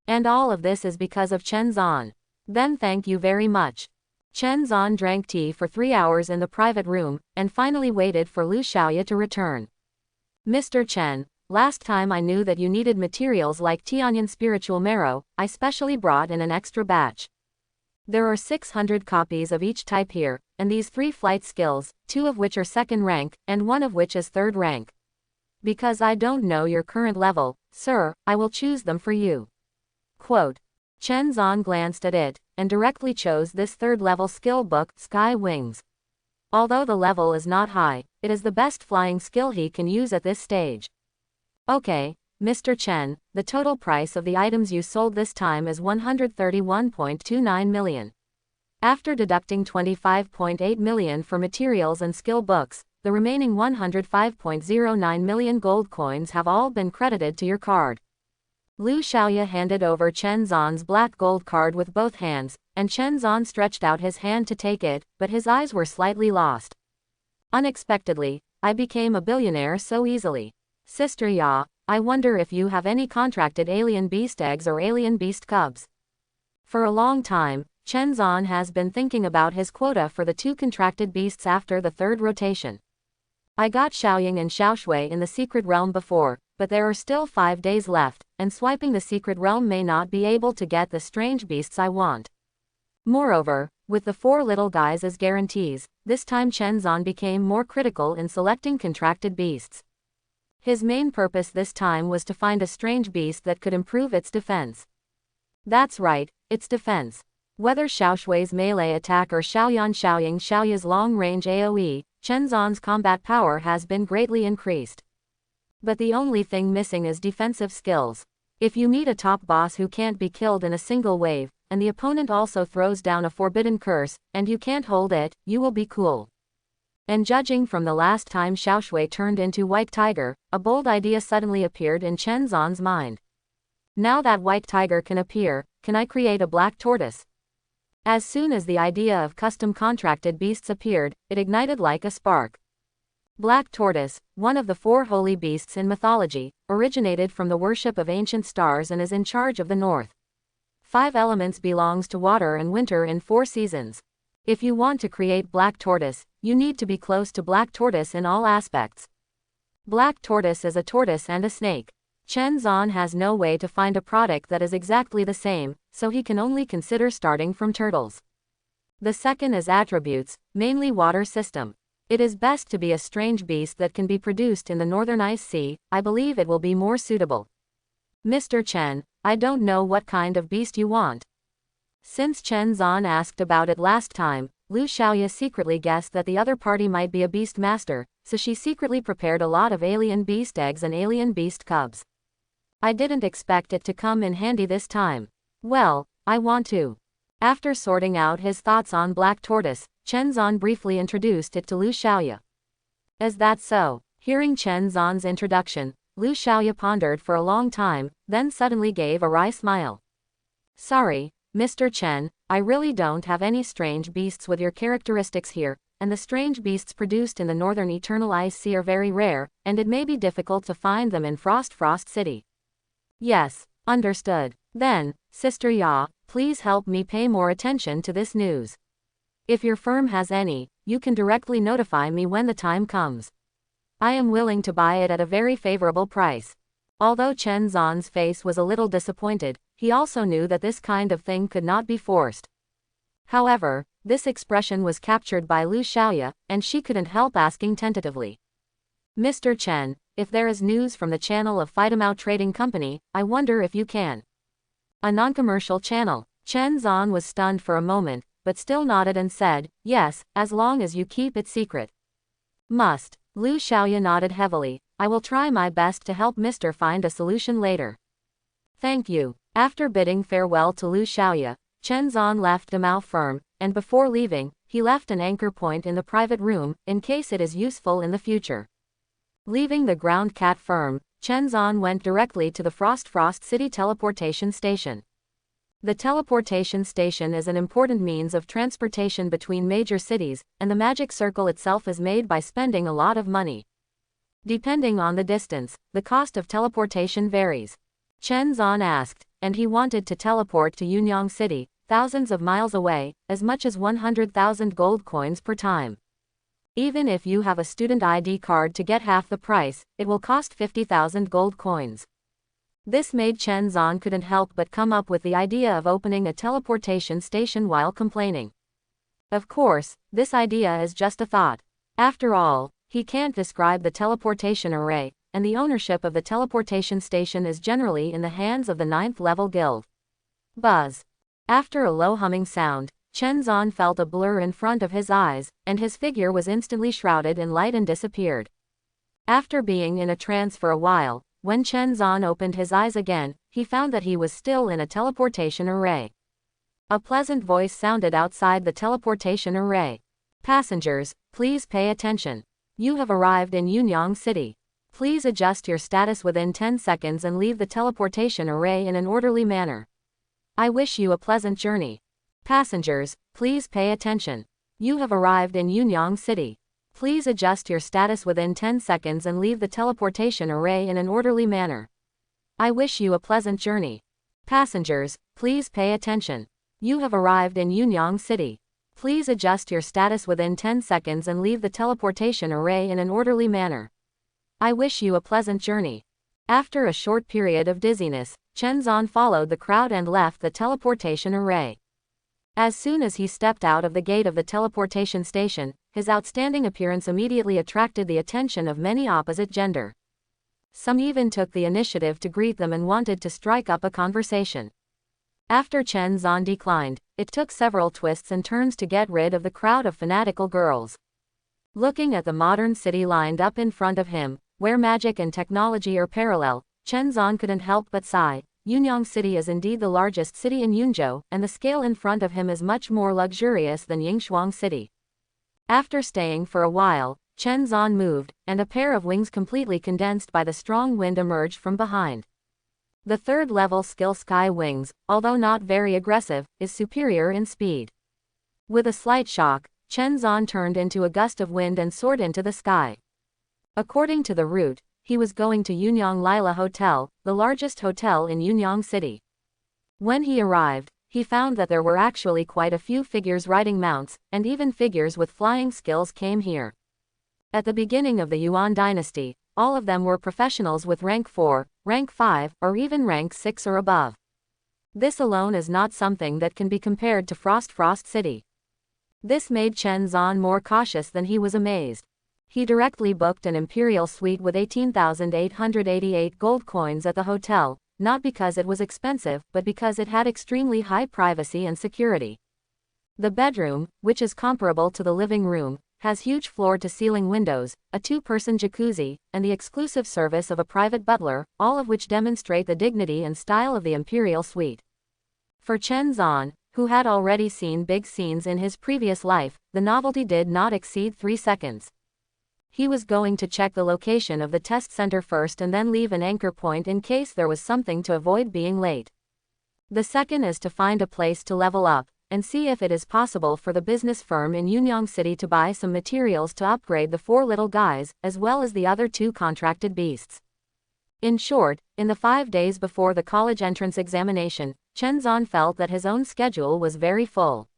And all of this is because of Chen Zan. Then thank you very much. Chen Zan drank tea for 3 hours in the private room, and finally waited for Lu Xiaoya to return. Mr. Chen, last time I knew that you needed materials like Tianyan spiritual marrow, I specially brought in an extra batch. There are 600 copies of each type here, and these 3 flight skills, 2 of which are 2nd rank, and 1 of which is 3rd rank. Because I don't know your current level, sir, I will choose them for you. Quote. Chen Zan glanced at it, and directly chose this 3rd level skill book, Sky Wings. Although the level is not high, it is the best flying skill he can use at this stage. Okay, Mr. Chen, the total price of the items you sold this time is 131.29 million. After deducting 25.8 million for materials and skill books, the remaining 105.09 million gold coins have all been credited to your card. Lu Xiaoya handed over Chen Zan's black gold card with both hands, and Chen Zan stretched out his hand to take it, but his eyes were slightly lost. Unexpectedly, I became a billionaire so easily. Sister Ya, I wonder if you have any contracted alien beast eggs or alien beast cubs. For a long time, Chen Zan has been thinking about his quota for the 2 contracted beasts after the 3rd rotation. I got Xiaoying and Xiaoshui in the secret realm before, but there are still 5 days left, and swiping the secret realm may not be able to get the strange beasts I want. Moreover, with the 4 little guys as guarantees, this time Chen Zan became more critical in selecting contracted beasts. His main purpose this time was to find a strange beast that could improve its defense. That's right, its defense. Whether Xiaoshui's melee attack or Xiaoying Xiaoya's long-range AoE, Chen Zan's combat power has been greatly increased. But the only thing missing is defensive skills. If you meet a top boss who can't be killed in a single wave, and the opponent also throws down a forbidden curse, and you can't hold it, you will be cool. And judging from the last time Xiaoshui turned into White Tiger, a bold idea suddenly appeared in Chen Zan's mind. Now that White Tiger can appear, can I create a black tortoise? As soon as the idea of custom contracted beasts appeared, it ignited like a spark. Black tortoise, one of the 4 holy beasts in mythology, originated from the worship of ancient stars and is in charge of the north. 5 elements belongs to water and winter in 4 seasons. If you want to create black tortoise, you need to be close to black tortoise in all aspects. Black tortoise is a tortoise and a snake. Chen Zan has no way to find a product that is exactly the same, so he can only consider starting from turtles. The second is attributes, mainly water system. It is best to be a strange beast that can be produced in the northern ice sea. I believe it will be more suitable. Mr. Chen, I don't know what kind of beast you want. Since Chen Zan asked about it last time, Lu Xiaoya secretly guessed that the other party might be a beast master, so she secretly prepared a lot of alien beast eggs and alien beast cubs. I didn't expect it to come in handy this time. Well, I want to. After sorting out his thoughts on black tortoise, Chen Zan briefly introduced it to Lu Xiaoya. Is that so? Hearing Chen Zan's introduction, Lu Xiaoya pondered for a long time, then suddenly gave a wry smile. Sorry, Mr. Chen, I really don't have any strange beasts with your characteristics here, and the strange beasts produced in the northern eternal ice sea are very rare, and it may be difficult to find them in Frost City. Yes, understood. Then, Sister Ya, please help me pay more attention to this news. If your firm has any, you can directly notify me when the time comes. I am willing to buy it at a very favorable price. Although Chen Zan's face was a little disappointed, he also knew that this kind of thing could not be forced. However, this expression was captured by Lu Xiaoya, and she couldn't help asking tentatively. Mr. Chen, if there is news from the channel of Fightamao Trading Company, I wonder if you can. A non-commercial channel. Chen Zan was stunned for a moment, but still nodded and said, yes, as long as you keep it secret. Must. Lu Xiaoya nodded heavily. I will try my best to help Mr. find a solution later. Thank you. After bidding farewell to Lu Xiaoya, Chen Zan left the Mao firm, and before leaving, he left an anchor point in the private room, in case it is useful in the future. Leaving the ground cat firm, Chen Zan went directly to the Frost City teleportation station. The teleportation station is an important means of transportation between major cities, and the magic circle itself is made by spending a lot of money. Depending on the distance, the cost of teleportation varies. Chen Zan asked, and he wanted to teleport to Yunyang City, thousands of miles away, as much as 100,000 gold coins per time. Even if you have a student ID card to get half the price, it will cost 50,000 gold coins. This made Chen Zan couldn't help but come up with the idea of opening a teleportation station while complaining. Of course, this idea is just a thought. After all, he can't describe the teleportation array, and the ownership of the teleportation station is generally in the hands of the 9th level guild. Buzz. After a low humming sound, Chen Zan felt a blur in front of his eyes, and his figure was instantly shrouded in light and disappeared. After being in a trance for a while, when Chen Zan opened his eyes again, he found that he was still in a teleportation array. A pleasant voice sounded outside the teleportation array. Passengers, please pay attention. You have arrived in Yunyang City. Please adjust your status within 10 seconds and leave the teleportation array in an orderly manner. I wish you a pleasant journey. Passengers, please pay attention. You have arrived in Yunyang City. Please adjust your status within 10 seconds and leave the teleportation array in an orderly manner. I wish you a pleasant journey. Passengers, please pay attention. You have arrived in Yunyang City. Please adjust your status within 10 seconds and leave the teleportation array in an orderly manner. I wish you a pleasant journey. After a short period of dizziness, Chen Zan followed the crowd and left the teleportation array. As soon as he stepped out of the gate of the teleportation station, his outstanding appearance immediately attracted the attention of many opposite gender. Some even took the initiative to greet them and wanted to strike up a conversation. After Chen Zan declined, it took several twists and turns to get rid of the crowd of fanatical girls. Looking at the modern city lined up in front of him, where magic and technology are parallel, Chen Zan couldn't help but sigh. Yunyang City is indeed the largest city in Yunzhou, and the scale in front of him is much more luxurious than Yingshuang City. After staying for a while, Chen Zan moved, and a pair of wings completely condensed by the strong wind emerged from behind. The third-level skill Sky Wings, although not very aggressive, is superior in speed. With a slight shock, Chen Zan turned into a gust of wind and soared into the sky. According to the route, he was going to Yunyang Lila Hotel, the largest hotel in Yunyang City. When he arrived, he found that there were actually quite a few figures riding mounts, and even figures with flying skills came here. At the beginning of the Yuan dynasty, all of them were professionals with rank 4, rank 5, or even rank 6 or above. This alone is not something that can be compared to Frost City. This made Chen Zan more cautious than he was amazed. He directly booked an imperial suite with 18,888 gold coins at the hotel, not because it was expensive, but because it had extremely high privacy and security. The bedroom, which is comparable to the living room, has huge floor-to-ceiling windows, a two-person jacuzzi, and the exclusive service of a private butler, all of which demonstrate the dignity and style of the imperial suite. For Chen Zan, who had already seen big scenes in his previous life, the novelty did not exceed 3 seconds. He was going to check the location of the test center first and then leave an anchor point in case there was something to avoid being late. The second is to find a place to level up, and see if it is possible for the business firm in Yunyang City to buy some materials to upgrade the 4 little guys, as well as the other 2 contracted beasts. In short, in the 5 days before the college entrance examination, Chen Zan felt that his own schedule was very full.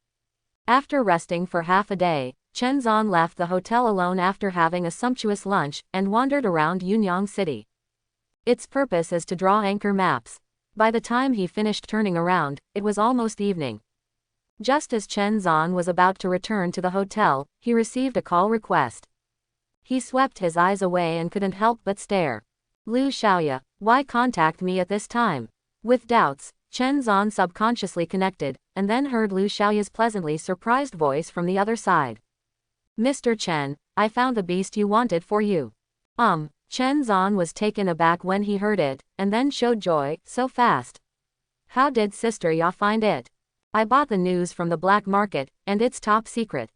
After resting for half a day, Chen Zan left the hotel alone after having a sumptuous lunch, and wandered around Yunyang City. Its purpose is to draw anchor maps. By the time he finished turning around, it was almost evening. Just as Chen Zan was about to return to the hotel, he received a call request. He swept his eyes away and couldn't help but stare. Lu Xiaoya, why contact me at this time? With doubts, Chen Zan subconsciously connected, and then heard Lu Xiaoya's pleasantly surprised voice from the other side. Mr. Chen, I found the beast you wanted for you. Chen Zan was taken aback when he heard it, and then showed joy, so fast. How did Sister Ya find it? I bought the news from the black market, and it's top secret.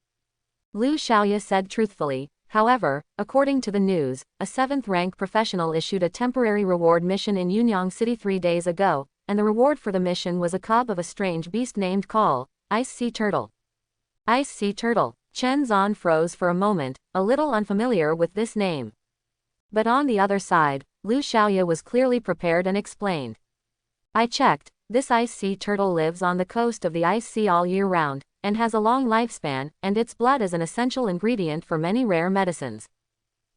Lu Xiaoya said truthfully. However, according to the news, a 7th-rank professional issued a temporary reward mission in Yunyang City 3 days ago, and the reward for the mission was a cub of a strange beast named Call, Ice Sea Turtle. Ice Sea Turtle. Chen Zan froze for a moment, a little unfamiliar with this name. But on the other side, Lu Xiaoya was clearly prepared and explained. I checked, this ice sea turtle lives on the coast of the ice sea all year round, and has a long lifespan, and its blood is an essential ingredient for many rare medicines.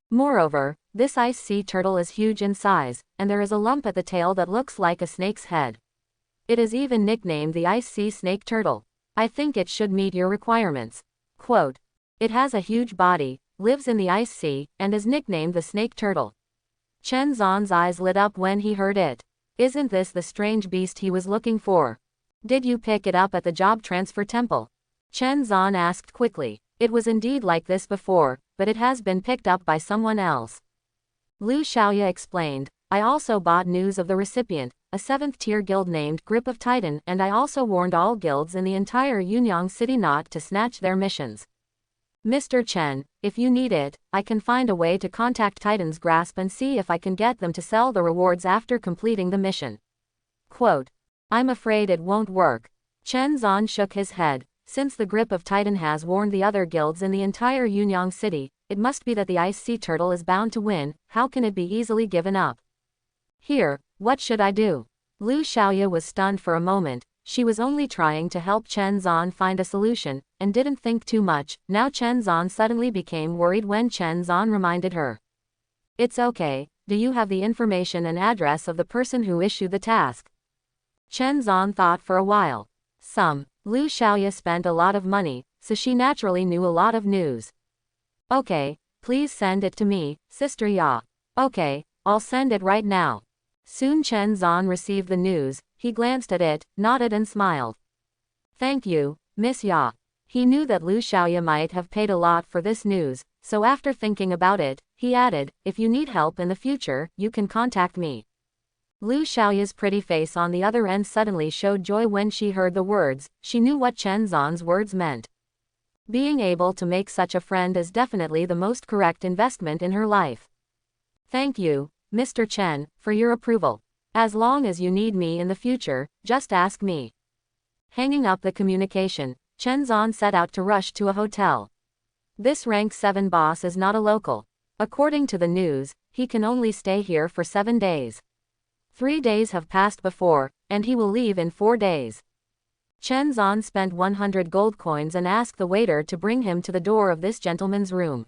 Moreover, this ice sea turtle is huge in size, and there is a lump at the tail that looks like a snake's head. It is even nicknamed the ice sea snake turtle. I think it should meet your requirements. Quote, it has a huge body, lives in the ice sea, and is nicknamed the snake turtle. Chen Zan's eyes lit up when he heard it. Isn't this the strange beast he was looking for? Did you pick it up at the job transfer temple? Chen Zan asked quickly. It was indeed like this before, but it has been picked up by someone else. Lu Xiaoya explained, I also bought news of the recipient, a 7th-tier guild named Grip of Titan, and I also warned all guilds in the entire Yunyang city not to snatch their missions. Mr. Chen, if you need it, I can find a way to contact Titan's Grasp and see if I can get them to sell the rewards after completing the mission. Quote. I'm afraid it won't work. Chen Zan shook his head. Since the Grip of Titan has warned the other guilds in the entire Yunyang city, it must be that the Ice Sea Turtle is bound to win. How can it be easily given up? Here, what should I do? Lu Xiaoya was stunned for a moment. She was only trying to help Chen Zan find a solution, and didn't think too much. Now Chen Zan suddenly became worried when Chen Zan reminded her. It's okay, do you have the information and address of the person who issued the task? Chen Zan thought for a while. Lu Xiaoya spent a lot of money, so she naturally knew a lot of news. Okay, please send it to me, Sister Ya. Okay, I'll send it right now. Soon Chen Zan received the news. He glanced at it, nodded and smiled. Thank you, Miss Ya. He knew that Lu Xiaoya might have paid a lot for this news, so after thinking about it, he added, if you need help in the future, you can contact me. Lu Xiaoya's pretty face on the other end suddenly showed joy when she heard the words. She knew what Chen Zan's words meant. Being able to make such a friend is definitely the most correct investment in her life. Thank you, Mr. Chen, for your approval. As long as you need me in the future, just ask me. Hanging up the communication, Chen Zan set out to rush to a hotel. This rank 7 boss is not a local. According to the news, he can only stay here for 7 days. 3 days have passed before, and he will leave in 4 days. Chen Zan spent 100 gold coins and asked the waiter to bring him to the door of this gentleman's room.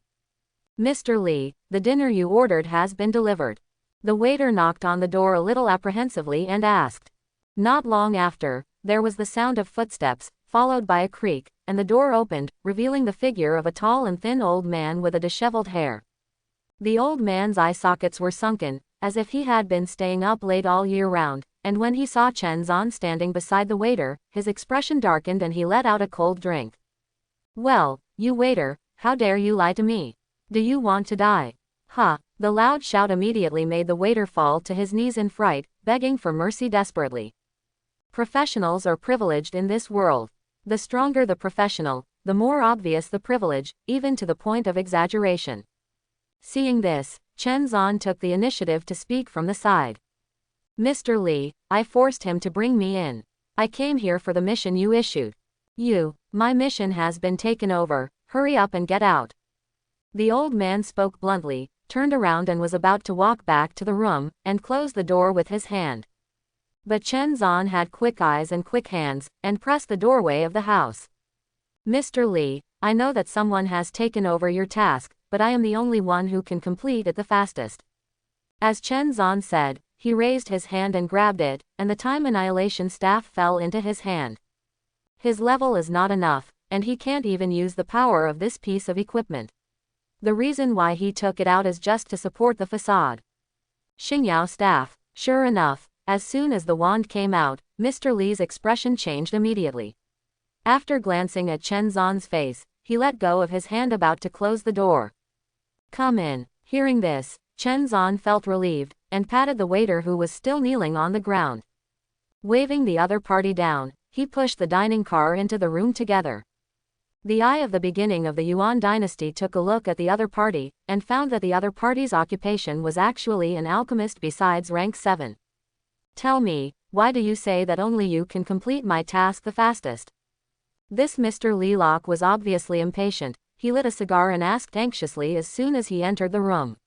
Mr. Li, the dinner you ordered has been delivered. The waiter knocked on the door a little apprehensively and asked. Not long after, there was the sound of footsteps, followed by a creak, and the door opened, revealing the figure of a tall and thin old man with a disheveled hair. The old man's eye sockets were sunken, as if he had been staying up late all year round, and when he saw Chen Zan standing beside the waiter, his expression darkened and he let out a cold drink. Well, you waiter, how dare you lie to me? Do you want to die? Ha! The loud shout immediately made the waiter fall to his knees in fright, begging for mercy desperately. Professionals are privileged in this world. The stronger the professional, the more obvious the privilege, even to the point of exaggeration. Seeing this, Chen Zan took the initiative to speak from the side. Mr. Li, I forced him to bring me in. I came here for the mission you issued. My mission has been taken over, hurry up and get out. The old man spoke bluntly, turned around and was about to walk back to the room, and close the door with his hand. But Chen Zan had quick eyes and quick hands, and pressed the doorway of the house. Mr. Li, I know that someone has taken over your task, but I am the only one who can complete it the fastest. As Chen Zan said, he raised his hand and grabbed it, and the time annihilation staff fell into his hand. His level is not enough, and he can't even use the power of this piece of equipment. The reason why he took it out is just to support the facade. Xingyao staff. Sure enough, as soon as the wand came out, Mr. Li's expression changed immediately. After glancing at Chen Zan's face, he let go of his hand about to close the door. Come in. Hearing this, Chen Zan felt relieved, and patted the waiter who was still kneeling on the ground. Waving the other party down, he pushed the dining car into the room together. The eye of the beginning of the Yuan dynasty took a look at the other party, and found that the other party's occupation was actually an alchemist besides rank 7. Tell me, why do you say that only you can complete my task the fastest? This Mr. Li Lok was obviously impatient. He lit a cigar and asked anxiously as soon as he entered the room.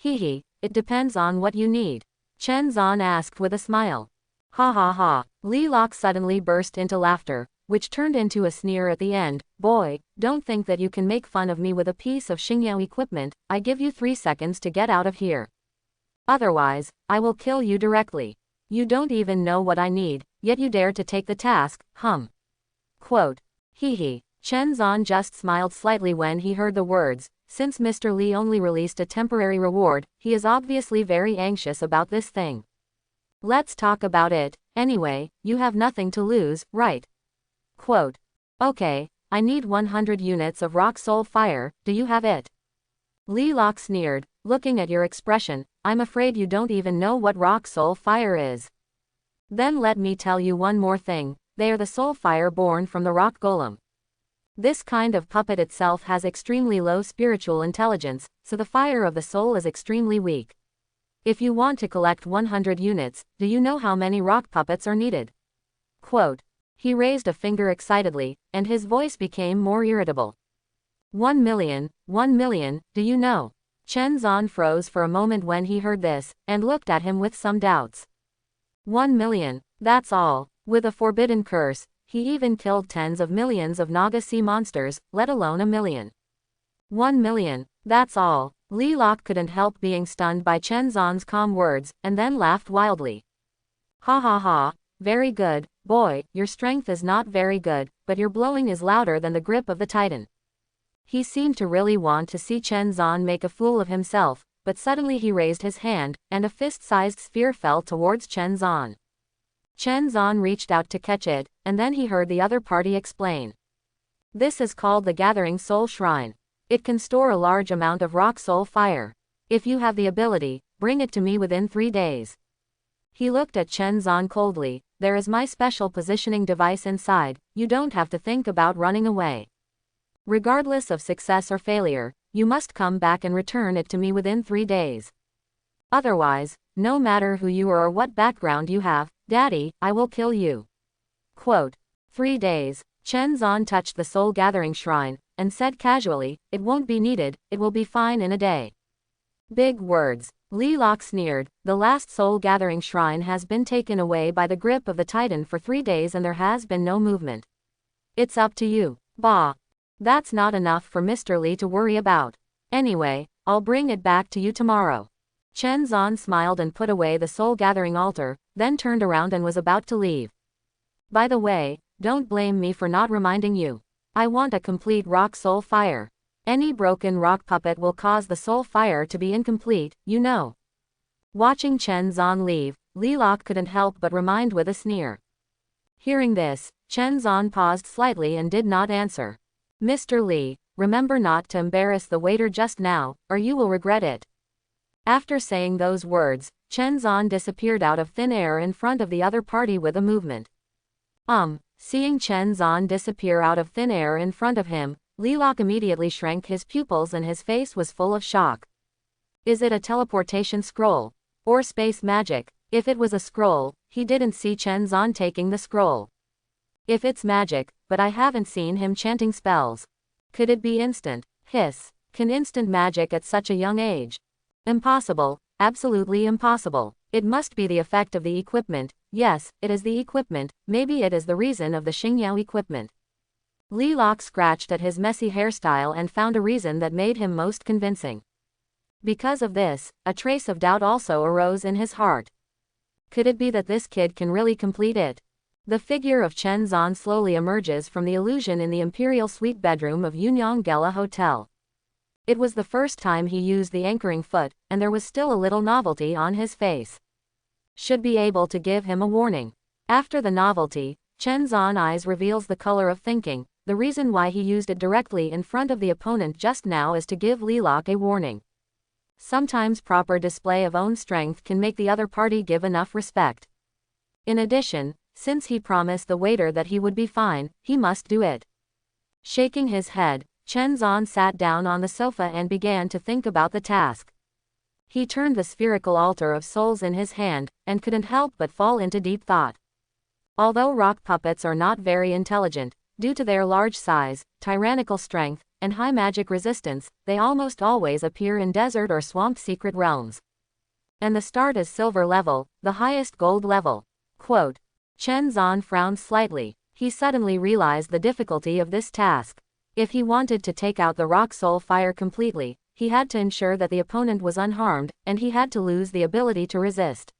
It depends on what you need. Chen Zan asked with a smile. Ha ha ha. Li Lok suddenly burst into laughter, which turned into a sneer at the end. Boy, don't think that you can make fun of me with a piece of Xingyao equipment. I give you 3 seconds to get out of here. Otherwise, I will kill you directly. You don't even know what I need, yet you dare to take the task, Quote. Chen Zan just smiled slightly when he heard the words. Since Mr. Li only released a temporary reward, he is obviously very anxious about this thing. Let's talk about it. Anyway, you have nothing to lose, right? Quote. Okay, I need 100 units of rock soul fire, do you have it? Lelock sneered, looking at your expression, I'm afraid you don't even know what rock soul fire is. Then let me tell you one more thing, they are the soul fire born from the rock golem. This kind of puppet itself has extremely low spiritual intelligence, so the fire of the soul is extremely weak. If you want to collect 100 units, do you know how many rock puppets are needed? Quote. He raised a finger excitedly, and his voice became more irritable. 1 million, do you know? Chen Zan froze for a moment when he heard this, and looked at him with some doubts. 1 million, that's all. With a forbidden curse, he even killed tens of millions of Naga sea monsters, let alone a million. 1 million, that's all. Lelock couldn't help being stunned by Chen Zan's calm words, and then laughed wildly. Ha ha ha, very good, boy, your strength is not very good, but your blowing is louder than the grip of the Titan. He seemed to really want to see Chen Zan make a fool of himself, but suddenly he raised his hand, and a fist-sized sphere fell towards Chen Zan. Chen Zan reached out to catch it, and then he heard the other party explain. This is called the Gathering Soul Shrine. It can store a large amount of rock soul fire. If you have the ability, bring it to me within 3 days. He looked at Chen Zan coldly, there is my special positioning device inside, you don't have to think about running away. Regardless of success or failure, you must come back and return it to me within 3 days. Otherwise, no matter who you are or what background you have, Daddy, I will kill you. Quote. 3 days. Chen Zan touched the soul gathering shrine, and said casually, it won't be needed, it will be fine in a day. Big words. Lelock sneered, the last soul gathering shrine has been taken away by the grip of the Titan for 3 days and there has been no movement. It's up to you. Bah. That's not enough for Mr. Li to worry about. Anyway, I'll bring it back to you tomorrow. Chen Zan smiled and put away the soul gathering altar, then turned around and was about to leave. By the way, don't blame me for not reminding you. I want a complete rock soul fire. Any broken rock puppet will cause the soul fire to be incomplete, you know. Watching Chen Zan leave, Lelock couldn't help but remind with a sneer. Hearing this, Chen Zan paused slightly and did not answer. Mr. Li, remember not to embarrass the waiter just now, or you will regret it. After saying those words, Chen Zan disappeared out of thin air in front of the other party with a movement. Seeing Chen Zan disappear out of thin air in front of him, Lelock immediately shrank his pupils and his face was full of shock. Is it a teleportation scroll? Or space magic? If it was a scroll, he didn't see Chen Zan taking the scroll. If it's magic, but I haven't seen him chanting spells. Could it be instant? Hiss. Can instant magic at such a young age? Impossible. Absolutely impossible. It must be the effect of the equipment. Yes, it is the equipment, maybe it is the reason of the Xingyao equipment. Lelock scratched at his messy hairstyle and found a reason that made him most convincing. Because of this, a trace of doubt also arose in his heart. Could it be that this kid can really complete it? The figure of Chen Zan slowly emerges from the illusion in the imperial suite bedroom of Yunyang Gela Hotel. It was the first time he used the anchoring foot, and there was still a little novelty on his face. Should be able to give him a warning. After the novelty, Chen Zan eyes reveals the color of thinking. The reason why he used it directly in front of the opponent just now is to give Lelock a warning. Sometimes proper display of own strength can make the other party give enough respect. In addition, since he promised the waiter that he would be fine, he must do it. Shaking his head, Chen Zan sat down on the sofa and began to think about the task. He turned the spherical altar of souls in his hand, and couldn't help but fall into deep thought. Although rock puppets are not very intelligent, due to their large size, tyrannical strength, and high magic resistance, they almost always appear in desert or swamp secret realms. And the start is silver level, the highest gold level. Quote. Chen Zan frowned slightly. He suddenly realized the difficulty of this task. If he wanted to take out the rock soul fire completely, he had to ensure that the opponent was unharmed, and he had to lose the ability to resist.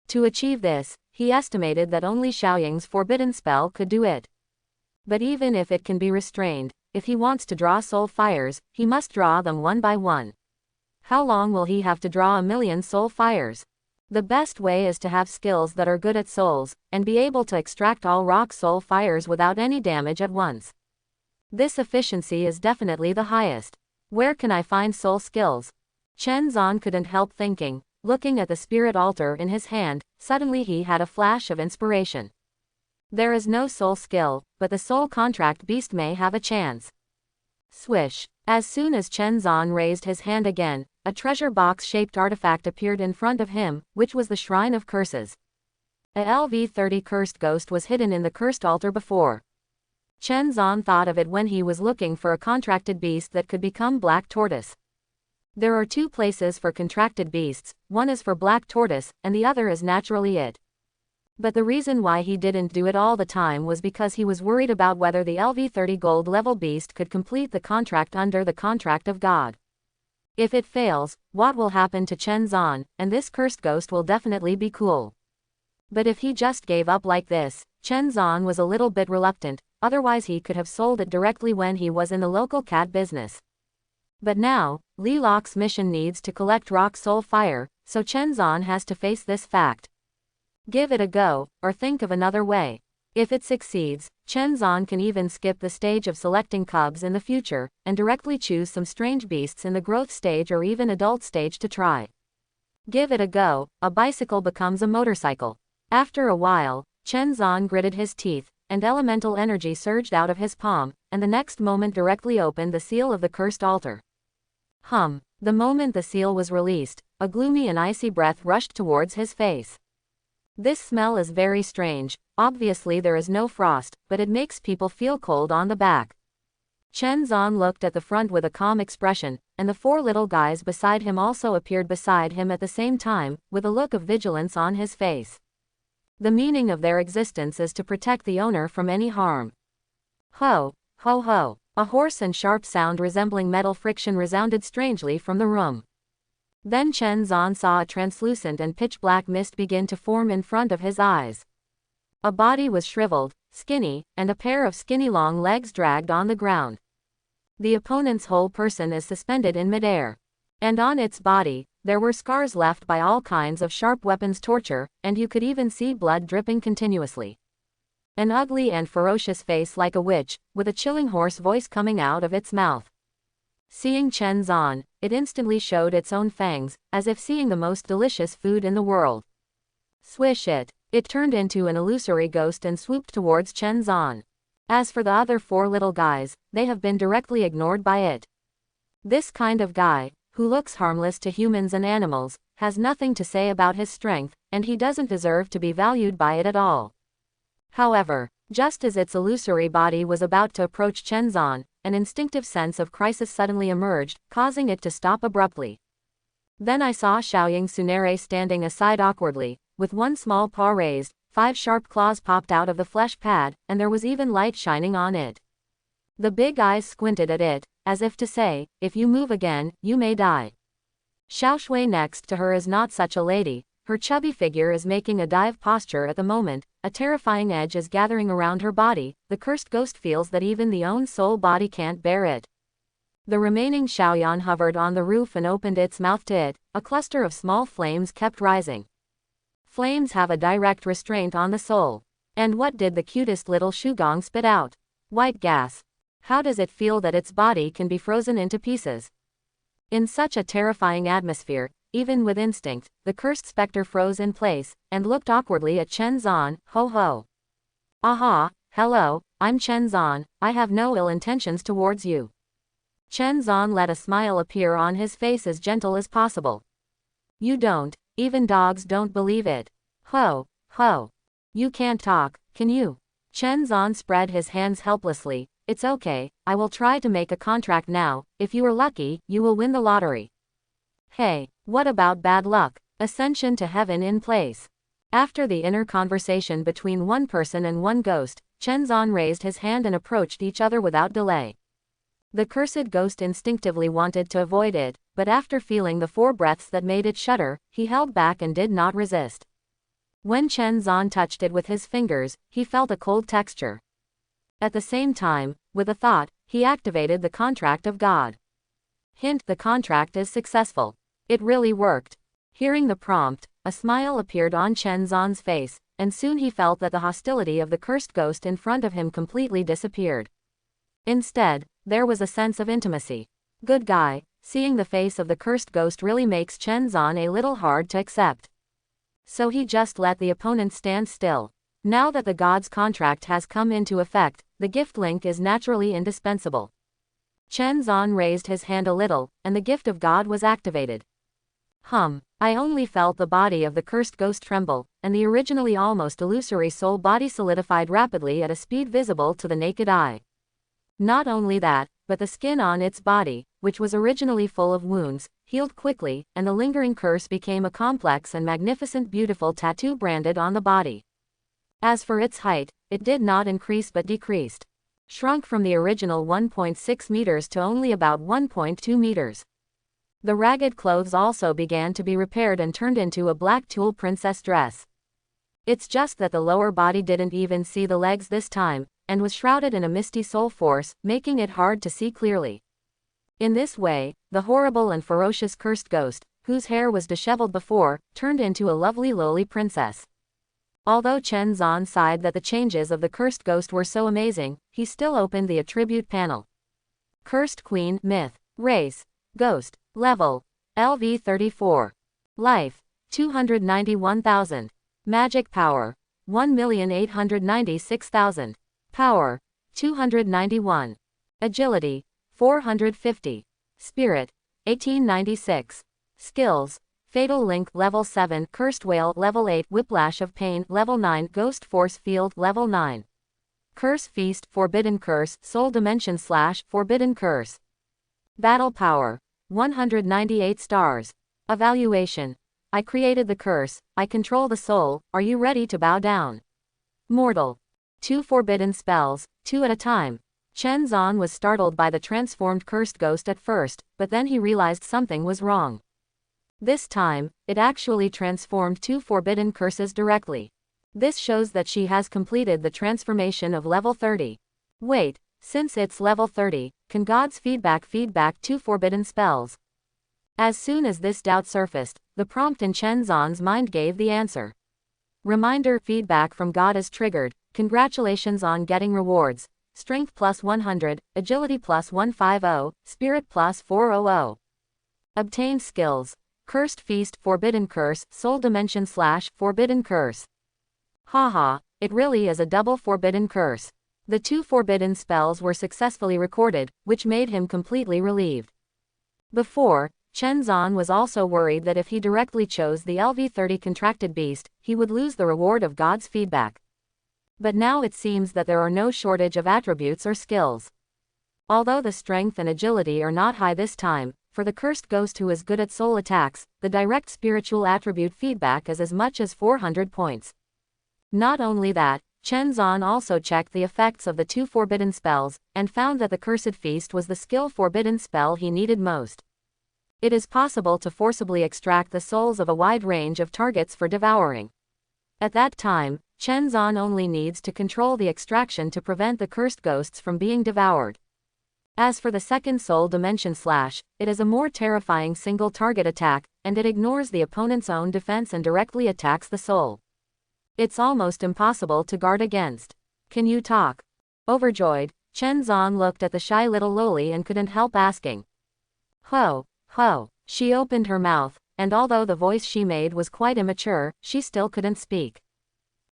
To achieve this, he estimated that only Xiaoying's forbidden spell could do it. But even if it can be restrained, if he wants to draw soul fires, he must draw them one by one. How long will he have to draw 1,000,000 soul fires? The best way is to have skills that are good at souls, and be able to extract all rock soul fires without any damage at once. This efficiency is definitely the highest. Where can I find soul skills? Chen Zan couldn't help thinking. Looking at the spirit altar in his hand, suddenly he had a flash of inspiration. There is no soul skill, but the soul contract beast may have a chance. Swish. As soon as Chen Zan raised his hand again, a treasure box-shaped artifact appeared in front of him, which was the Shrine of Curses. A LV-30 cursed ghost was hidden in the cursed altar before. Chen Zan thought of it when he was looking for a contracted beast that could become Black Tortoise. There are two places for contracted beasts, one is for Black Tortoise, and the other is naturally it. But the reason why he didn't do it all the time was because he was worried about whether the LV-30 gold level beast could complete the contract under the contract of God. If it fails, what will happen to Chen Zan, and this cursed ghost will definitely be cool. But if he just gave up like this, Chen Zan was a little bit reluctant, otherwise he could have sold it directly when he was in the local cat business. But now, Li Lok's mission needs to collect rock soul fire, so Chen Zan has to face this fact. Give it a go, or think of another way. If it succeeds, Chen Zan can even skip the stage of selecting cubs in the future, and directly choose some strange beasts in the growth stage or even adult stage to try. Give it a go, a bicycle becomes a motorcycle. After a while, Chen Zan gritted his teeth, and elemental energy surged out of his palm, and the next moment directly opened the seal of the cursed altar. The moment the seal was released, a gloomy and icy breath rushed towards his face. This smell is very strange. Obviously there is no frost, but it makes people feel cold on the back. Chen Zan looked at the front with a calm expression, and the four little guys beside him also appeared beside him at the same time, with a look of vigilance on his face. The meaning of their existence is to protect the owner from any harm. Ho, ho ho. A hoarse and sharp sound resembling metal friction resounded strangely from the room. Then Chen Zan saw a translucent and pitch-black mist begin to form in front of his eyes. A body was shriveled, skinny, and a pair of skinny long legs dragged on the ground. The opponent's whole person is suspended in midair. And on its body, there were scars left by all kinds of sharp weapons torture, and you could even see blood dripping continuously. An ugly and ferocious face like a witch, with a chilling hoarse voice coming out of its mouth. Seeing Chen Zan, it instantly showed its own fangs, as if seeing the most delicious food in the world. Swish it. It turned into an illusory ghost and swooped towards Chen Zan. As for the other four little guys, they have been directly ignored by it. This kind of guy, who looks harmless to humans and animals, has nothing to say about his strength, and he doesn't deserve to be valued by it at all. However, just as its illusory body was about to approach Chen Zan, an instinctive sense of crisis suddenly emerged, causing it to stop abruptly. Then I saw Xiaoying Tsunere standing aside awkwardly, with one small paw raised, 5 sharp claws popped out of the flesh pad, and there was even light shining on it. The big eyes squinted at it, as if to say, if you move again, you may die. Xiaoshui next to her is not such a lady. Her chubby figure is making a dive posture at the moment, a terrifying edge is gathering around her body, the cursed ghost feels that even the own soul body can't bear it. The remaining Xiaoyan hovered on the roof and opened its mouth to it, a cluster of small flames kept rising. Flames have a direct restraint on the soul. And what did the cutest little Shugong spit out? White gas. How does it feel that its body can be frozen into pieces? In such a terrifying atmosphere, even with instinct, the cursed specter froze in place, and looked awkwardly at Chen Zan. Ho ho. Aha, hello, I'm Chen Zan, I have no ill intentions towards you. Chen Zan let a smile appear on his face as gentle as possible. You don't, even dogs don't believe it. Ho, ho. You can't talk, can you? Chen Zan spread his hands helplessly. It's okay, I will try to make a contract now. If you are lucky, you will win the lottery. Hey, what about bad luck? Ascension to heaven in place. After the inner conversation between one person and one ghost, Chen Zan raised his hand and approached each other without delay. The cursed ghost instinctively wanted to avoid it, but after feeling the 4 breaths that made it shudder, he held back and did not resist. When Chen Zan touched it with his fingers, he felt a cold texture. At the same time, with a thought, he activated the contract of God. Hint: the contract is successful. It really worked. Hearing the prompt, a smile appeared on Chen Zhan's face, and soon he felt that the hostility of the cursed ghost in front of him completely disappeared. Instead, there was a sense of intimacy. Good guy, seeing the face of the cursed ghost really makes Chen Zhan a little hard to accept. So he just let the opponent stand still. Now that the god's contract has come into effect, the gift link is naturally indispensable. Chen Zhan raised his hand a little, and the gift of God was activated. I only felt the body of the cursed ghost tremble, and the originally almost illusory soul body solidified rapidly at a speed visible to the naked eye. Not only that, but the skin on its body, which was originally full of wounds, healed quickly, and the lingering curse became a complex and magnificent beautiful tattoo branded on the body. As for its height, it did not increase but decreased. Shrunk from the original 1.6 meters to only about 1.2 meters. The ragged clothes also began to be repaired and turned into a black tulle princess dress. It's just that the lower body didn't even see the legs this time, and was shrouded in a misty soul force, making it hard to see clearly. In this way, the horrible and ferocious cursed ghost, whose hair was disheveled before, turned into a lovely lowly princess. Although Chen Zhan sighed that the changes of the cursed ghost were so amazing, he still opened the attribute panel. Cursed Queen, Myth, Race, Ghost, Level, LV 34. Life, 291,000. Magic Power, 1,896,000. Power, 291. Agility, 450. Spirit, 1896. Skills, Fatal Link Level 7, Cursed Whale Level 8, Whiplash of Pain Level 9, Ghost Force Field Level 9. Curse Feast, Forbidden Curse, Soul Dimension / Forbidden Curse. Battle Power, 198 stars. Evaluation. I created the curse, I control the soul, are you ready to bow down? Mortal. 2 forbidden spells, 2 at a time. Chen Zhan was startled by the transformed cursed ghost at first, but then he realized something was wrong. This time, it actually transformed 2 forbidden curses directly. This shows that she has completed the transformation of level 30. Wait, since it's level 30, can God's feedback 2 forbidden spells? As soon as this doubt surfaced, the prompt in Chen Zhan's mind gave the answer. Reminder: feedback from God is triggered. Congratulations on getting rewards. Strength plus 100, Agility plus 150, Spirit plus 400. Obtain skills. Cursed Feast, Forbidden Curse, Soul Dimension / Forbidden Curse. Haha, it really is a double forbidden curse. The 2 forbidden spells were successfully recorded, which made him completely relieved. Before, Chen Zhan was also worried that if he directly chose the LV30 contracted beast, he would lose the reward of God's feedback. But now it seems that there are no shortage of attributes or skills. Although the strength and agility are not high this time, for the cursed ghost who is good at soul attacks, the direct spiritual attribute feedback is as much as 400 points. Not only that, Chen Zhan also checked the effects of the 2 forbidden spells, and found that the Cursed Feast was the skill forbidden spell he needed most. It is possible to forcibly extract the souls of a wide range of targets for devouring. At that time, Chen Zhan only needs to control the extraction to prevent the cursed ghosts from being devoured. As for the second soul dimension / it is a more terrifying single target attack, and it ignores the opponent's own defense and directly attacks the soul. It's almost impossible to guard against. Can you talk? Overjoyed, Chen Zhan looked at the shy little loli and couldn't help asking. Ho, ho. She opened her mouth, and although the voice she made was quite immature, she still couldn't speak.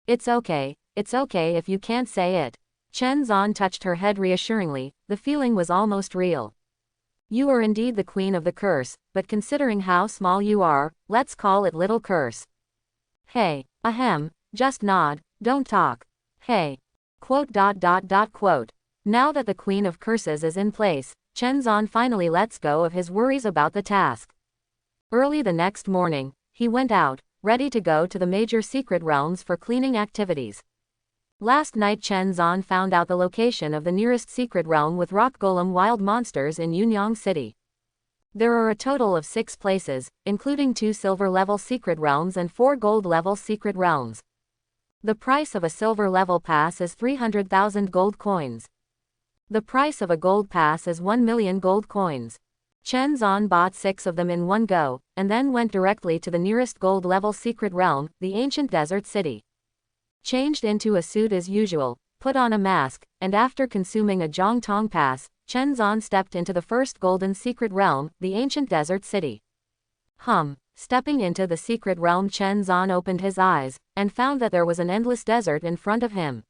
It's okay if you can't say it. Chen Zhan touched her head reassuringly, the feeling was almost real. You are indeed the queen of the curse, but considering how small you are, let's call it little curse. Hey, ahem, just nod, don't talk. Hey. Quote. Now that the queen of curses is in place, Chen Zhan finally lets go of his worries about the task. Early the next morning, he went out, ready to go to the major secret realms for cleaning activities. Last night Chen Zhan found out the location of the nearest secret realm with rock golem wild monsters in Yunyang City. There are a total of 6 places, including 2 silver-level secret realms and 4 gold-level secret realms. The price of a silver-level pass is 300,000 gold coins. The price of a gold pass is 1 million gold coins. Chen Zan bought 6 of them in one go, and then went directly to the nearest gold-level secret realm, the ancient desert city. Changed into a suit as usual, put on a mask, and after consuming a Zhongtong pass, Chen Zan stepped into the first golden secret realm, the ancient desert city. Stepping into the secret realm, Chen Zan opened his eyes, and found that there was an endless desert in front of him.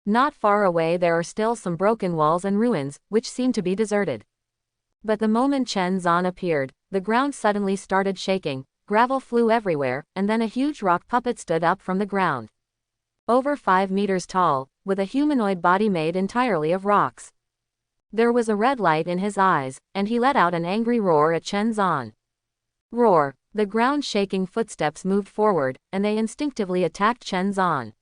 Not far away there are still some broken walls and ruins, which seem to be deserted. But the moment Chen Zan appeared, the ground suddenly started shaking, gravel flew everywhere, and then a huge rock puppet stood up from the ground. Over 5 meters tall, with a humanoid body made entirely of rocks. There was a red light in his eyes, and he let out an angry roar at Chen Zan. Roar! The ground-shaking footsteps moved forward, and they instinctively attacked Chen Zan.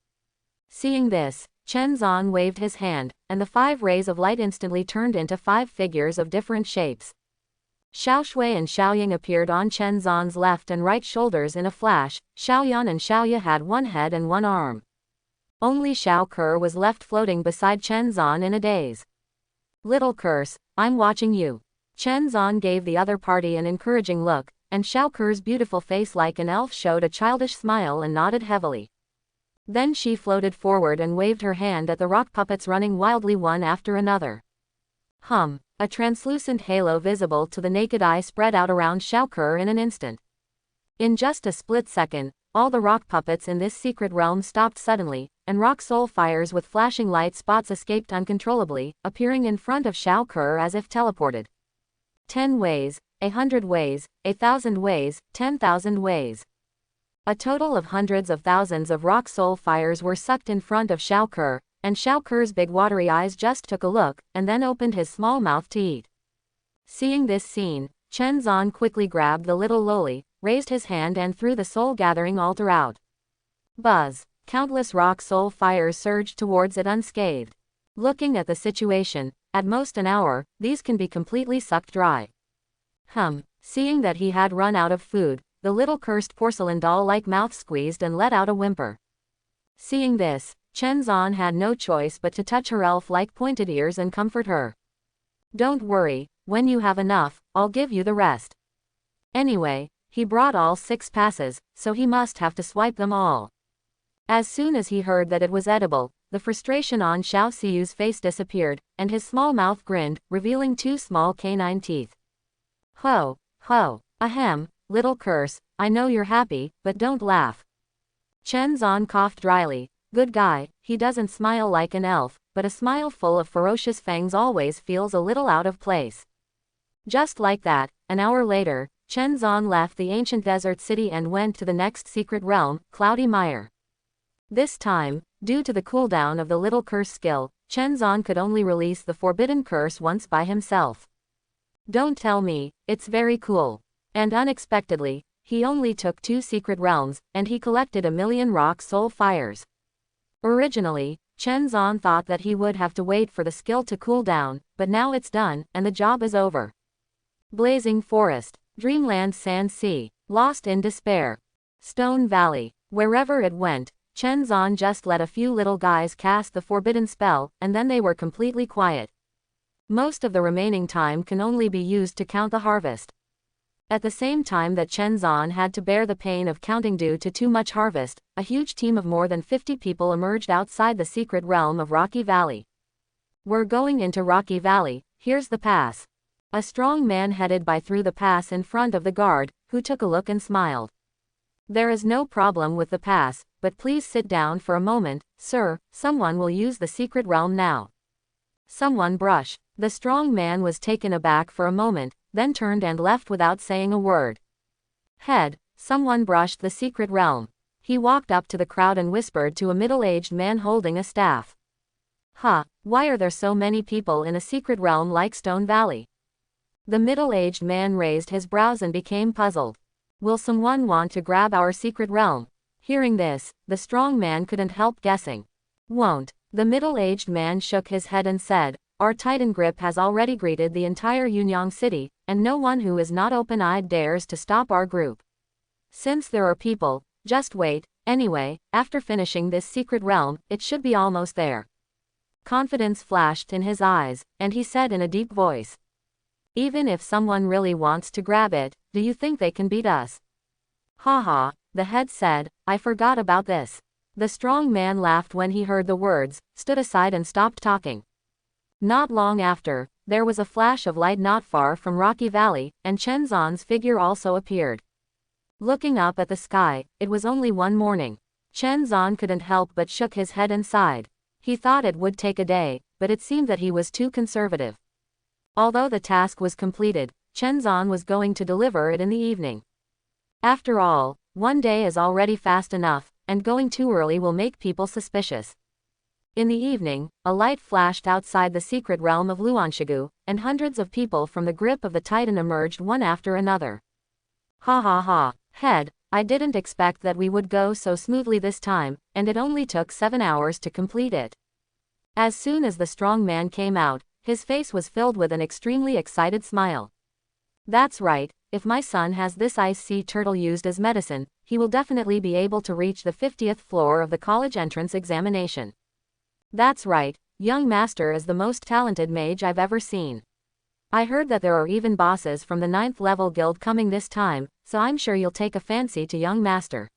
Seeing this, Chen Zan waved his hand, and the 5 rays of light instantly turned into 5 figures of different shapes. Xiao Shui and Xiao Ying appeared on Chen Zan's left and right shoulders in a flash. Xiao Yan and Xiao Ye had 1 head and 1 arm. Only Xiao Ke was left floating beside Chen Zan in a daze. Little curse, I'm watching you. Chen Zan gave the other party an encouraging look, and Xiao Ke's beautiful face like an elf showed a childish smile and nodded heavily. Then she floated forward and waved her hand at the rock puppets running wildly one after another. A translucent halo visible to the naked eye spread out around Xiao Ke in an instant. In just a split second, all the rock puppets in this secret realm stopped suddenly, and rock soul fires with flashing light spots escaped uncontrollably, appearing in front of Xiao Ke as if teleported. 10 ways, 100 ways, 1,000 ways, 10,000 ways. A total of hundreds of thousands of rock soul fires were sucked in front of Xiao Ke, and Xiao Ke's big watery eyes just took a look, and then opened his small mouth to eat. Seeing this scene, Chen Zan quickly grabbed the little loli, raised his hand and threw the soul-gathering altar out. Buzz! Countless rock soul fires surged towards it unscathed. Looking at the situation, at most an hour, these can be completely sucked dry. Seeing that he had run out of food, the little cursed porcelain doll-like mouth squeezed and let out a whimper. Seeing this, Chen Zan had no choice but to touch her elf-like pointed ears and comfort her. Don't worry, when you have enough, I'll give you the rest. Anyway, he brought all 6 passes, so he must have to swipe them all. As soon as he heard that it was edible, the frustration on Xiao Xiu's face disappeared, and his small mouth grinned, revealing 2 small canine teeth. Ho, ho, ahem, little curse, I know you're happy, but don't laugh. Chen Zan coughed dryly. Good guy, he doesn't smile like an elf, but a smile full of ferocious fangs always feels a little out of place. Just like that, an hour later, Chen Zan left the ancient desert city and went to the next secret realm, Cloudy Mire. This time, due to the cooldown of the little curse skill, Chen Zan could only release the forbidden curse once by himself. Don't tell me, it's very cool. And unexpectedly, he only took 2 secret realms, and he collected 1,000,000 rock soul fires. Originally, Chen Zan thought that he would have to wait for the skill to cool down, but now it's done, and the job is over. Blazing Forest, Dreamland Sand Sea, Lost in Despair, Stone Valley, wherever it went, Chen Zan just let a few little guys cast the forbidden spell, and then they were completely quiet. Most of the remaining time can only be used to count the harvest. At the same time that Chen Zan had to bear the pain of counting due to too much harvest, a huge team of more than 50 people emerged outside the secret realm of Rocky Valley. We're going into Rocky Valley, here's the pass. A strong man headed by threw the pass in front of the guard, who took a look and smiled. There is no problem with the pass, but please sit down for a moment, sir, someone will use the secret realm now. Someone brush. The strong man was taken aback for a moment, then turned and left without saying a word. Head, someone brushed the secret realm. He walked up to the crowd and whispered to a middle-aged man holding a staff. Why are there so many people in a secret realm like Stone Valley? The middle-aged man raised his brows and became puzzled. Will someone want to grab our secret realm? Hearing this, the strong man couldn't help guessing. Won't. The middle-aged man shook his head and said, our Titan grip has already greeted the entire Yunyang city, and no one who is not open-eyed dares to stop our group. Since there are people, just wait, anyway, after finishing this secret realm, it should be almost there. Confidence flashed in his eyes, and he said in a deep voice. Even if someone really wants to grab it, do you think they can beat us? Haha, the head said, I forgot about this. The strong man laughed when he heard the words, stood aside and stopped talking. Not long after, there was a flash of light not far from Rocky Valley, and Chen Zan's figure also appeared. Looking up at the sky, it was only one morning. Chen Zan couldn't help but shook his head and sighed. He thought it would take a day, but it seemed that he was too conservative. Although the task was completed, Chen Zan was going to deliver it in the evening. After all, one day is already fast enough, and going too early will make people suspicious. In the evening, a light flashed outside the secret realm of Luanshigu, and hundreds of people from the grip of the Titan emerged one after another. Ha ha ha, head, I didn't expect that we would go so smoothly this time, and it only took 7 hours to complete it. As soon as the strong man came out, his face was filled with an extremely excited smile. That's right, if my son has this ice sea turtle used as medicine, he will definitely be able to reach the 50th floor of the college entrance examination. That's right, young master is the most talented mage I've ever seen. I heard that there are even bosses from the 9th level guild coming this time, so I'm sure you'll take a fancy to young master.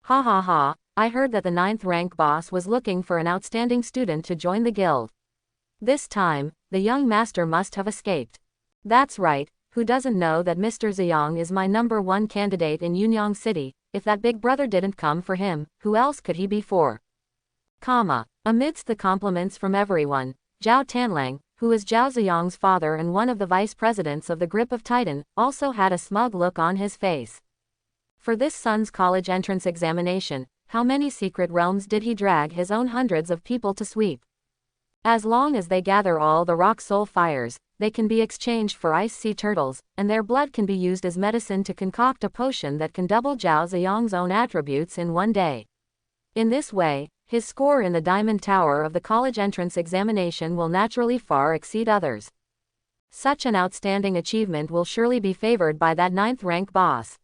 Ha ha ha, I heard that the 9th rank boss was looking for an outstanding student to join the guild. This time, the young master must have escaped. That's right, who doesn't know that Mr. Ziyang is my #1 candidate in Yunyang City? If that big brother didn't come for him, who else could he be for? Amidst the compliments from everyone, Zhao Tanlang, who is Zhao Ziyang's father and one of the vice presidents of the Grip of Titan, also had a smug look on his face. For this son's college entrance examination, how many secret realms did he drag his own hundreds of people to sweep? As long as they gather all the rock soul fires, they can be exchanged for ice sea turtles, and their blood can be used as medicine to concoct a potion that can double Zhao Ziyang's own attributes in one day. In this way, his score in the Diamond Tower of the college entrance examination will naturally far exceed others. Such an outstanding achievement will surely be favored by that 9th rank boss.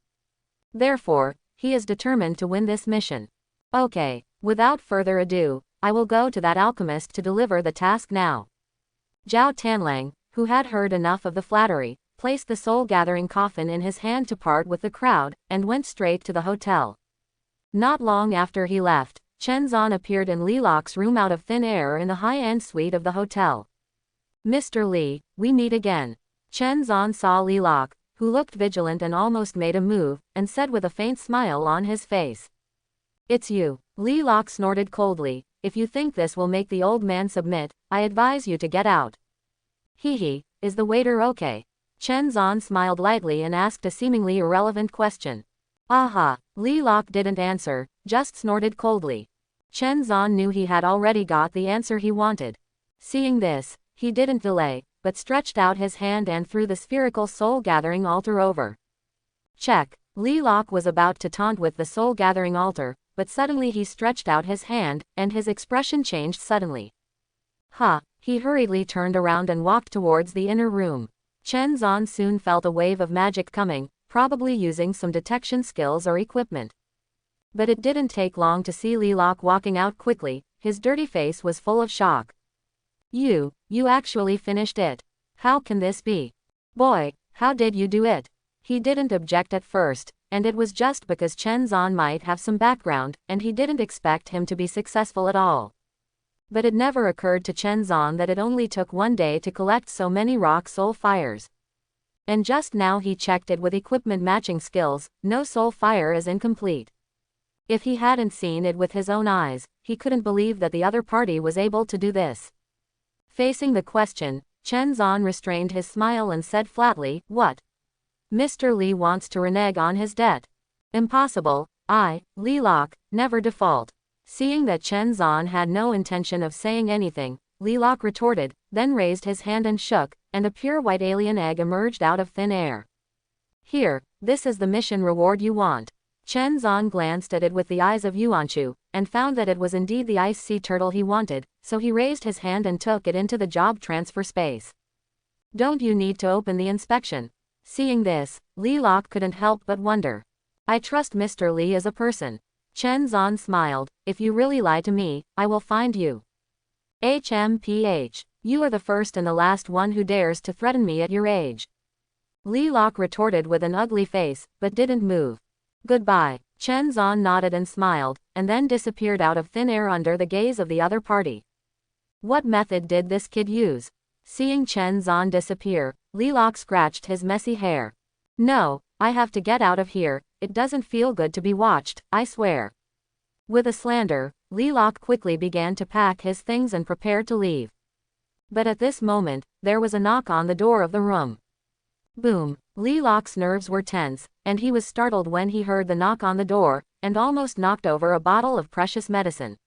Therefore, he is determined to win this mission. Okay, without further ado, I will go to that alchemist to deliver the task now. Zhao Tanlang, who had heard enough of the flattery, placed the soul-gathering coffin in his hand to part with the crowd, and went straight to the hotel. Not long after he left, Chen Zan appeared in Li Lok's room out of thin air in the high-end suite of the hotel. Mr. Li, we meet again. Chen Zan saw Li Lok, who looked vigilant and almost made a move, and said with a faint smile on his face. It's you. Li Lok snorted coldly. If you think this will make the old man submit, I advise you to get out. Hee, is the waiter okay? Chen Zan smiled lightly and asked a seemingly irrelevant question. Aha, Li Lok didn't answer, just snorted coldly. Chen Zan knew he had already got the answer he wanted. Seeing this, he didn't delay, but stretched out his hand and threw the spherical soul-gathering altar over. Check. Li Lok was about to taunt with the soul-gathering altar, but suddenly he stretched out his hand, and his expression changed suddenly. He hurriedly turned around and walked towards the inner room. Chen Zan soon felt a wave of magic coming, probably using some detection skills or equipment. But it didn't take long to see Li Lok walking out quickly. His dirty face was full of shock. You actually finished it. How can this be? Boy, how did you do it? He didn't object at first, and it was just because Chen Zan might have some background, and he didn't expect him to be successful at all. But it never occurred to Chen Zan that it only took one day to collect so many rock soul fires. And just now he checked it with equipment matching skills. No soul fire is incomplete. If he hadn't seen it with his own eyes, he couldn't believe that the other party was able to do this. Facing the question, Chen Zan restrained his smile and said flatly, What? Mr. Li wants to renege on his debt. Impossible. I, Li Lok, never default. Seeing that Chen Zan had no intention of saying anything, Li Lok retorted, then raised his hand and shook, and a pure white alien egg emerged out of thin air. Here, this is the mission reward you want. Chen Zan glanced at it with the eyes of Yuanchu, and found that it was indeed the ice sea turtle he wanted, so he raised his hand and took it into the job transfer space. Don't you need to open the inspection? Seeing this, Li Lok couldn't help but wonder. I trust Mr. Li as a person. Chen Zan smiled. If you really lie to me, I will find you. HMPH. You are the first and the last one who dares to threaten me at your age. Li Lok retorted with an ugly face, but didn't move. Goodbye. Chen Zan nodded and smiled, and then disappeared out of thin air under the gaze of the other party. What method did this kid use? Seeing Chen Zan disappear, Li Lok scratched his messy hair. No, I have to get out of here, it doesn't feel good to be watched, I swear. With a slander, Li Lok quickly began to pack his things and prepare to leave. But at this moment, there was a knock on the door of the room. Boom! Li Lok's nerves were tense, and he was startled when he heard the knock on the door, and almost knocked over a bottle of precious medicine.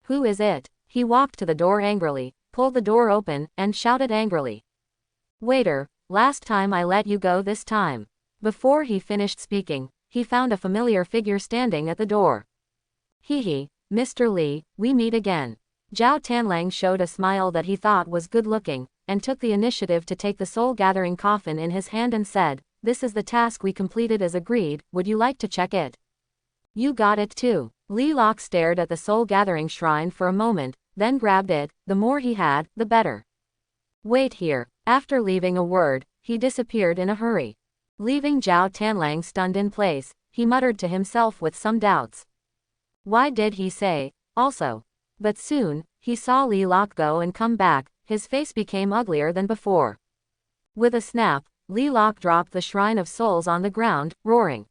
Who is it? He walked to the door angrily, pulled the door open, and shouted angrily. Waiter, last time I let you go this time. Before he finished speaking, he found a familiar figure standing at the door. Hee, Mr. Li, we meet again. Zhao Tanlang showed a smile that he thought was good-looking, and took the initiative to take the soul-gathering coffin in his hand and said, this is the task we completed as agreed, would you like to check it? You got it too. Li Lok stared at the soul-gathering shrine for a moment, then grabbed it, the more he had, the better. Wait here. After leaving a word, he disappeared in a hurry. Leaving Zhao Tanlang stunned in place, he muttered to himself with some doubts. Why did he say, also? But soon, he saw Li Lok go and come back, his face became uglier than before. With a snap, Li Lok dropped the Shrine of Souls on the ground, roaring.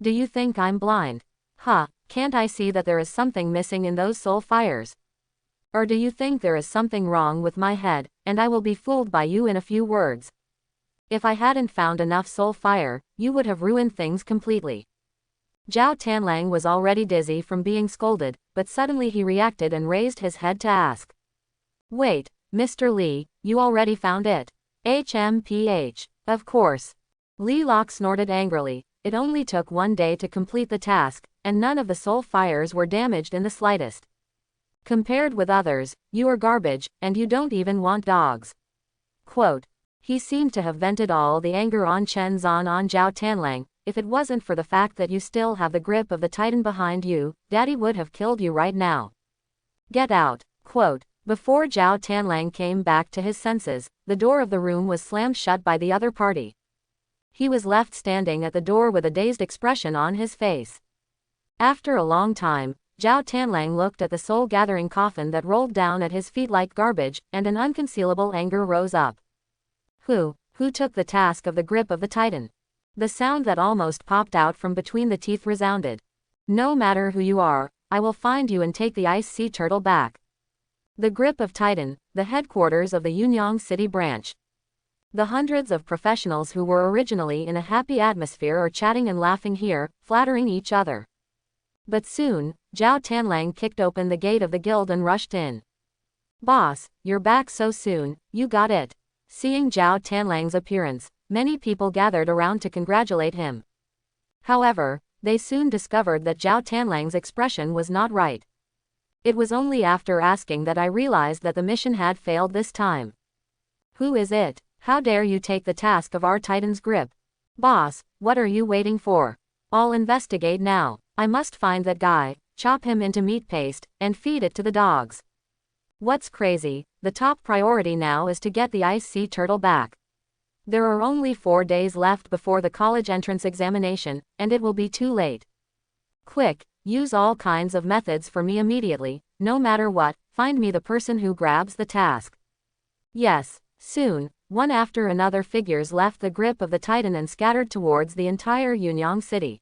Do you think I'm blind? Huh, can't I see that there is something missing in those soul fires? Or do you think there is something wrong with my head, and I will be fooled by you in a few words? If I hadn't found enough soul fire, you would have ruined things completely. Zhao Tanlang was already dizzy from being scolded, but suddenly he reacted and raised his head to ask. Wait, Mr. Li, you already found it? HMPH. Of course. Li Lok snorted angrily, it only took 1 day to complete the task, and none of the soul fires were damaged in the slightest. Compared with others, you are garbage, and you don't even want dogs. Quote. He seemed to have vented all the anger on Chen Zan on Zhao Tanlang. If it wasn't for the fact that you still have the grip of the Titan behind you, Daddy would have killed you right now. Get out. Quote. Before Zhao Tanlang came back to his senses, the door of the room was slammed shut by the other party. He was left standing at the door with a dazed expression on his face. After a long time, Zhao Tanlang looked at the soul-gathering coffin that rolled down at his feet like garbage, and an unconcealable anger rose up. Who took the task of the grip of the Titan? The sound that almost popped out from between the teeth resounded. No matter who you are, I will find you and take the ice sea turtle back. The grip of Titan, the headquarters of the Yunyang City branch. The hundreds of professionals who were originally in a happy atmosphere are chatting and laughing here, flattering each other. But soon, Zhao Tanlang kicked open the gate of the guild and rushed in. Boss, you're back so soon, you got it. Seeing Zhao Tanlang's appearance, many people gathered around to congratulate him. However, they soon discovered that Zhao Tanlang's expression was not right. It was only after asking that I realized that the mission had failed this time. Who is it? How dare you take the task of our Titan's grip? Boss, what are you waiting for? I'll investigate now. I must find that guy, chop him into meat paste, and feed it to the dogs. What's crazy, the top priority now is to get the ice sea turtle back. There are only 4 days left before the college entrance examination, and it will be too late. Quick, use all kinds of methods for me immediately, no matter what, find me the person who grabs the task. Yes, soon, one after another figures left the grip of the Titan and scattered towards the entire Yunyang City.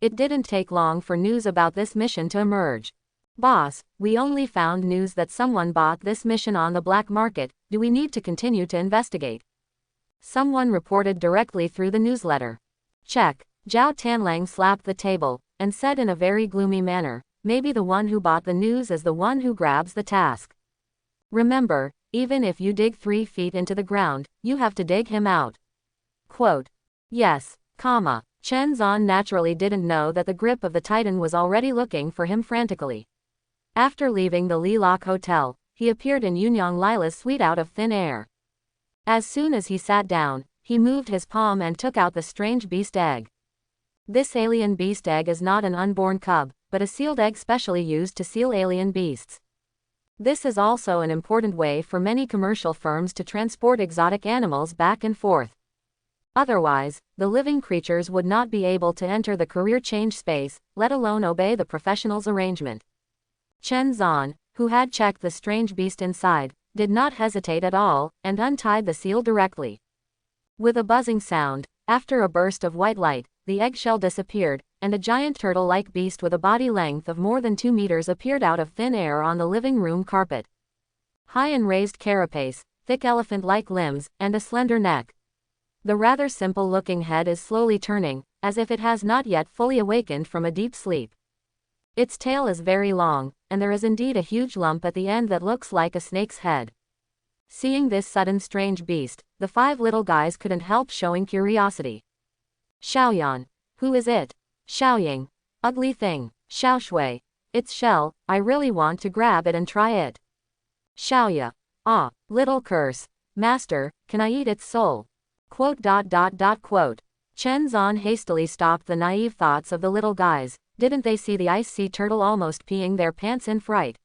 It didn't take long for news about this mission to emerge. Boss, we only found news that someone bought this mission on the black market, do we need to continue to investigate? Someone reported directly through the newsletter. Check. Zhao Tanlang slapped the table, and said in a very gloomy manner, maybe the one who bought the news is the one who grabs the task. Remember, even if you dig 3 feet into the ground, you have to dig him out. Quote. Yes, comma. Chen Zan naturally didn't know that the grip of the Titan was already looking for him frantically. After leaving the Li Lok Hotel, he appeared in Yunyang Lila's suite out of thin air. As soon as he sat down, he moved his palm and took out the strange beast egg. This alien beast egg is not an unborn cub, but a sealed egg specially used to seal alien beasts. This is also an important way for many commercial firms to transport exotic animals back and forth. Otherwise, the living creatures would not be able to enter the career change space, let alone obey the professional's arrangement. Chen Zan, who had checked the strange beast inside, did not hesitate at all, and untied the seal directly. With a buzzing sound, after a burst of white light, the eggshell disappeared, and a giant turtle-like beast with a body length of more than 2 meters appeared out of thin air on the living room carpet. High and raised carapace, thick elephant-like limbs, and a slender neck. The rather simple-looking head is slowly turning, as if it has not yet fully awakened from a deep sleep. Its tail is very long, and there is indeed a huge lump at the end that looks like a snake's head. Seeing this sudden strange beast, the 5 little guys couldn't help showing curiosity. Xiaoyan. Who is it? Xiaoying. Ugly thing. Xiaoshui. Its shell, I really want to grab it and try it. Xiaoya. Ah, little curse. Master, can I eat its soul? Quote. Chen Zan hastily stopped the naive thoughts of the little guys. Didn't they see the ice sea turtle almost peeing their pants in fright?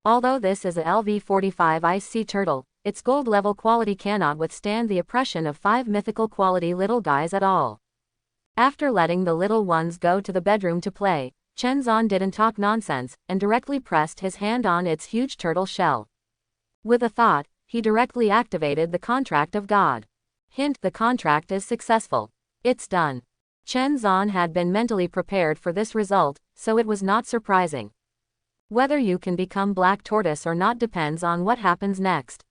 Although this is a LV-45 ice sea turtle, its gold level quality cannot withstand the oppression of 5 mythical quality little guys at all. After letting the little ones go to the bedroom to play, Chen Zan didn't talk nonsense, and directly pressed his hand on its huge turtle shell. With a thought, he directly activated the contract of God. Hint: the contract is successful. It's done. Chen Zan had been mentally prepared for this result, so it was not surprising. Whether you can become Black Tortoise or not depends on what happens next.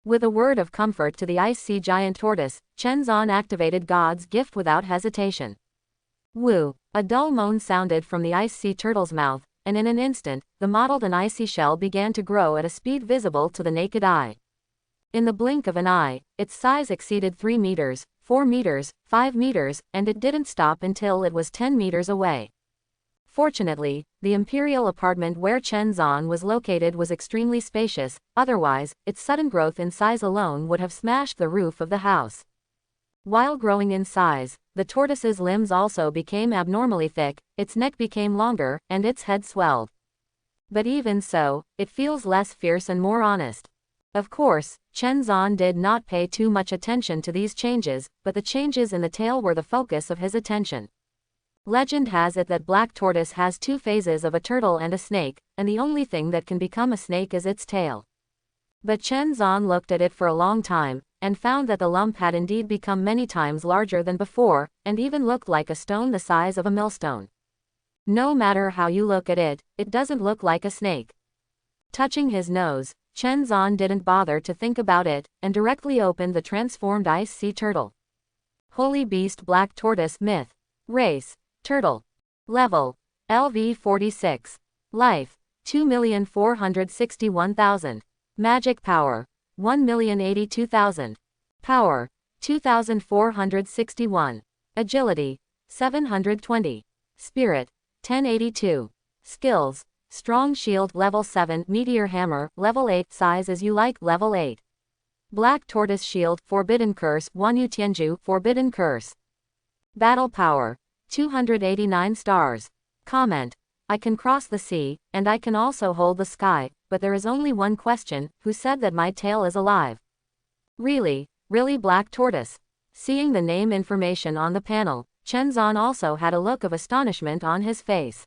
With a word of comfort to the ice sea giant tortoise, Chen Zan activated God's gift without hesitation. Woo! A dull moan sounded from the ice sea turtle's mouth, and in an instant, the mottled and icy shell began to grow at a speed visible to the naked eye. In the blink of an eye, its size exceeded 3 meters, 4 meters, 5 meters, and it didn't stop until it was 10 meters away. Fortunately, the imperial apartment where Chen Zan was located was extremely spacious, otherwise, its sudden growth in size alone would have smashed the roof of the house. While growing in size, the tortoise's limbs also became abnormally thick, its neck became longer, and its head swelled. But even so, it feels less fierce and more honest. Of course, Chen Zan did not pay too much attention to these changes, but the changes in the tail were the focus of his attention. Legend has it that Black Tortoise has 2 phases of a turtle and a snake, and the only thing that can become a snake is its tail. But Chen Zan looked at it for a long time, and found that the lump had indeed become many times larger than before, and even looked like a stone the size of a millstone. No matter how you look at it, it doesn't look like a snake. Touching his nose, Chen Zan didn't bother to think about it, and directly opened the transformed ice sea turtle. Holy Beast Black Tortoise Myth. Race: Turtle. Level: LV-46. Life: 2,461,000. Magic Power: 1,082,000. Power: 2,461. Agility: 720. Spirit: 1082. Skills: Strong Shield Level 7, Meteor Hammer Level 8, Size as you like Level 8. Black Tortoise Shield Forbidden Curse Wanyu Tianju Forbidden Curse. Battle Power: 289 stars. Comment: I can cross the sea, and I can also hold the sky, but there is only one question: who said that my tail is alive? Really Black Tortoise? Seeing the name information on the panel, Chen Zan also had a look of astonishment on his face.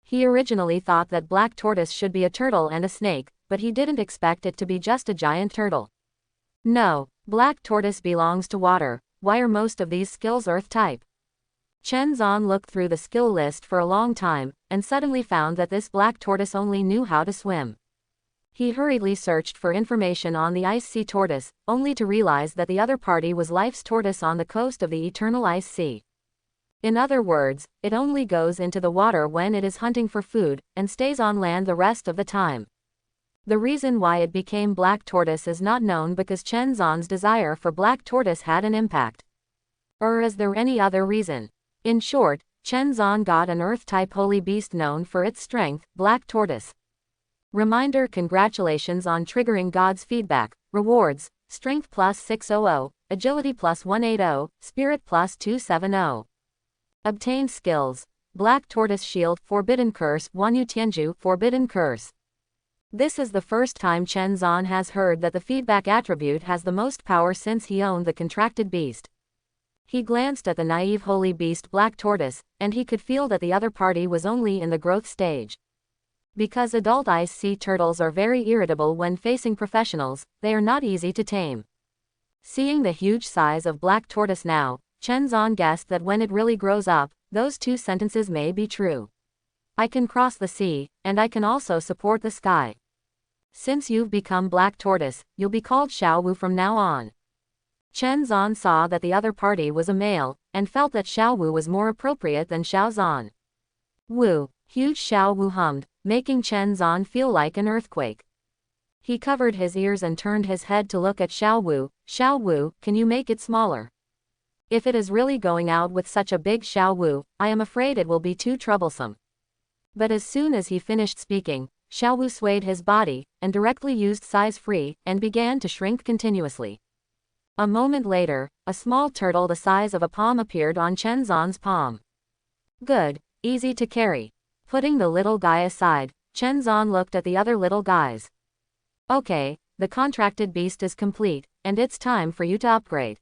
He originally thought that Black Tortoise should be a turtle and a snake, but he didn't expect it to be just a giant turtle. No, Black Tortoise belongs to water. Why are most of these skills earth type? Chen Zan looked through the skill list for a long time, and suddenly found that this Black Tortoise only knew how to swim. He hurriedly searched for information on the ice sea tortoise, only to realize that the other party was Life's tortoise on the coast of the eternal ice sea. In other words, it only goes into the water when it is hunting for food, and stays on land the rest of the time. The reason why it became Black Tortoise is not known, because Chen Zan's desire for Black Tortoise had an impact. Or is there any other reason? In short, Chen Zan got an Earth-type holy beast known for its strength, Black Tortoise. Reminder: congratulations on triggering God's feedback. Rewards: Strength plus 600, Agility plus 180, Spirit plus 270. Obtained skills: Black Tortoise Shield Forbidden Curse Wanyu Tianju Forbidden Curse. This is the first time Chen Zan has heard that the feedback attribute has the most power since he owned the contracted beast. He glanced at the naive holy beast Black Tortoise, and he could feel that the other party was only in the growth stage. Because adult ice sea turtles are very irritable when facing professionals, they are not easy to tame. Seeing the huge size of Black Tortoise now, Chen Zan guessed that when it really grows up, those two sentences may be true. I can cross the sea, and I can also support the sky. Since you've become Black Tortoise, you'll be called Xiao Wu from now on. Chen Zan saw that the other party was a male, and felt that Xiao Wu was more appropriate than Xiao Zan. Wu, huge Xiao Wu hummed, making Chen Zan feel like an earthquake. He covered his ears and turned his head to look at Xiao Wu. Xiao Wu, can you make it smaller? If it is really going out with such a big Xiao Wu, I am afraid it will be too troublesome. But as soon as he finished speaking, Xiao Wu swayed his body, and directly used size free, and began to shrink continuously. A moment later, a small turtle the size of a palm appeared on Chen Zan's palm. Good, easy to carry. Putting the little guy aside, Chen Zan looked at the other little guys. Okay, the contracted beast is complete, and it's time for you to upgrade.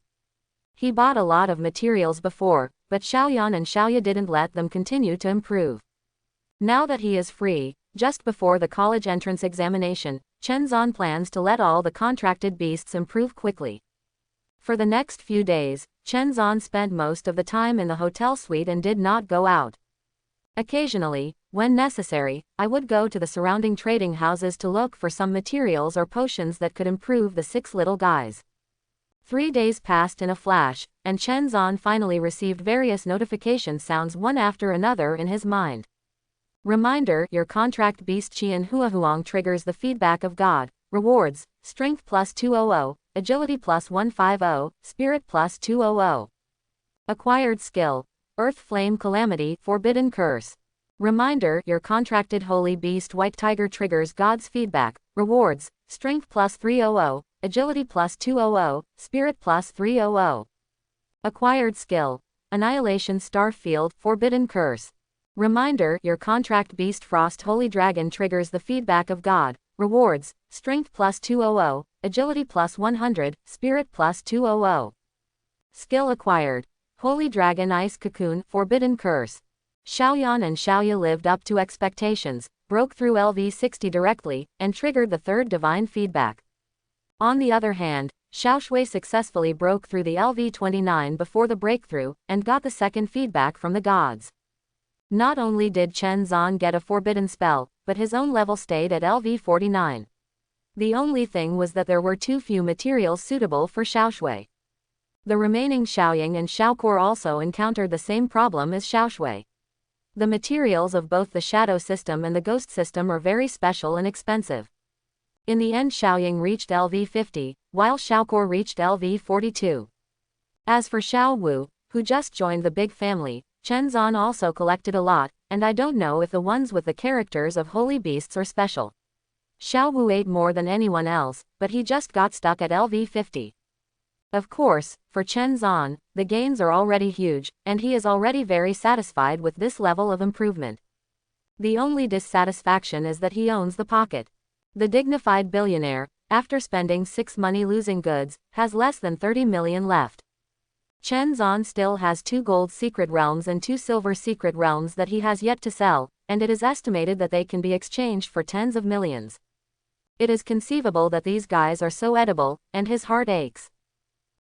He bought a lot of materials before, but Xiaoyan and Xiaoya didn't let them continue to improve. Now that he is free, just before the college entrance examination, Chen Zan plans to let all the contracted beasts improve quickly. For the next few days, Chen Zan spent most of the time in the hotel suite and did not go out. Occasionally, when necessary, I would go to the surrounding trading houses to look for some materials or potions that could improve the 6 little guys. 3 days passed in a flash, and Chen Zan finally received various notification sounds one after another in his mind. Reminder: your contract beast Qian Huahuang triggers the feedback of God. Rewards: Strength plus 200, Agility plus 150, Spirit plus 200. Acquired skill: Earth Flame Calamity, Forbidden Curse. Reminder: your contracted holy beast White Tiger triggers God's feedback. Rewards: Strength plus 300, Agility plus 200, Spirit plus 300. Acquired skill: Annihilation Star Field, Forbidden Curse. Reminder: your contract beast Frost Holy Dragon triggers the feedback of God. Rewards: Strength plus 200, Agility plus 100, Spirit plus 200. Skill acquired: Holy Dragon Ice Cocoon, Forbidden Curse. Xiaoyan and Xiaoya lived up to expectations, broke through LV60 directly, and triggered the third divine feedback. On the other hand, Xiaoshui successfully broke through the LV29 before the breakthrough, and got the second feedback from the gods. Not only did Chen Zan get a forbidden spell, but his own level stayed at LV49. The only thing was that there were too few materials suitable for Xiaoshui. The remaining Xiaoying and Xiaokor also encountered the same problem as Xiaoshui. The materials of both the Shadow system and the Ghost system are very special and expensive. In the end, Xiaoying reached LV50, while Xiaokor reached LV42. As for Xiao Wu, who just joined the big family, Chen Zan also collected a lot, and I don't know if the ones with the characters of holy beasts are special. Xiao Wu ate more than anyone else, but he just got stuck at LV50. Of course, for Chen Zan, the gains are already huge, and he is already very satisfied with this level of improvement. The only dissatisfaction is that he owns the pocket. The dignified billionaire, after spending 6 money-losing goods, has less than 30 million left. Chen Zan still has 2 gold secret realms and 2 silver secret realms that he has yet to sell, and it is estimated that they can be exchanged for tens of millions. It is conceivable that these guys are so edible, and his heart aches.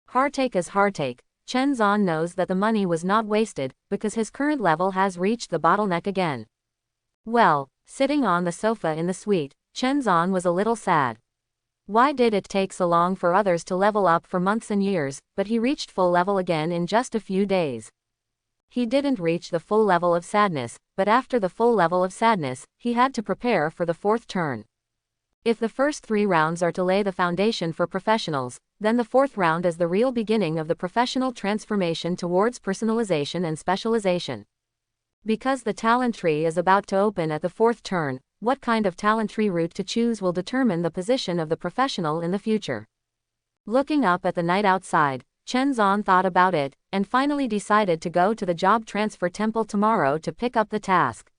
Heartache is heartache. Chen Zan knows that the money was not wasted, because his current level has reached the bottleneck again. Well, sitting on the sofa in the suite, Chen Zan was a little sad. Why did it take so long for others to level up for months and years, but he reached full level again in just a few days? He didn't reach the full level of sadness, but after the full level of sadness, he had to prepare for the 4th turn. If the first 3 rounds are to lay the foundation for professionals, then the 4th round is the real beginning of the professional transformation towards personalization and specialization. Because the talent tree is about to open at the 4th turn, what kind of talent tree route to choose will determine the position of the professional in the future. Looking up at the night outside, Chen Zan thought about it, and finally decided to go to the job transfer temple tomorrow to pick up the task.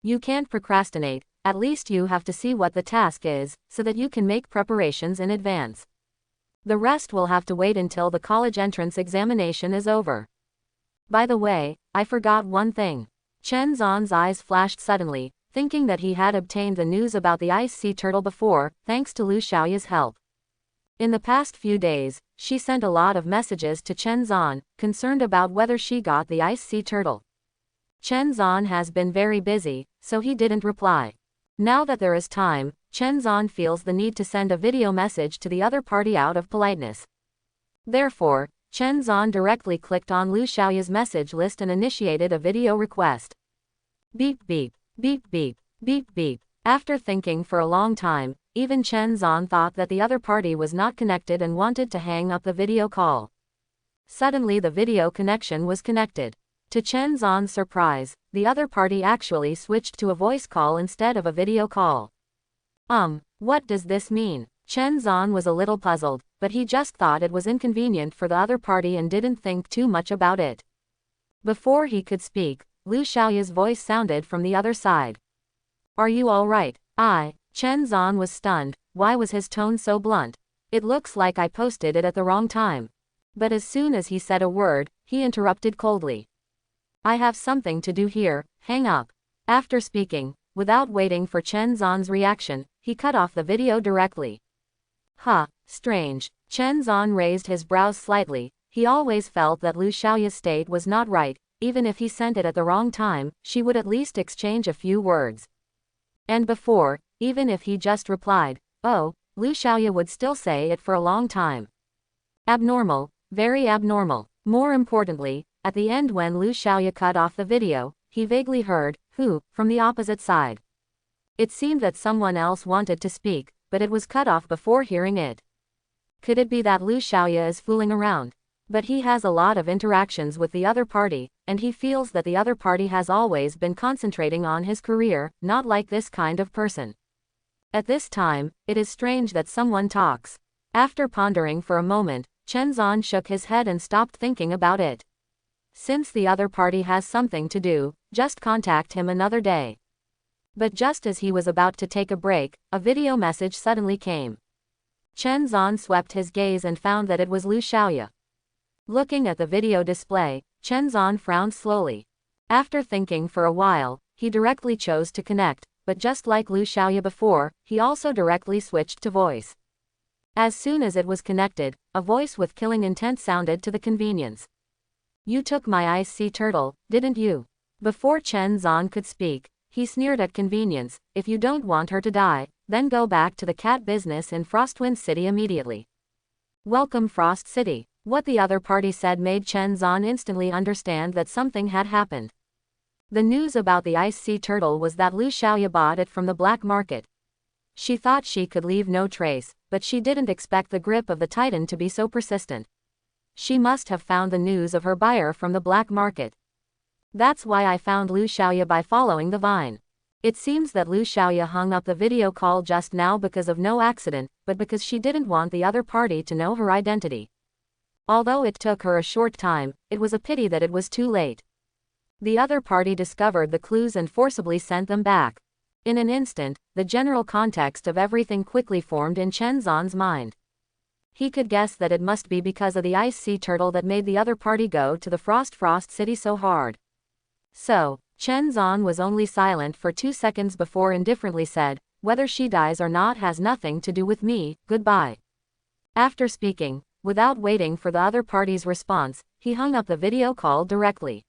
You can't procrastinate, at least you have to see what the task is, so that you can make preparations in advance. The rest will have to wait until the college entrance examination is over. By the way, I forgot one thing. Chen Zhan's eyes flashed suddenly, thinking that he had obtained the news about the ice sea turtle before, thanks to Lu Xiaoya's help. In the past few days, she sent a lot of messages to Chen Zhan, concerned about whether she got the ice sea turtle. Chen Zhan has been very busy, so he didn't reply. Now that there is time, Chen Zhan feels the need to send a video message to the other party out of politeness. Therefore, Chen Zhan directly clicked on Lu Xiaoya's message list and initiated a video request. Beep beep, beep beep, beep beep. After thinking for a long time, even Chen Zhan thought that the other party was not connected and wanted to hang up the video call. Suddenly the video connection was connected. To Chen Zhan's surprise, the other party actually switched to a voice call instead of a video call. What does this mean? Chen Zhan was a little puzzled, but he just thought it was inconvenient for the other party and didn't think too much about it. Before he could speak, Lu Xiaoya's voice sounded from the other side. Are you all right? Chen Zhan was stunned. Why was his tone so blunt? It looks like I posted it at the wrong time. But as soon as he said a word, he interrupted coldly. I have something to do here, hang up. After speaking, without waiting for Chen Zhan's reaction, he cut off the video directly. Strange. Chen Zhan raised his brows slightly. He always felt that Lu Xiaoya's state was not right. Even if he sent it at the wrong time, she would at least exchange a few words. And before, even if he just replied, oh, Lu Xiaoya would still say it for a long time. Abnormal, very abnormal. More importantly, at the end when Lu Xiaoya cut off the video, he vaguely heard, who, from the opposite side. It seemed that someone else wanted to speak, but it was cut off before hearing it. Could it be that Lu Xiaoya is fooling around? But he has a lot of interactions with the other party, and he feels that the other party has always been concentrating on his career, not like this kind of person. At this time, it is strange that someone talks. After pondering for a moment, Chen Zhan shook his head and stopped thinking about it. Since the other party has something to do, just contact him another day. But just as he was about to take a break, a video message suddenly came. Chen Zhan swept his gaze and found that it was Lu Xiaoya. Looking at the video display, Chen Zhan frowned slowly. After thinking for a while, he directly chose to connect, but just like Lu Xiaoya before, he also directly switched to voice. As soon as it was connected, a voice with killing intent sounded to the convenience. You took my ice sea turtle, didn't you? Before Chen Zhan could speak, he sneered at convenience. If you don't want her to die, then go back to the cat business in Frostwind City immediately. Welcome Frost City. What the other party said made Chen Zhan instantly understand that something had happened. The news about the ice sea turtle was that Lu Xiaoya bought it from the black market. She thought she could leave no trace, but she didn't expect the grip of the Titan to be so persistent. She must have found the news of her buyer from the black market. That's why I found Lu Xiaoya by following the vine. It seems that Lu Xiaoya hung up the video call just now because of no accident, but because she didn't want the other party to know her identity. Although it took her a short time, it was a pity that it was too late. The other party discovered the clues and forcibly sent them back. In an instant, the general context of everything quickly formed in Chen Zhan's mind. He could guess that it must be because of the ice sea turtle that made the other party go to the Frost City so hard. So, Chen Zhan was only silent for 2 seconds before indifferently said, whether she dies or not has nothing to do with me, goodbye. After speaking, without waiting for the other party's response, he hung up the video call directly.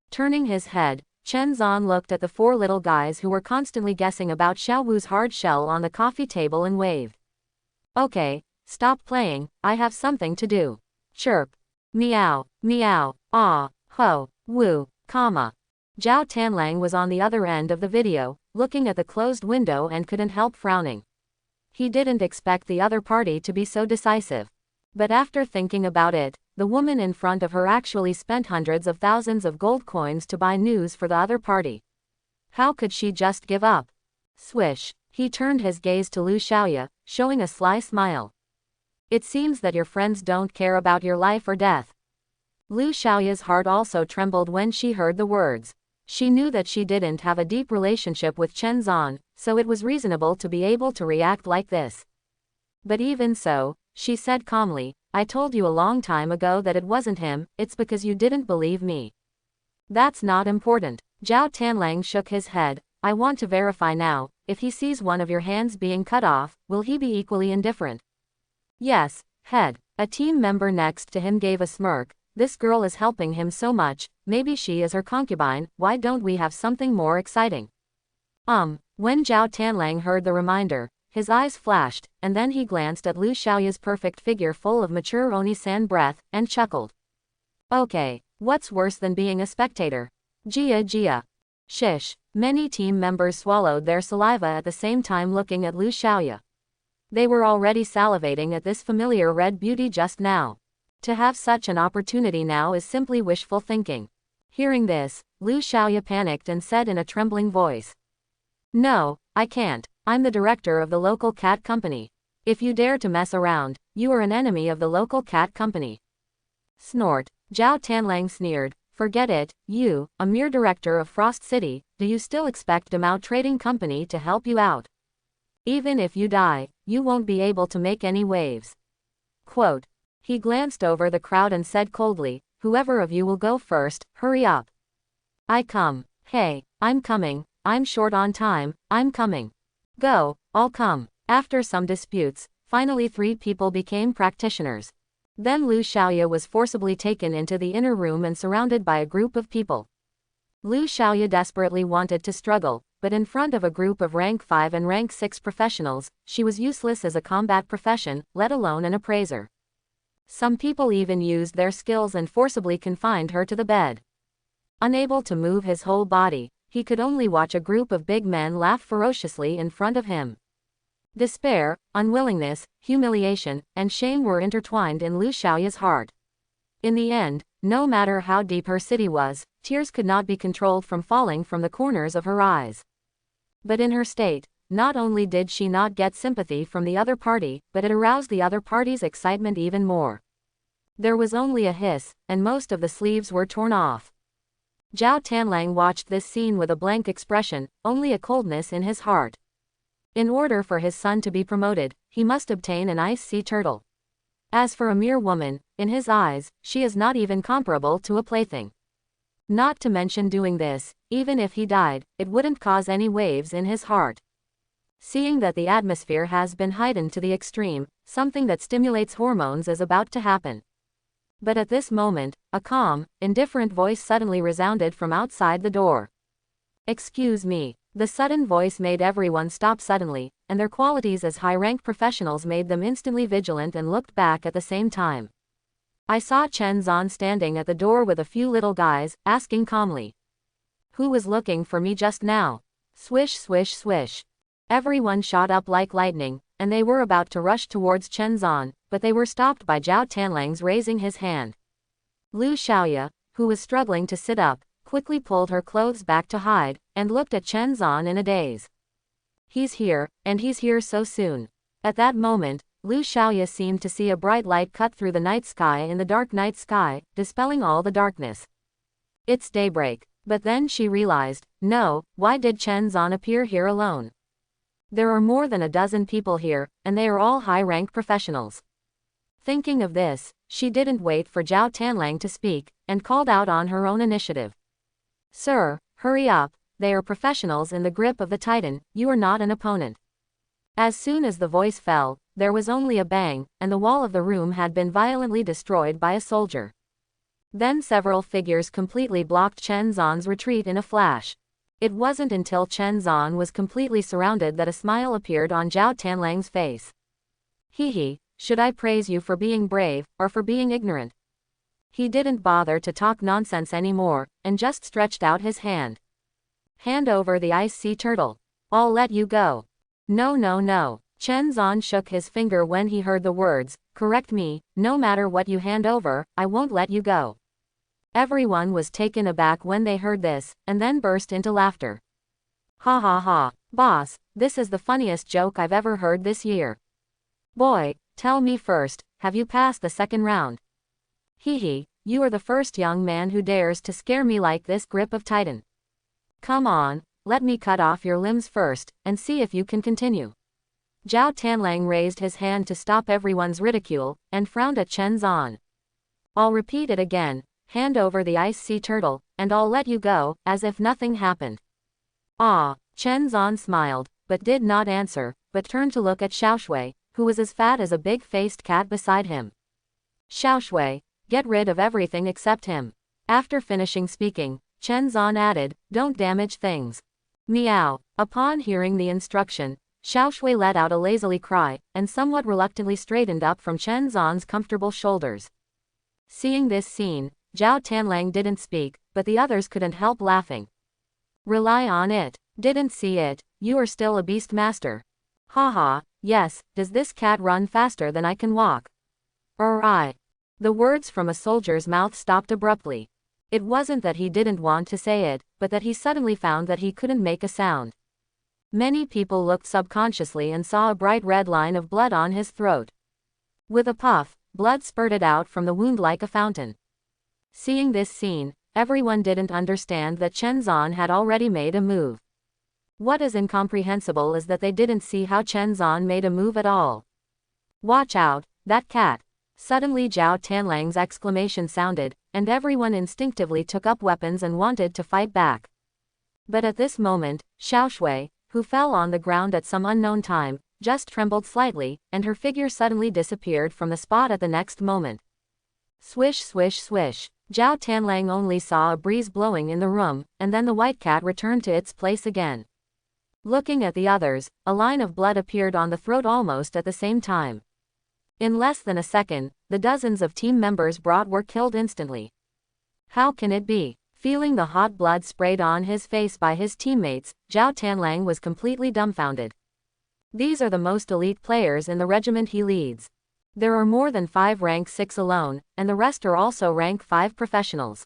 Turning his head, Chen Zhan looked at the 4 little guys who were constantly guessing about Xiaowu's hard shell on the coffee table and waved. Okay, stop playing, I have something to do. Chirp. Meow, meow, ah, ho, woo, comma. Zhao Tanlang was on the other end of the video, looking at the closed window and couldn't help frowning. He didn't expect the other party to be so decisive. But after thinking about it, the woman in front of her actually spent hundreds of thousands of gold coins to buy news for the other party. How could she just give up? Swish. He turned his gaze to Lu Xiaoya, showing a sly smile. It seems that your friends don't care about your life or death. Lu Xiaoya's heart also trembled when she heard the words. She knew that she didn't have a deep relationship with Chen Zan, so it was reasonable to be able to react like this. But even so, she said calmly, I told you a long time ago that it wasn't him, it's because you didn't believe me. That's not important. Zhao Tanlang shook his head. I want to verify now, if he sees one of your hands being cut off, will he be equally indifferent? Yes, head. A team member next to him gave a smirk. This girl is helping him so much, maybe she is her concubine, why don't we have something more exciting? When Zhao Tanlang heard the reminder, his eyes flashed, and then he glanced at Lu Xiaoya's perfect figure full of mature Oni-san breath, and chuckled. Okay, what's worse than being a spectator? Jia. Shish. Many team members swallowed their saliva at the same time looking at Lu Xiaoya. They were already salivating at this familiar red beauty just now. To have such an opportunity now is simply wishful thinking. Hearing this, Lu Xiaoya panicked and said in a trembling voice. No, I can't. I'm the director of the local cat company. If you dare to mess around, you are an enemy of the local cat company. Snort. Zhao Tanlang sneered. Forget it, you, a mere director of Frost City, do you still expect a Mao trading company to help you out? Even if you die, you won't be able to make any waves. Quote. He glanced over the crowd and said coldly, whoever of you will go first, hurry up. I come. Hey, I'm coming, I'm short on time, I'm coming. Go, all come. After some disputes, finally 3 people became practitioners. Then Lu Xiaoya was forcibly taken into the inner room and surrounded by a group of people. Lu Xiaoya desperately wanted to struggle, but in front of a group of rank 5 and rank 6 professionals, she was useless as a combat profession, let alone an appraiser. Some people even used their skills and forcibly confined her to the bed. Unable to move his whole body, he could only watch a group of big men laugh ferociously in front of him. Despair, unwillingness, humiliation, and shame were intertwined in Lu Xiaoya's heart. In the end, no matter how deep her city was, tears could not be controlled from falling from the corners of her eyes. But in her state, not only did she not get sympathy from the other party, but it aroused the other party's excitement even more. There was only a hiss, and most of the sleeves were torn off. Zhao Tanlang watched this scene with a blank expression, only a coldness in his heart. In order for his son to be promoted, he must obtain an ice sea turtle. As for a mere woman, in his eyes, she is not even comparable to a plaything. Not to mention doing this, even if he died, it wouldn't cause any waves in his heart. Seeing that the atmosphere has been heightened to the extreme, something that stimulates hormones is about to happen. But at this moment, a calm, indifferent voice suddenly resounded from outside the door. Excuse me. The sudden voice made everyone stop suddenly, and their qualities as high-rank professionals made them instantly vigilant and looked back at the same time. I saw Chen Zan standing at the door with a few little guys, asking calmly. Who was looking for me just now? Swish swish swish. Everyone shot up like lightning, and they were about to rush towards Chen Zan, but they were stopped by Zhao Tanlang's raising his hand. Lu Xiaoya, who was struggling to sit up, quickly pulled her clothes back to hide, and looked at Chen Zan in a daze. He's here, and he's here so soon. At that moment, Lu Xiaoya seemed to see a bright light cut through the night sky in the dark night sky, dispelling all the darkness. It's daybreak. But then she realized, no, why did Chen Zan appear here alone? There are more than a dozen people here, and they are all high-rank professionals. Thinking of this, she didn't wait for Zhao Tanlang to speak, and called out on her own initiative. Sir, hurry up, they are professionals in the grip of the Titan, you are not an opponent. As soon as the voice fell, there was only a bang, and the wall of the room had been violently destroyed by a soldier. Then several figures completely blocked Chen Zan's retreat in a flash. It wasn't until Chen Zan was completely surrounded that a smile appeared on Zhao Tanlang's face. Hee, should I praise you for being brave, or for being ignorant? He didn't bother to talk nonsense anymore, and just stretched out his hand. Hand over the ice sea turtle. I'll let you go. No. Chen Zan shook his finger when he heard the words, correct me, no matter what you hand over, I won't let you go. Everyone was taken aback when they heard this, and then burst into laughter. Ha, boss, this is the funniest joke I've ever heard this year. Boy, tell me first, have you passed the second round? Hee, you are the first young man who dares to scare me like this grip of Titan. Come on, let me cut off your limbs first, and see if you can continue. Zhao Tanlang raised his hand to stop everyone's ridicule, and frowned at Chen Zan. I'll repeat it again, hand over the ice sea turtle, and I'll let you go, as if nothing happened. Ah, Chen Zan smiled, but did not answer, but turned to look at Xiaoshui, who was as fat as a big-faced cat beside him. Xiaoshui, get rid of everything except him. After finishing speaking, Chen Zan added, don't damage things. Meow. Upon hearing the instruction, Xiaoshui let out a lazily cry, and somewhat reluctantly straightened up from Chen Zan's comfortable shoulders. Seeing this scene, Zhao Tanlang didn't speak, but the others couldn't help laughing. Rely on it. Didn't see it, you are still a beast master. Haha, yes, does this cat run faster than I can walk? I. The words from a soldier's mouth stopped abruptly. It wasn't that he didn't want to say it, but that he suddenly found that he couldn't make a sound. Many people looked subconsciously and saw a bright red line of blood on his throat. With a puff, blood spurted out from the wound like a fountain. Seeing this scene, everyone didn't understand that Chen Zan had already made a move. What is incomprehensible is that they didn't see how Chen Zan made a move at all. Watch out, that cat. Suddenly Zhao Tanlang's exclamation sounded, and everyone instinctively took up weapons and wanted to fight back. But at this moment, Xiaoshui, who fell on the ground at some unknown time, just trembled slightly, and her figure suddenly disappeared from the spot at the next moment. Swish swish swish. Zhao Tanlang only saw a breeze blowing in the room, and then the white cat returned to its place again. Looking at the others, a line of blood appeared on the throat almost at the same time. In less than a second, the dozens of team members brought were killed instantly. How can it be? Feeling the hot blood sprayed on his face by his teammates, Zhao Tanlang was completely dumbfounded. These are the most elite players in the regiment he leads. There are more than 5 rank 6 alone, and the rest are also rank 5 professionals.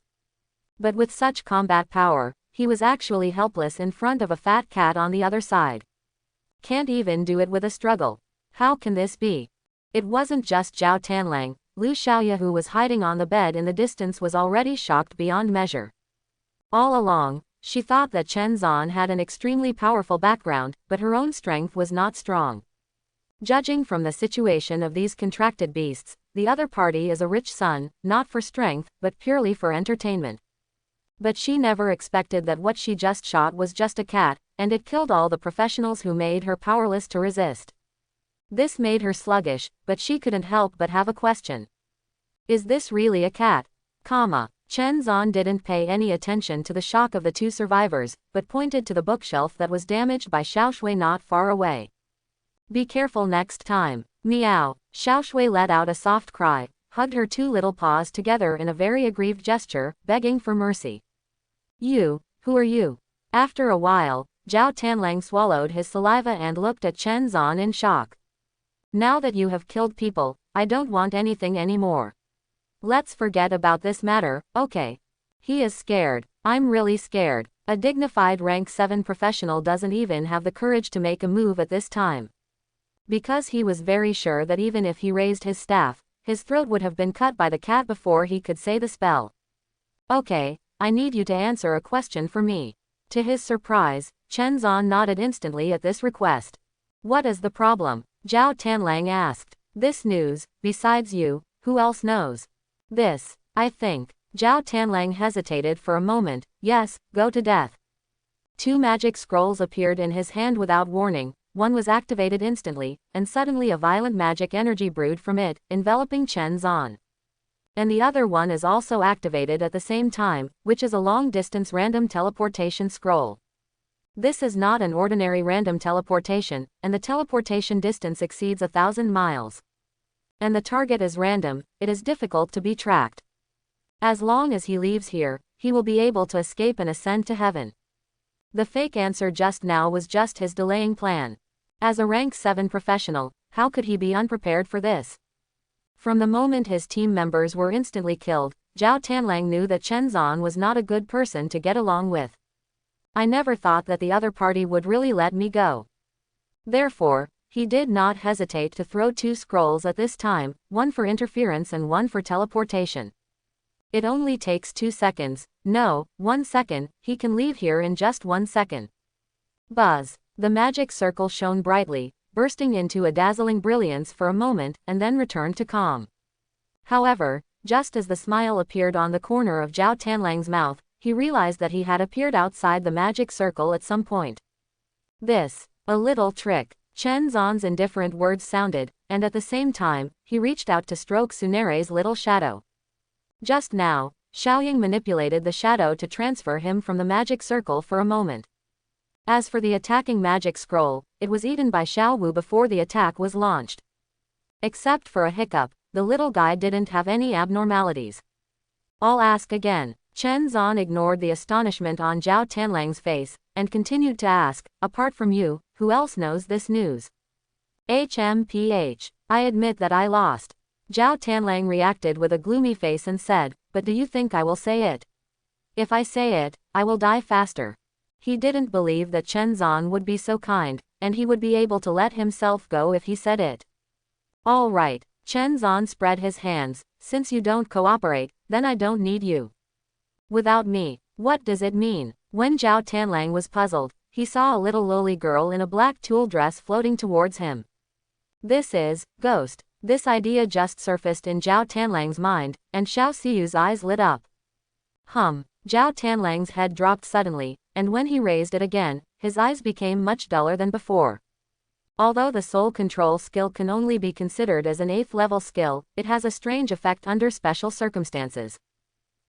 But with such combat power, he was actually helpless in front of a fat cat on the other side. Can't even do it with a struggle. How can this be? It wasn't just Zhao Tanlang. Lu Xiaoya, who was hiding on the bed in the distance, was already shocked beyond measure. All along, she thought that Chen Zan had an extremely powerful background, but her own strength was not strong. Judging from the situation of these contracted beasts, the other party is a rich son, not for strength, but purely for entertainment. But she never expected that what she just shot was just a cat, and it killed all the professionals who made her powerless to resist. This made her sluggish, but she couldn't help but have a question. Is this really a cat? Chen Zan didn't pay any attention to the shock of the 2 survivors, but pointed to the bookshelf that was damaged by Xiaoshui not far away. Be careful next time. Meow. Xiaoshui let out a soft cry, hugged her 2 little paws together in a very aggrieved gesture, begging for mercy. You, who are you? After a while, Zhao Tanlang swallowed his saliva and looked at Chen Zan in shock. Now that you have killed people, I don't want anything anymore. Let's forget about this matter, okay? He is scared. I'm really scared. A dignified rank 7 professional doesn't even have the courage to make a move at this time. Because he was very sure that even if he raised his staff, his throat would have been cut by the cat before he could say the spell. Okay, I need you to answer a question for me. To his surprise, Chen Zan nodded instantly at this request. What is the problem? Zhao Tanlang asked. This news, besides you, who else knows? This, I think. Zhao Tanlang hesitated for a moment. Yes, go to death. 2 magic scrolls appeared in his hand without warning. One was activated instantly, and suddenly a violent magic energy brewed from it, enveloping Chen Zan. And the other one is also activated at the same time, which is a long-distance random teleportation scroll. This is not an ordinary random teleportation, and the teleportation distance exceeds 1,000 miles. And the target is random, it is difficult to be tracked. As long as he leaves here, he will be able to escape and ascend to heaven. The fake answer just now was just his delaying plan. As a rank 7 professional, how could he be unprepared for this? From the moment his team members were instantly killed, Zhao Tanlang knew that Chen Zan was not a good person to get along with. I never thought that the other party would really let me go. Therefore, he did not hesitate to throw 2 scrolls at this time, one for interference and one for teleportation. It only takes 2 seconds. No, 1 second, he can leave here in just 1 second. Buzz. The magic circle shone brightly, bursting into a dazzling brilliance for a moment and then returned to calm. However, just as the smile appeared on the corner of Zhao Tianlang's mouth, he realized that he had appeared outside the magic circle at some point. This, a little trick. Chen Zan's indifferent words sounded, and at the same time, he reached out to stroke Tsunere's little shadow. Just now, Xiaoying manipulated the shadow to transfer him from the magic circle for a moment. As for the attacking magic scroll, it was eaten by Xiaowu before the attack was launched. Except for a hiccup, the little guy didn't have any abnormalities. I'll ask again. Chen Zan ignored the astonishment on Zhao Tianlang's face, and continued to ask, apart from you, who else knows this news? HMPH. I admit that I lost. Zhao Tianlang reacted with a gloomy face and said, but do you think I will say it? If I say it, I will die faster. He didn't believe that Chen Zan would be so kind, and he would be able to let himself go if he said it. All right. Chen Zan spread his hands. Since you don't cooperate, then I don't need you. Without me, what does it mean? When Zhao Tianlang was puzzled, he saw a little lowly girl in a black tulle dress floating towards him. This is, Ghost. This idea just surfaced in Zhao Tianlang's mind, and Xiao Xiyu's eyes lit up. Zhao Tianlang's head dropped suddenly, and when he raised it again, his eyes became much duller than before. Although the soul control skill can only be considered as an 8th level skill, it has a strange effect under special circumstances.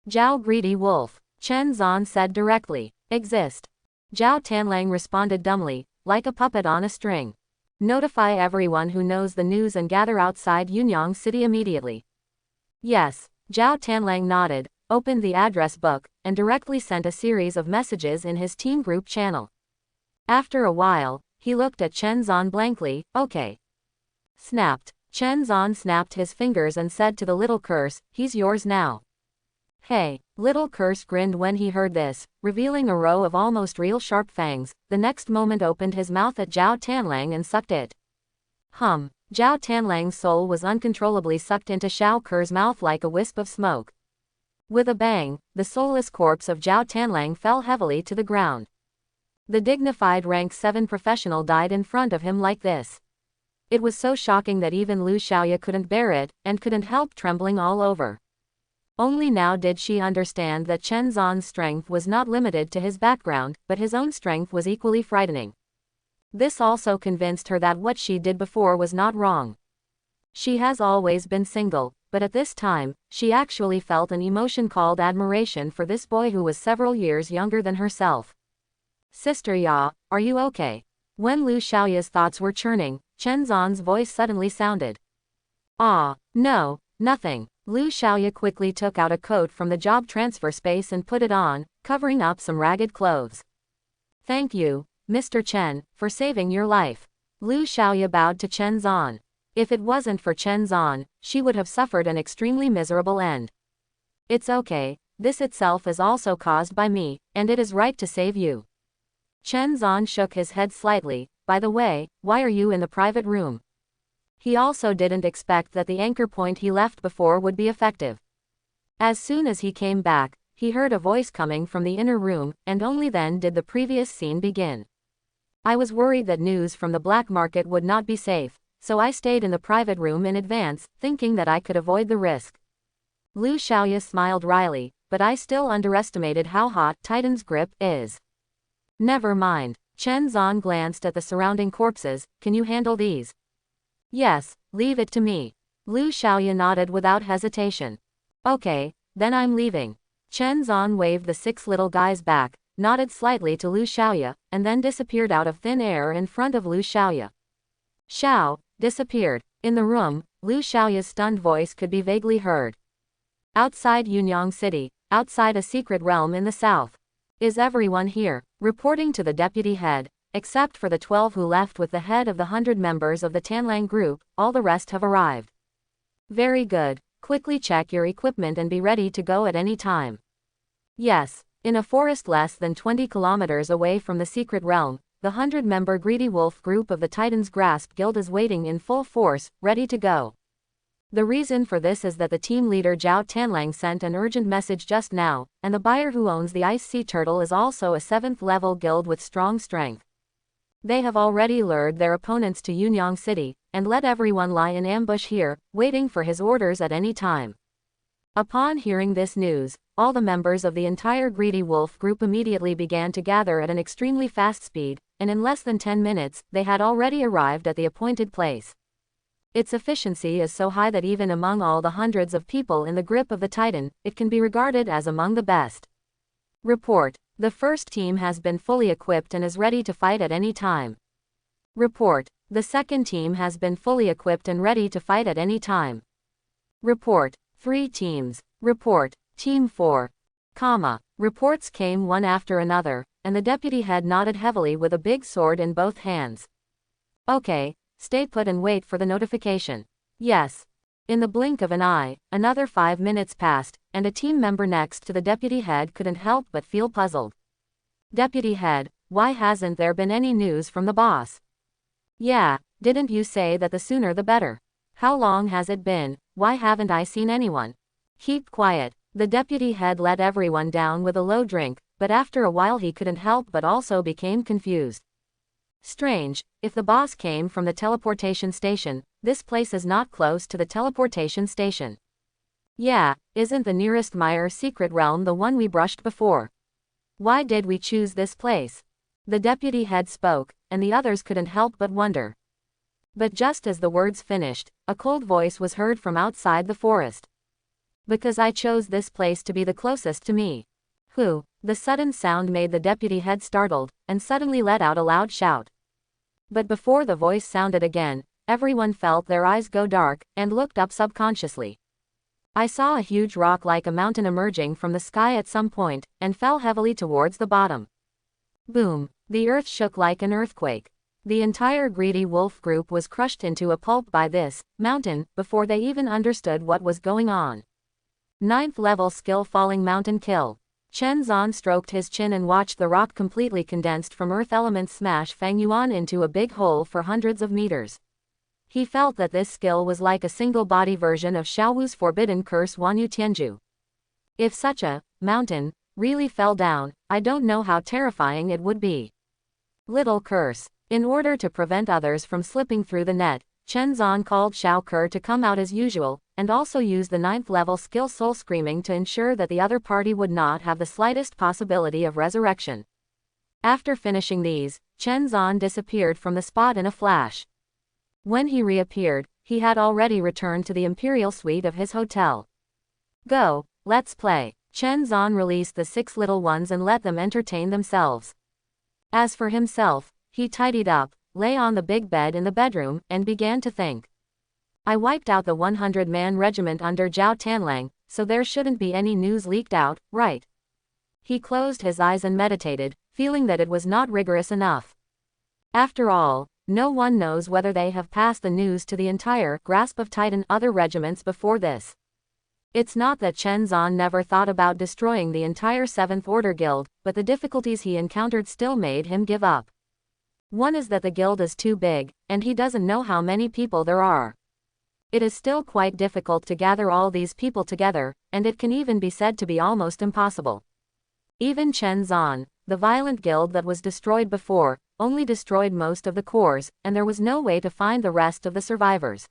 Zhao Greedy Wolf. Chen Zan said directly. Exist. Zhao Tianlang responded dumbly, like a puppet on a string. Notify everyone who knows the news and gather outside Yunyang City immediately. Yes. Zhao Tianlang nodded, opened the address book, and directly sent a series of messages in his team group channel. After a while, he looked at Chen Zan blankly. Okay. Snapped. Chen Zan snapped his fingers and said to the little curse, he's yours now. Hey. Little curse grinned when he heard this, revealing a row of almost real sharp fangs. The next moment opened his mouth at Zhao Tianlang and sucked it. Zhao Tianlang's soul was uncontrollably sucked into Xiao Ker's mouth like a wisp of smoke. With a bang, the soulless corpse of Zhao Tianlang fell heavily to the ground. The dignified rank 7 professional died in front of him like this. It was so shocking that even Lu Xiaoya couldn't bear it, and couldn't help trembling all over. Only now did she understand that Chen Zan's strength was not limited to his background, but his own strength was equally frightening. This also convinced her that what she did before was not wrong. She has always been single, but at this time, she actually felt an emotion called admiration for this boy who was several years younger than herself. Sister Ya, are you okay? When Lu Xiaoya's thoughts were churning, Chen Zan's voice suddenly sounded. No, nothing. Lu Xiaoya quickly took out a coat from the job transfer space and put it on, covering up some ragged clothes. Thank you, Mr. Chen, for saving your life. Lu Xiaoya bowed to Chen Zan. If it wasn't for Chen Zan, she would have suffered an extremely miserable end. It's okay, this itself is also caused by me, and it is right to save you. Chen Zan shook his head slightly. By the way, why are you in the private room? He also didn't expect that the anchor point he left before would be effective. As soon as he came back, he heard a voice coming from the inner room, and only then did the previous scene begin. I was worried that news from the black market would not be safe, so I stayed in the private room in advance, thinking that I could avoid the risk. Lu Xiaoya smiled wryly, but I still underestimated how hot Titan's grip is. Never mind. Chen Zan glanced at the surrounding corpses. Can you handle these? Yes, leave it to me. Lu Xiaoya nodded without hesitation. Okay, then I'm leaving. Chen Zan waved the 6 little guys back, nodded slightly to Lu Xiaoya, and then disappeared out of thin air in front of Lu Xiaoya. Xiao, disappeared. In the room, Lu Xiaoya's stunned voice could be vaguely heard. Outside Yunyang City, outside a secret realm in the south. Is everyone here? Reporting to the deputy head, except for the 12 who left with the head of the 100 members of the Tianlang group, all the rest have arrived. Very good. Quickly check your equipment and be ready to go at any time. Yes. In a forest less than 20 kilometers away from the secret realm, the 100-member Greedy Wolf group of the Titan's Grasp Guild is waiting in full force, ready to go. The reason for this is that the team leader Zhao Tanlang sent an urgent message just now, and the buyer who owns the Ice Sea Turtle is also a 7th level guild with strong strength. They have already lured their opponents to Yunyang City, and let everyone lie in ambush here, waiting for his orders at any time. Upon hearing this news, all the members of the entire Greedy Wolf group immediately began to gather at an extremely fast speed, and in less than 10 minutes, they had already arrived at the appointed place. Its efficiency is so high that even among all the hundreds of people in the grip of the Titan, it can be regarded as among the best. Report. The first team has been fully equipped and is ready to fight at any time. Report. The second team has been fully equipped and ready to fight at any time. Report. 3 teams. Report. Team 4. Reports came one after another, and the deputy head nodded heavily with a big sword in both hands. Okay, stay put and wait for the notification. Yes. In the blink of an eye, another 5 minutes passed, and a team member next to the deputy head couldn't help but feel puzzled. Deputy head, why hasn't there been any news from the boss? Yeah, didn't you say that the sooner the better? How long has it been? Why haven't I seen anyone? Keep quiet. The deputy head let everyone down with a low drink, but after a while he couldn't help but also became confused. Strange, if the boss came from the teleportation station, this place is not close to the teleportation station. Yeah, isn't the nearest Meyer secret realm the one we brushed before? Why did we choose this place? The deputy head spoke, and the others couldn't help but wonder. But just as the words finished, a cold voice was heard from outside the forest. Because I chose this place to be the closest to me. Who? The sudden sound made the deputy head startled, and suddenly let out a loud shout. But before the voice sounded again, everyone felt their eyes go dark, and looked up subconsciously. I saw a huge rock like a mountain emerging from the sky at some point, and fell heavily towards the bottom. Boom! The earth shook like an earthquake. The entire Greedy Wolf group was crushed into a pulp by this mountain, before they even understood what was going on. 9th level skill falling mountain kill. Chen Zan stroked his chin and watched the rock completely condensed from earth elements smash Fang Yuan into a big hole for hundreds of meters. He felt that this skill was like a single body version of Xiaowu's forbidden curse Wanyu Tianju. If such a mountain really fell down, I don't know how terrifying it would be. Little curse. In order to prevent others from slipping through the net, Chen Zan called Xiao Ke to come out as usual, and also used the 9th level skill Soul Screaming to ensure that the other party would not have the slightest possibility of resurrection. After finishing these, Chen Zan disappeared from the spot in a flash. When he reappeared, he had already returned to the imperial suite of his hotel. Go, let's play. Chen Zan released the 6 little ones and let them entertain themselves. As for himself, he tidied up, lay on the big bed in the bedroom, and began to think. I wiped out the 100-man regiment under Zhao Tanlang, so there shouldn't be any news leaked out, right? He closed his eyes and meditated, feeling that it was not rigorous enough. After all, no one knows whether they have passed the news to the entire grasp of Titan other regiments before this. It's not that Chen Zan never thought about destroying the entire 7th Order Guild, but the difficulties he encountered still made him give up. One is that the guild is too big, and he doesn't know how many people there are. It is still quite difficult to gather all these people together, and it can even be said to be almost impossible. Even Chen Zan, the violent guild that was destroyed before, only destroyed most of the cores, and there was no way to find the rest of the survivors.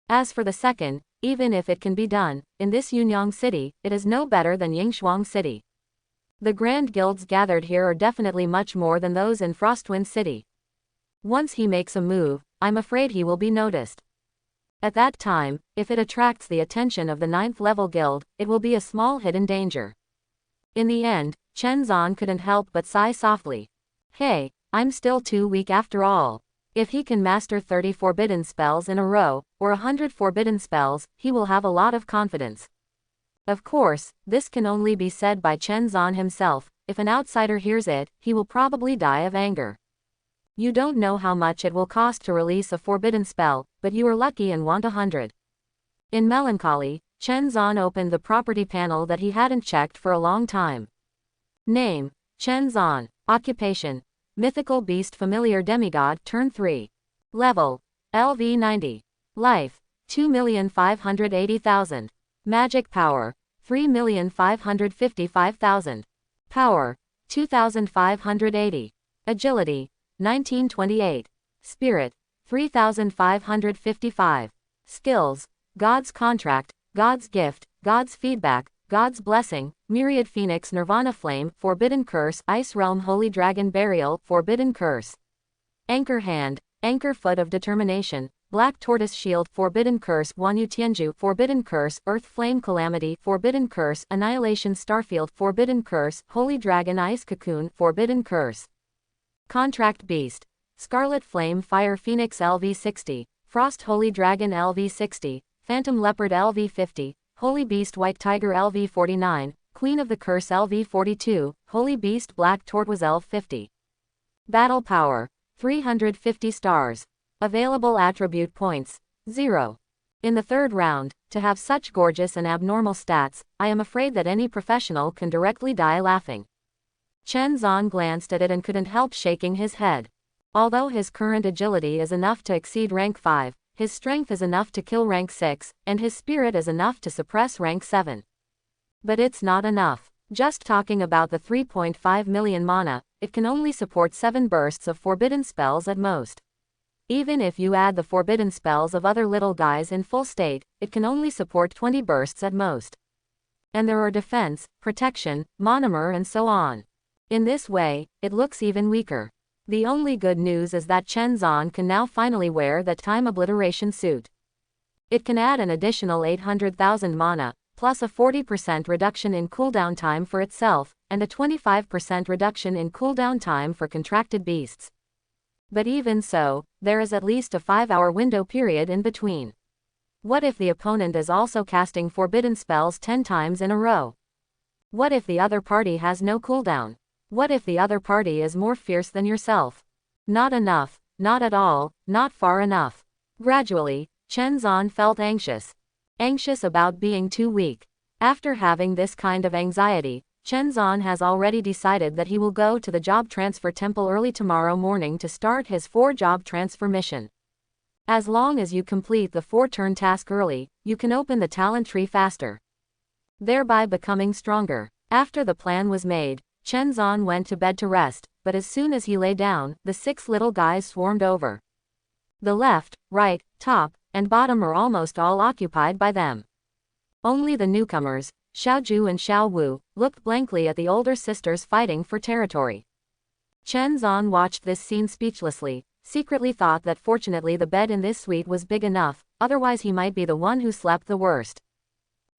As for the second, even if it can be done, in this Yunyang City, it is no better than Yingshuang City. The grand guilds gathered here are definitely much more than those in Frostwind City. Once he makes a move, I'm afraid he will be noticed. At that time, if it attracts the attention of the 9th level guild, it will be a small hidden danger. In the end, Chen Zan couldn't help but sigh softly. Hey, I'm still too weak after all. If he can master 30 forbidden spells in a row, or 100 forbidden spells, he will have a lot of confidence. Of course, this can only be said by Chen Zan himself. If an outsider hears it, he will probably die of anger. You don't know how much it will cost to release a forbidden spell, but you are lucky and want 100. In melancholy, Chen Zan opened the property panel that he hadn't checked for a long time. Name: Chen Zan. Occupation: Mythical Beast Familiar Demigod Turn 3. Level: LV 90. Life: 2,580,000. Magic power, 3,555,000. Power, 2,580. Agility, 1928. Spirit, 3,555. Skills, God's contract, God's gift, God's feedback, God's blessing, Myriad Phoenix Nirvana Flame, Forbidden Curse, Ice Realm Holy Dragon Burial, Forbidden Curse. Anchor Hand, Anchor Foot of Determination, Black Tortoise Shield, Forbidden Curse, Wanyu Tianju, Forbidden Curse, Earth Flame Calamity, Forbidden Curse, Annihilation Starfield, Forbidden Curse, Holy Dragon Ice Cocoon, Forbidden Curse. Contract Beast, Scarlet Flame Fire Phoenix LV60, Frost Holy Dragon LV60, Phantom Leopard LV50, Holy Beast White Tiger LV49, Queen of the Curse LV42, Holy Beast Black Tortoise LV50. Battle Power, 350 stars. Available attribute points, 0. In the third round, to have such gorgeous and abnormal stats, I am afraid that any professional can directly die laughing. Chen Zan glanced at it and couldn't help shaking his head. Although his current agility is enough to exceed rank 5, his strength is enough to kill rank 6, and his spirit is enough to suppress rank 7. But it's not enough. Just talking about the 3.5 million mana, it can only support 7 bursts of forbidden spells at most. Even if you add the forbidden spells of other little guys in full state, it can only support 20 bursts at most. And there are defense, protection, monomer and so on. In this way, it looks even weaker. The only good news is that Chen Zan can now finally wear that time obliteration suit. It can add an additional 800,000 mana, plus a 40% reduction in cooldown time for itself, and a 25% reduction in cooldown time for contracted beasts. But even so, there is at least a 5-hour window period in between. What if the opponent is also casting forbidden spells 10 times in a row? What if the other party has no cooldown? What if the other party is more fierce than yourself? Not enough, not at all, not far enough. Gradually, Chen Zan felt anxious. Anxious about being too weak. After having this kind of anxiety, Chen Zan has already decided that he will go to the job transfer temple early tomorrow morning to start his 4-job transfer mission. As long as you complete the 4-turn task early, you can open the talent tree faster, thereby becoming stronger. After the plan was made, Chen Zan went to bed to rest, but as soon as he lay down, the 6 little guys swarmed over. The left, right, top, and bottom are almost all occupied by them. Only the newcomers, Xiaoju and Xiaowu, looked blankly at the older sisters fighting for territory. Chen Zan watched this scene speechlessly, secretly thought that fortunately the bed in this suite was big enough, otherwise he might be the one who slept the worst.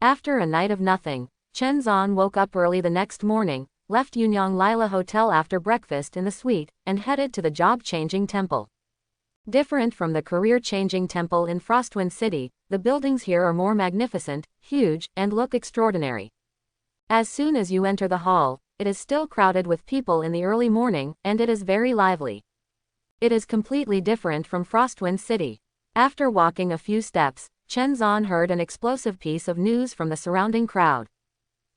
After a night of nothing, Chen Zan woke up early the next morning, left Yunyang Lila Hotel after breakfast in the suite, and headed to the job-changing temple. Different from the career-changing temple in Frostwind City, the buildings here are more magnificent, huge, and look extraordinary. As soon as you enter the hall, it is still crowded with people in the early morning, and it is very lively. It is completely different from Frostwind City. After walking a few steps, Chen Zan heard an explosive piece of news from the surrounding crowd.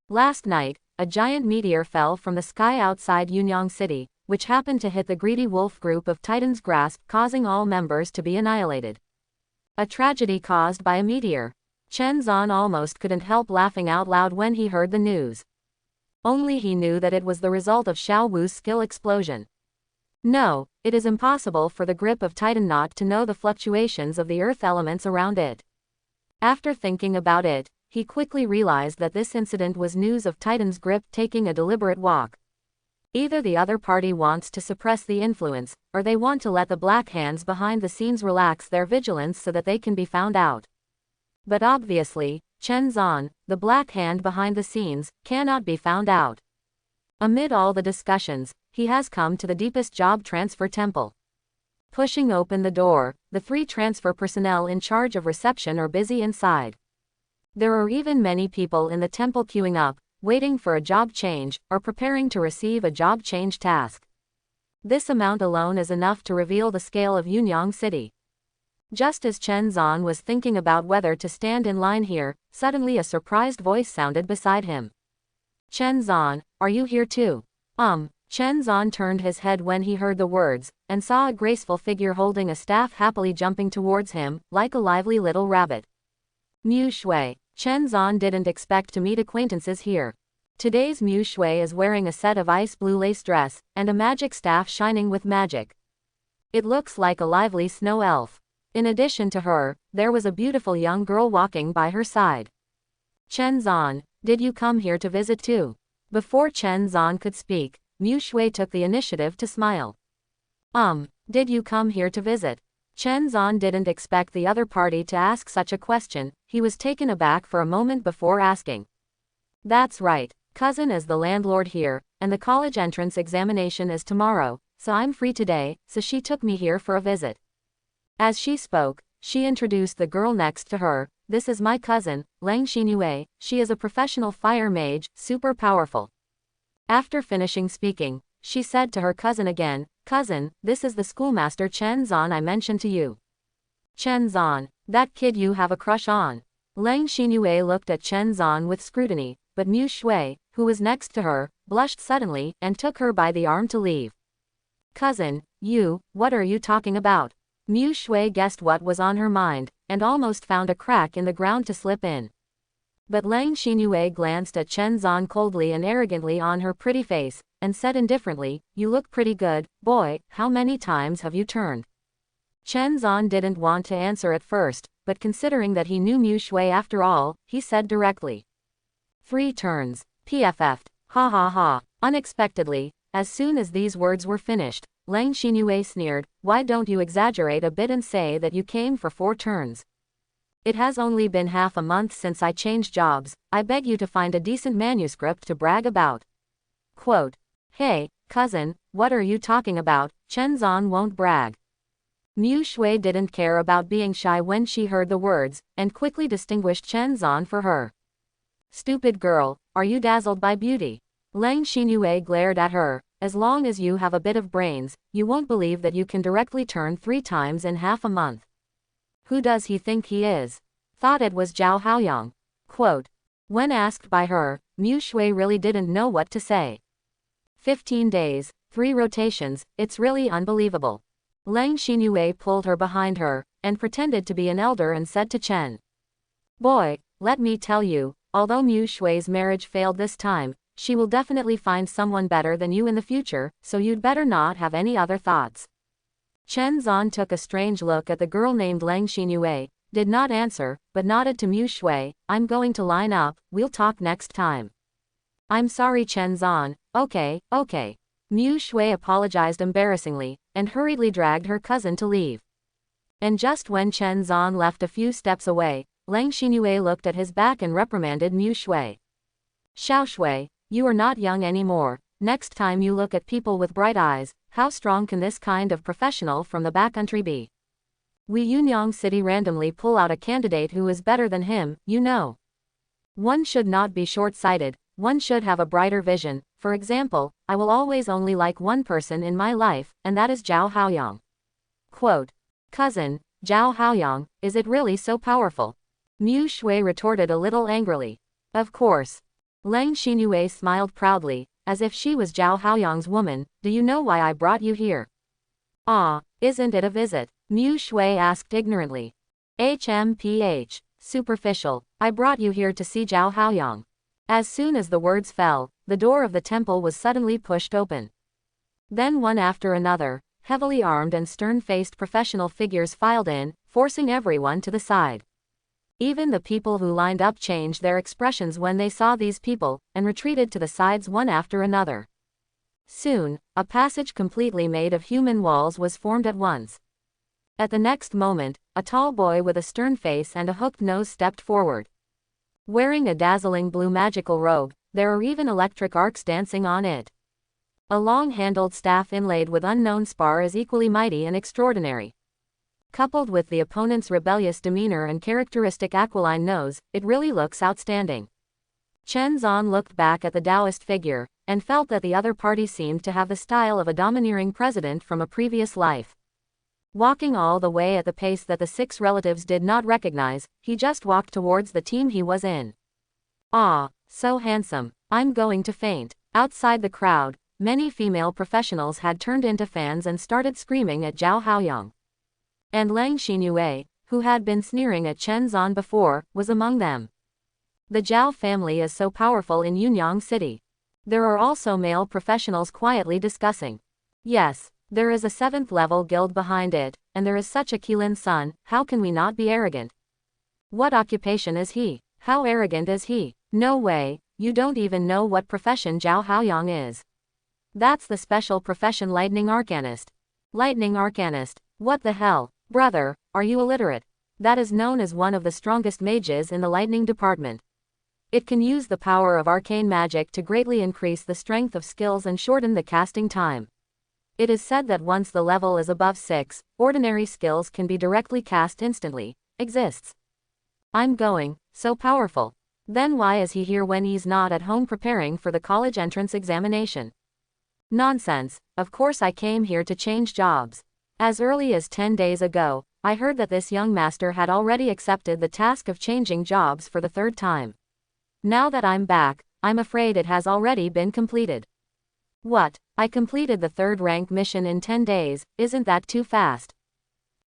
Last night, a giant meteor fell from the sky outside Yunyang City, which happened to hit the greedy wolf group of Titan's Grasp, causing all members to be annihilated. A tragedy caused by a meteor. Chen Zan almost couldn't help laughing out loud when he heard the news. Only he knew that it was the result of Xiao Wu's skill explosion. No, it is impossible for the grip of Titan not to know the fluctuations of the earth elements around it. After thinking about it, he quickly realized that this incident was news of Titan's grip taking a deliberate walk. Either the other party wants to suppress the influence, or they want to let the black hands behind the scenes relax their vigilance so that they can be found out. But obviously, Chen Zan, the black hand behind the scenes, cannot be found out. Amid all the discussions, he has come to the deepest job transfer temple. Pushing open the door, the 3 transfer personnel in charge of reception are busy inside. There are even many people in the temple queuing up, waiting for a job change, or preparing to receive a job change task. This amount alone is enough to reveal the scale of Yunyang City. Just as Chen Zan was thinking about whether to stand in line here, suddenly a surprised voice sounded beside him. Chen Zan, are you here too? Chen Zan turned his head when he heard the words, and saw a graceful figure holding a staff happily jumping towards him, like a lively little rabbit. Mu Shui. Chen Zan didn't expect to meet acquaintances here. Today's Mu Shui is wearing a set of ice blue lace dress, and a magic staff shining with magic. It looks like a lively snow elf. In addition to her, there was a beautiful young girl walking by her side. Chen Zan, did you come here to visit too? Before Chen Zan could speak, Mu Shui took the initiative to smile. Did you come here to visit? Chen Zan didn't expect the other party to ask such a question. He was taken aback for a moment before asking. That's right, cousin is the landlord here, and the college entrance examination is tomorrow, so I'm free today, so she took me here for a visit. As she spoke, she introduced the girl next to her. This is my cousin, Lang Xinyue. She is a professional fire mage, super powerful. After finishing speaking, she said to her cousin again, Cousin, this is the schoolmaster Chen Zan I mentioned to you. Chen Zan, that kid you have a crush on. Lang Xinyue looked at Chen Zan with scrutiny, but Mu Shui, who was next to her, blushed suddenly, and took her by the arm to leave. Cousin, what are you talking about? Mu Shui guessed what was on her mind, and almost found a crack in the ground to slip in. But Lang Xinyue glanced at Chen Zan coldly and arrogantly on her pretty face, and said indifferently, You look pretty good, boy, how many times have you turned? Chen Zan didn't want to answer at first, but considering that he knew Mu Shui after all, he said directly. 3 turns. PFF'd. Ha ha ha. Unexpectedly, as soon as these words were finished, Lang Xinyue sneered, Why don't you exaggerate a bit and say that you came for 4 turns? It has only been half a month since I changed jobs. I beg you to find a decent manuscript to brag about. Quote. Hey, cousin, what are you talking about? Chen Zan won't brag. Mu Shui didn't care about being shy when she heard the words, and quickly distinguished Chen Zan for her. Stupid girl, are you dazzled by beauty? Lang Xinyue glared at her. As long as you have a bit of brains, you won't believe that you can directly turn 3 times in half a month. Who does he think he is? Thought it was Zhao Haoyang. Quote. When asked by her, Mu Shui really didn't know what to say. 15 days, 3 rotations, it's really unbelievable. Lang Xinyue pulled her behind her, and pretended to be an elder and said to Chen. Boy, let me tell you, although Mu Shui's marriage failed this time, she will definitely find someone better than you in the future, so you'd better not have any other thoughts. Chen Zan took a strange look at the girl named Lang Xinyue, did not answer, but nodded to Mu Shui, I'm going to line up, we'll talk next time. I'm sorry Chen Zan, okay. Mu Shui apologized embarrassingly, and hurriedly dragged her cousin to leave. And just when Chen Zan left a few steps away, Lang Xinyue looked at his back and reprimanded Mu Shui. Xiao Shui, you are not young anymore. Next time you look at people with bright eyes, how strong can this kind of professional from the backcountry be? We Yunyang City randomly pull out a candidate who is better than him, you know. One should not be short-sighted, one should have a brighter vision. For example, I will always only like one person in my life, and that is Zhao Haoyang. Quote. Cousin, Zhao Haoyang, is it really so powerful? Mu Shui retorted a little angrily. Of course. Lang Xinyue smiled proudly, as if she was Zhao Haoyang's woman. Do you know why I brought you here? Isn't it a visit? Mu Shui asked ignorantly. HMPH. Superficial. I brought you here to see Zhao Haoyang. As soon as the words fell, the door of the temple was suddenly pushed open. Then one after another, heavily armed and stern-faced professional figures filed in, forcing everyone to the side. Even the people who lined up changed their expressions when they saw these people, and retreated to the sides one after another. Soon, a passage completely made of human walls was formed at once. At the next moment, a tall boy with a stern face and a hooked nose stepped forward. Wearing a dazzling blue magical robe, there are even electric arcs dancing on it. A long-handled staff inlaid with unknown spar is equally mighty and extraordinary. Coupled with the opponent's rebellious demeanor and characteristic aquiline nose, it really looks outstanding. Chen Zan looked back at the Taoist figure, and felt that the other party seemed to have the style of a domineering president from a previous life. Walking all the way at the pace that the 6 relatives did not recognize, he just walked towards the team he was in. So handsome, I'm going to faint. Outside the crowd, many female professionals had turned into fans and started screaming at Zhao Haoyang. And Lang Xinyue, who had been sneering at Chen Zan before, was among them. The Zhao family is so powerful in Yunyang City. There are also male professionals quietly discussing. Yes, there is a 7th level guild behind it, and there is such a Qilin son, how can we not be arrogant? What occupation is he? How arrogant is he? No way, you don't even know what profession Zhao Haoyang is. That's the special profession Lightning Arcanist. Lightning Arcanist, what the hell, brother, are you illiterate? That is known as one of the strongest mages in the lightning department. It can use the power of arcane magic to greatly increase the strength of skills and shorten the casting time. It is said that once the level is above 6, ordinary skills can be directly cast instantly. Exists. I'm going, so powerful. Then why is he here when he's not at home preparing for the college entrance examination? Nonsense, of course I came here to change jobs. As early as 10 days ago, I heard that this young master had already accepted the task of changing jobs for the 3rd time. Now that I'm back, I'm afraid it has already been completed. What? I completed the 3rd rank mission in 10 days, isn't that too fast?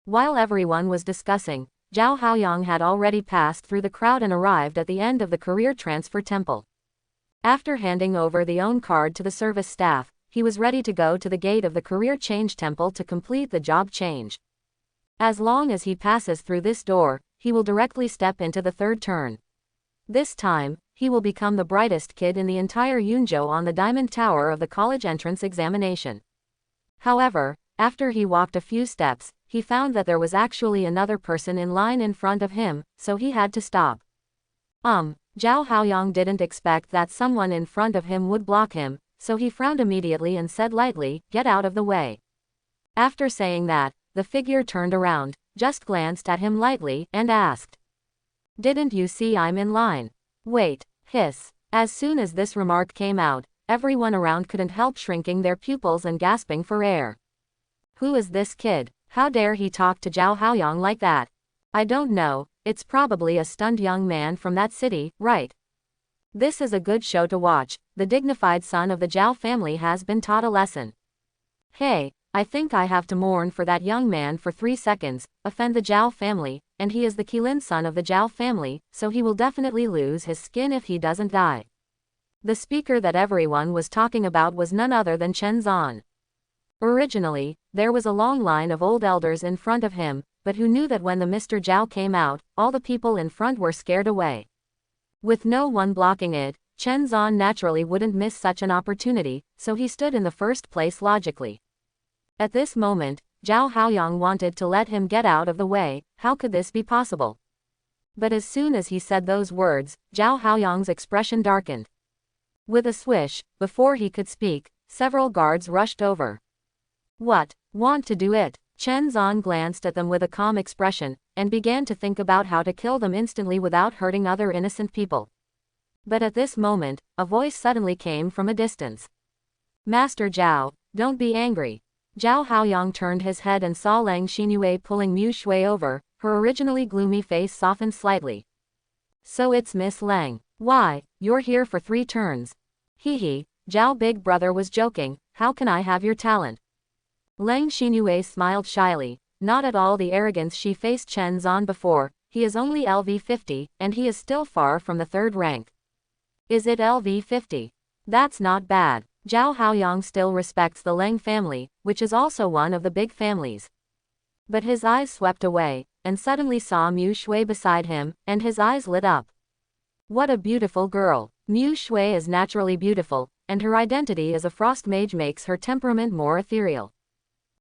While everyone was discussing, Zhao Haoyang had already passed through the crowd and arrived at the end of the career transfer temple. After handing over the own card to the service staff, he was ready to go to the gate of the career change temple to complete the job change. As long as he passes through this door, he will directly step into the 3rd turn. This time, he will become the brightest kid in the entire Yunzhou on the Diamond Tower of the college entrance examination. However, after he walked a few steps, he found that there was actually another person in line in front of him, so he had to stop. Zhao Haoyang didn't expect that someone in front of him would block him, so he frowned immediately and said lightly, "Get out of the way." After saying that, the figure turned around, just glanced at him lightly, and asked, "Didn't you see I'm in line?" Wait, hiss. As soon as this remark came out, everyone around couldn't help shrinking their pupils and gasping for air. Who is this kid? How dare he talk to Zhao Haoyang like that? I don't know, it's probably a stunned young man from that city, right? This is a good show to watch. The dignified son of the Zhao family has been taught a lesson. Hey, I think I have to mourn for that young man for 3 seconds, offend the Zhao family, and he is the Qilin son of the Zhao family, so he will definitely lose his skin if he doesn't die. The speaker that everyone was talking about was none other than Chen Zan. Originally, there was a long line of old elders in front of him, but who knew that when the Mr. Zhao came out, all the people in front were scared away. With no one blocking it, Chen Zan naturally wouldn't miss such an opportunity, so he stood in the first place logically. At this moment, Zhao Haoyang wanted to let him get out of the way. How could this be possible? But as soon as he said those words, Zhao Haoyang's expression darkened. With a swish, before he could speak, several guards rushed over. What? Want to do it? Chen Zan glanced at them with a calm expression, and began to think about how to kill them instantly without hurting other innocent people. But at this moment, a voice suddenly came from a distance. Master Zhao, don't be angry. Zhao Haoyang turned his head and saw Lang Xinyue pulling Mu Shui over, her originally gloomy face softened slightly. So it's Miss Lang. Why, you're here for 3 turns. Hee, Zhao big brother was joking, how can I have your talent? Lang Xinyue smiled shyly, not at all the arrogance she faced Chen Zan before. He is only LV50, and he is still far from the 3rd rank. Is it LV50? That's not bad. Zhao Haoyang still respects the Lang family, which is also one of the big families. But his eyes swept away, and suddenly saw Mu Shui beside him, and his eyes lit up. What a beautiful girl. Mu Shui is naturally beautiful, and her identity as a frost mage makes her temperament more ethereal.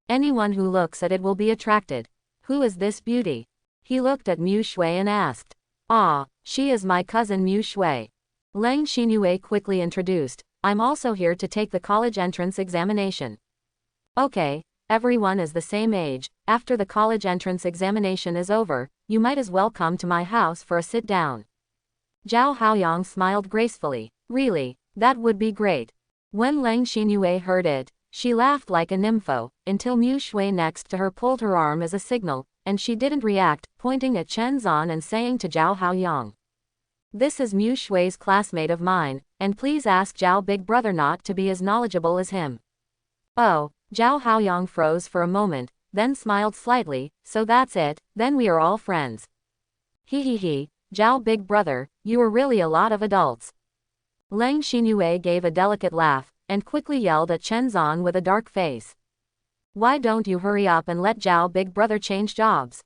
Anyone who looks at it will be attracted. Who is this beauty? He looked at Mu Shui and asked. Ah, she is my cousin Mu Shui. Lang Xinyue quickly introduced. I'm also here to take the college entrance examination. Okay, everyone is the same age. After the college entrance examination is over, you might as well come to my house for a sit down. Zhao Haoyang smiled gracefully. Really, that would be great. When Lang Xinyue heard it, she laughed like a nympho, until Mu Shui next to her pulled her arm as a signal, and she didn't react, pointing at Chen Zan and saying to Zhao Haoyang. This is Mu Shui's classmate of mine, and please ask Zhao Big Brother not to be as knowledgeable as him. Oh, Zhao Haoyang froze for a moment, then smiled slightly, so that's it, then we are all friends. He, Zhao Big Brother, you are really a lot of adults. Lang Xinyue gave a delicate laugh, and quickly yelled at Chen Zan with a dark face. Why don't you hurry up and let Zhao Big Brother change jobs?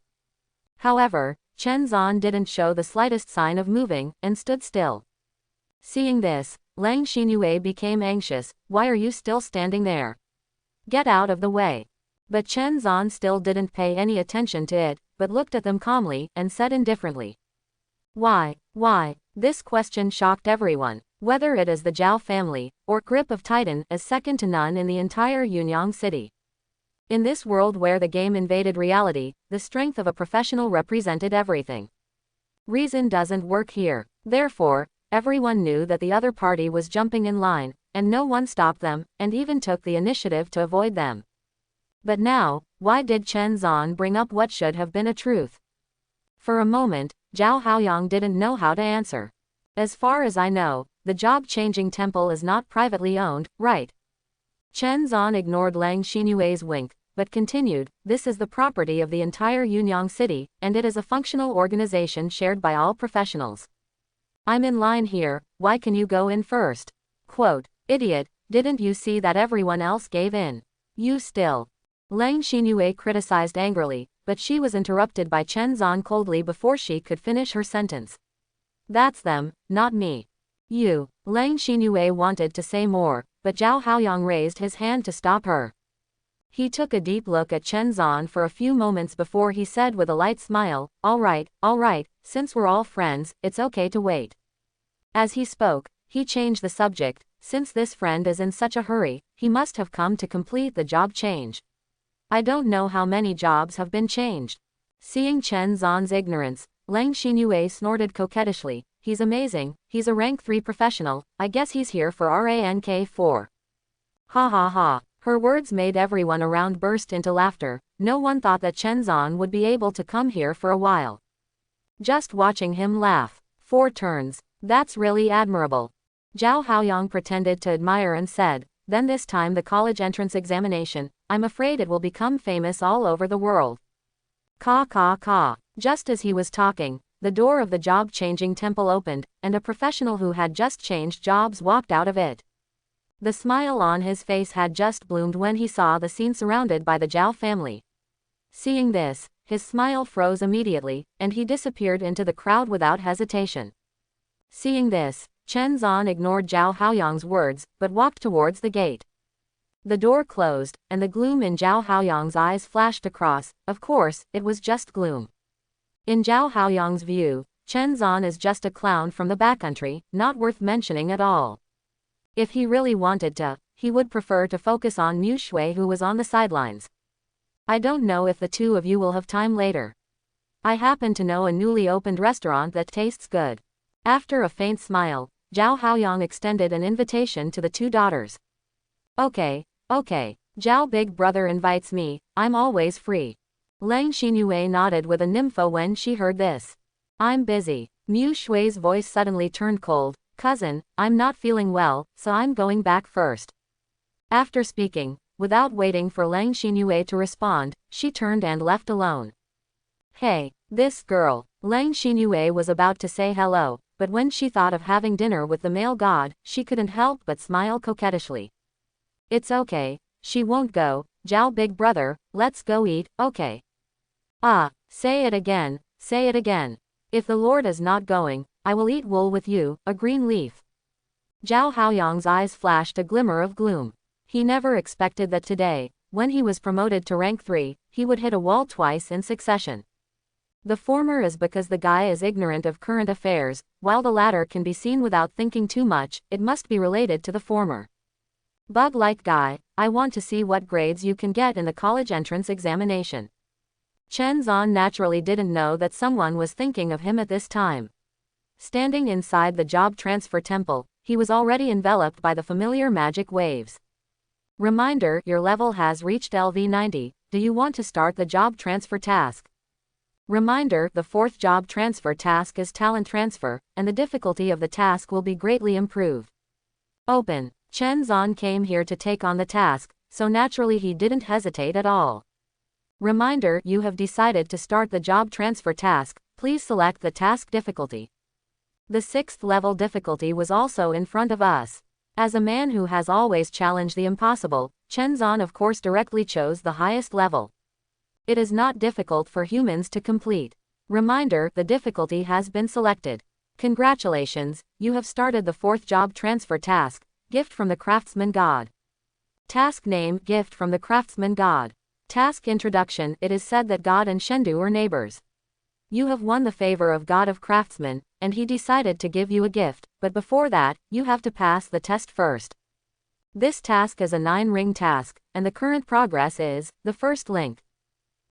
However, Chen Zan didn't show the slightest sign of moving, and stood still. Seeing this, Lang Xinyue became anxious. Why are you still standing there? Get out of the way. But Chen Zan still didn't pay any attention to it, but looked at them calmly, and said indifferently. Why? This question shocked everyone. Whether it is the Zhao family, or Grip of Titan, is second to none in the entire Yunyang city. In this world where the game invaded reality, the strength of a professional represented everything. Reason doesn't work here. Therefore, everyone knew that the other party was jumping in line, and no one stopped them, and even took the initiative to avoid them. But now, why did Chen Zan bring up what should have been a truth? For a moment, Zhao Haoyang didn't know how to answer. As far as I know, the job-changing temple is not privately owned, right? Chen Zan ignored Lang Xinyue's wink, but continued, this is the property of the entire Yunyang city, and it is a functional organization shared by all professionals. I'm in line here, why can you go in first? Quote, idiot, didn't you see that everyone else gave in? You still. Lang Xinyue criticized angrily, but she was interrupted by Chen Zan coldly before she could finish her sentence. That's them, not me. You. Lang Xinyue wanted to say more, but Zhao Haoyang raised his hand to stop her. He took a deep look at Chen Zan for a few moments before he said with a light smile, all right, since we're all friends, it's okay to wait. As he spoke, he changed the subject. Since this friend is in such a hurry, he must have come to complete the job change. I don't know how many jobs have been changed. Seeing Chen Zan's ignorance, Lang Xinyue snorted coquettishly. He's amazing, he's a rank 3 professional, I guess he's here for rank 4. Ha. Her words made everyone around burst into laughter. No one thought that Chen Zan would be able to come here for a while. Just watching him laugh. 4 turns. That's really admirable. Zhao Haoyang pretended to admire and said, then this time the college entrance examination, I'm afraid it will become famous all over the world. Ka. Just as he was talking, the door of the job-changing temple opened, and a professional who had just changed jobs walked out of it. The smile on his face had just bloomed when he saw the scene surrounded by the Zhao family. Seeing this, his smile froze immediately, and he disappeared into the crowd without hesitation. Seeing this, Chen Zan ignored Zhao Haoyang's words, but walked towards the gate. The door closed, and the gloom in Zhao Haoyang's eyes flashed across. Of course, it was just gloom. In Zhao Haoyang's view, Chen Zan is just a clown from the backcountry, not worth mentioning at all. If he really wanted to, he would prefer to focus on Mu Shui, who was on the sidelines. I don't know if the two of you will have time later. I happen to know a newly opened restaurant that tastes good. After a faint smile, Zhao Haoyang extended an invitation to the 2 daughters. Okay. Zhao Big Brother invites me, I'm always free. Lang Xinyue nodded with a nympho when she heard this. I'm busy. Mu Shui's voice suddenly turned cold. Cousin, I'm not feeling well, so I'm going back first. After speaking, without waiting for Lang Xinyue to respond, she turned and left alone. Hey, this girl. Lang Xinyue was about to say hello, but when she thought of having dinner with the male god, she couldn't help but smile coquettishly. It's okay, she won't go. Zhao Big Brother, let's go eat, okay? Say it again. If the Lord is not going, I will eat wool with you, a green leaf. Zhao Haoyang's eyes flashed a glimmer of gloom. He never expected that today, when he was promoted to rank 3, he would hit a wall twice in succession. The former is because the guy is ignorant of current affairs, while the latter can be seen without thinking too much. It must be related to the former. Bug-like guy, I want to see what grades you can get in the college entrance examination. Chen Zan naturally didn't know that someone was thinking of him at this time. Standing inside the job transfer temple, he was already enveloped by the familiar magic waves. Reminder, your level has reached LV90, do you want to start the job transfer task? Reminder, the 4th job transfer task is talent transfer, and the difficulty of the task will be greatly improved. Open. Chen Zan came here to take on the task, so naturally he didn't hesitate at all. Reminder: you have decided to start the job transfer task, please select the task difficulty. The 6th level difficulty was also in front of us. As a man who has always challenged the impossible, Chen Zan of course directly chose the highest level. It is not difficult for humans to complete. Reminder: the difficulty has been selected. Congratulations, you have started the 4th job transfer task, Gift from the Craftsman God. Task name: Gift from the Craftsman God. Task introduction: it is said that God and Shendu are neighbors. You have won the favor of God of Craftsman, and he decided to give you a gift, but before that, you have to pass the test first. This task is a 9-ring task, and the current progress is the first link.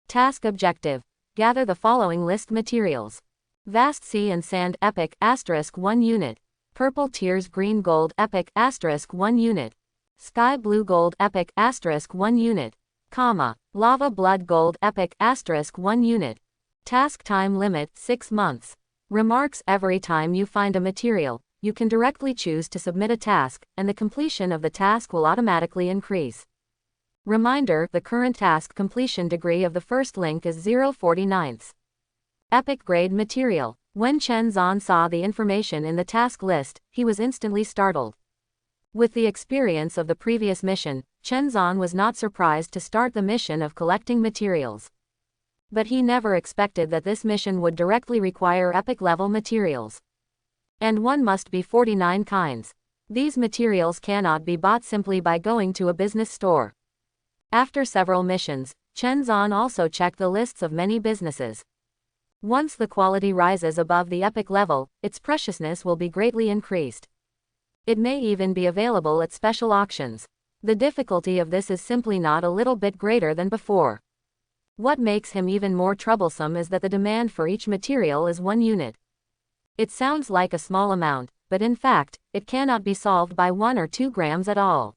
Task objective: gather the following list materials. Vast Sea and Sand Epic *1 unit. Purple Tears Green Gold Epic *1 unit. Sky Blue Gold Epic *1 unit. Lava Blood Gold Epic *1 unit. Task time limit 6 months. Remarks: every time you find a material, you can directly choose to submit a task, and the completion of the task will automatically increase. Reminder: the current task completion degree of the first link is 0.49. Epic grade material. When Chen Zan saw the information in the task list, he was instantly startled. With the experience of the previous mission, Chen Zan was not surprised to start the mission of collecting materials. But he never expected that this mission would directly require epic level materials. And one must be 49 kinds. These materials cannot be bought simply by going to a business store. After several missions, Chen Zan also checked the lists of many businesses. Once the quality rises above the epic level, its preciousness will be greatly increased. It may even be available at special auctions. The difficulty of this is simply not a little bit greater than before. What makes him even more troublesome is that the demand for each material is 1 unit. It sounds like a small amount, but in fact, it cannot be solved by 1 or 2 grams at all.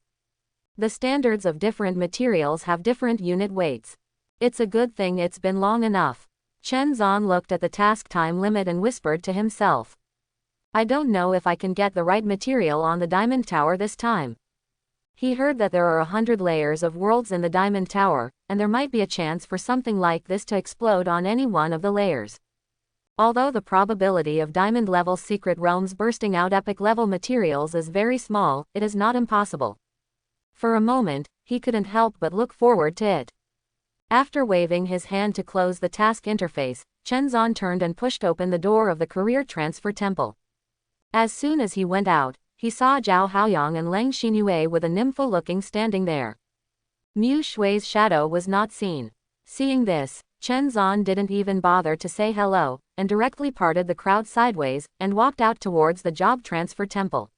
The standards of different materials have different unit weights. It's a good thing it's been long enough. Chen Zan looked at the task time limit and whispered to himself. I don't know if I can get the right material on the Diamond Tower this time. He heard that there are 100 layers of worlds in the Diamond Tower, and there might be a chance for something like this to explode on any one of the layers. Although the probability of diamond-level secret realms bursting out epic-level materials is very small, it is not impossible. For a moment, he couldn't help but look forward to it. After waving his hand to close the task interface, Chen Zan turned and pushed open the door of the career transfer temple. As soon as he went out, he saw Zhao Haoyang and Leng Xinyue with a nympho-looking standing there. Mu Shui's shadow was not seen. Seeing this, Chen Zan didn't even bother to say hello, and directly parted the crowd sideways, and walked out towards the job transfer temple.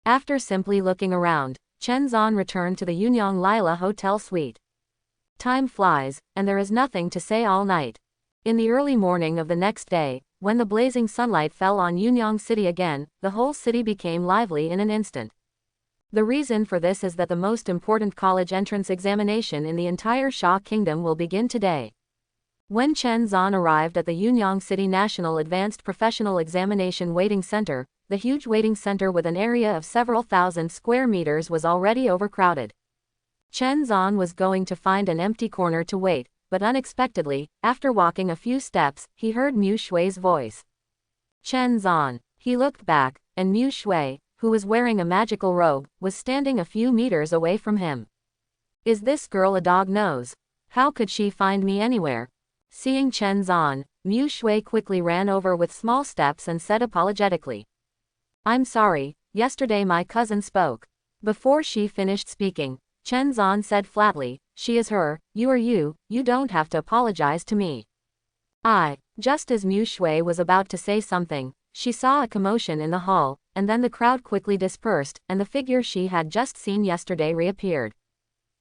After simply looking around, Chen Zan returned to the Yunyang Lila Hotel suite. Time flies, and there is nothing to say all night. In the early morning of the next day, when the blazing sunlight fell on Yunyang City again, the whole city became lively in an instant. The reason for this is that the most important college entrance examination in the entire Xia Kingdom will begin today. When Chen Zan arrived at the Yunyang City National Advanced Professional Examination Waiting Center, the huge waiting center with an area of several thousand square meters was already overcrowded. Chen Zan was going to find an empty corner to wait, but unexpectedly, after walking a few steps, he heard Mu Shui's voice. Chen Zan. He looked back, and Mu Shui, who was wearing a magical robe, was standing a few meters away from him. Is this girl a dog nose? How could she find me anywhere? Seeing Chen Zan, Mu Shui quickly ran over with small steps and said apologetically. I'm sorry, yesterday my cousin spoke. Before she finished speaking, Chen Zan said flatly, she is her, you are you don't have to apologize to me. Just as Mu Shui was about to say something, she saw a commotion in the hall, and then the crowd quickly dispersed, and the figure she had just seen yesterday reappeared.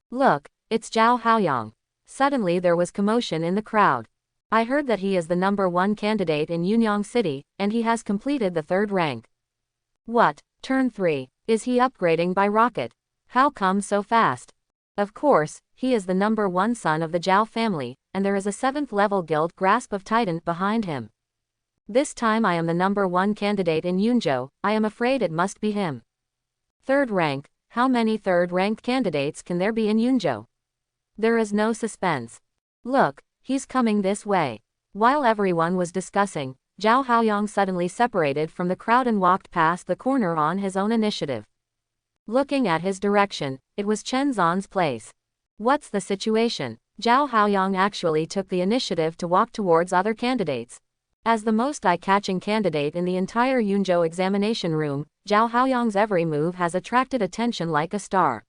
Look, it's Zhao Haoyang. Suddenly there was commotion in the crowd. I heard that he is the #1 candidate in Yunyang City, and he has completed the 3rd rank. What, turn 3, is he upgrading by rocket? How come so fast? Of course, he is the #1 son of the Zhao family, and there is a 7th level guild Grasp of Titan behind him. This time I am the #1 candidate in Yunzhou, I am afraid it must be him. Third rank, how many third-ranked candidates can there be in Yunzhou? There is no suspense. Look, he's coming this way. While everyone was discussing, Zhao Haoyang suddenly separated from the crowd and walked past the corner on his own initiative. Looking at his direction, it was Chen Zan's place. What's the situation? Zhao Haoyang actually took the initiative to walk towards other candidates. As the most eye-catching candidate in the entire Yunzhou examination room, Zhao Haoyang's every move has attracted attention like a star.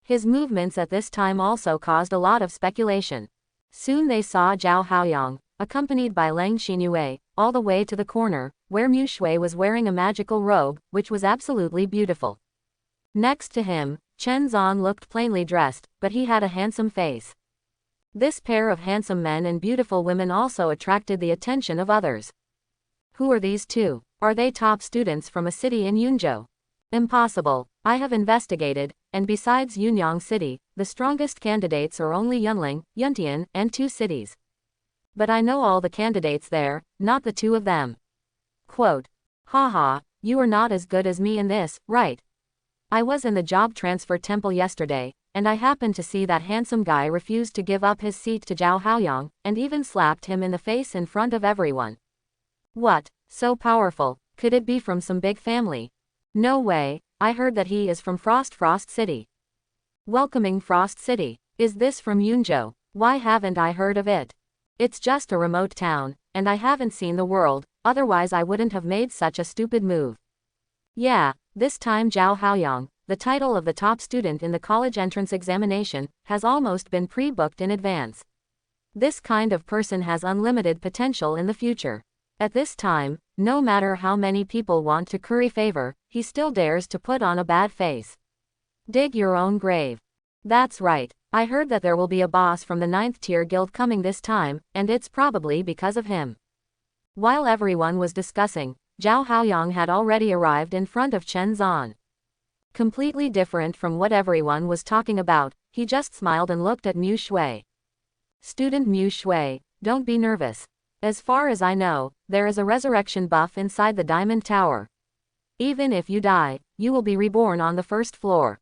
His movements at this time also caused a lot of speculation. Soon they saw Zhao Haoyang, accompanied by Lang Xinyue, all the way to the corner, where Mu Shui was wearing a magical robe, which was absolutely beautiful. Next to him, Chen Zan looked plainly dressed, but he had a handsome face. This pair of handsome men and beautiful women also attracted the attention of others. Who are these two? Are they top students from a city in Yunzhou? Impossible. I have investigated, and besides Yunyang City, the strongest candidates are only Yunling, Yuntian, and 2 cities. But I know all the candidates there, not the 2 of them. Quote. Haha, you are not as good as me in this, right? I was in the job transfer temple yesterday, and I happened to see that handsome guy refused to give up his seat to Zhao Haoyang, and even slapped him in the face in front of everyone. What? So powerful, could it be from some big family? No way, I heard that he is from Frost City. Welcoming Frost City. Is this from Yunzhou? Why haven't I heard of it? It's just a remote town, and I haven't seen the world, otherwise I wouldn't have made such a stupid move. Yeah, this time Zhao Haoyang, the title of the top student in the college entrance examination, has almost been pre-booked in advance. This kind of person has unlimited potential in the future. At this time, no matter how many people want to curry favor, he still dares to put on a bad face. Dig your own grave. That's right, I heard that there will be a boss from the 9th tier guild coming this time, and it's probably because of him. While everyone was discussing, Zhao Haoyang had already arrived in front of Chen Zan. Completely different from what everyone was talking about, he just smiled and looked at Mu Shui. Student Mu Shui, don't be nervous. As far as I know, there is a resurrection buff inside the Diamond Tower. Even if you die, you will be reborn on the 1st floor.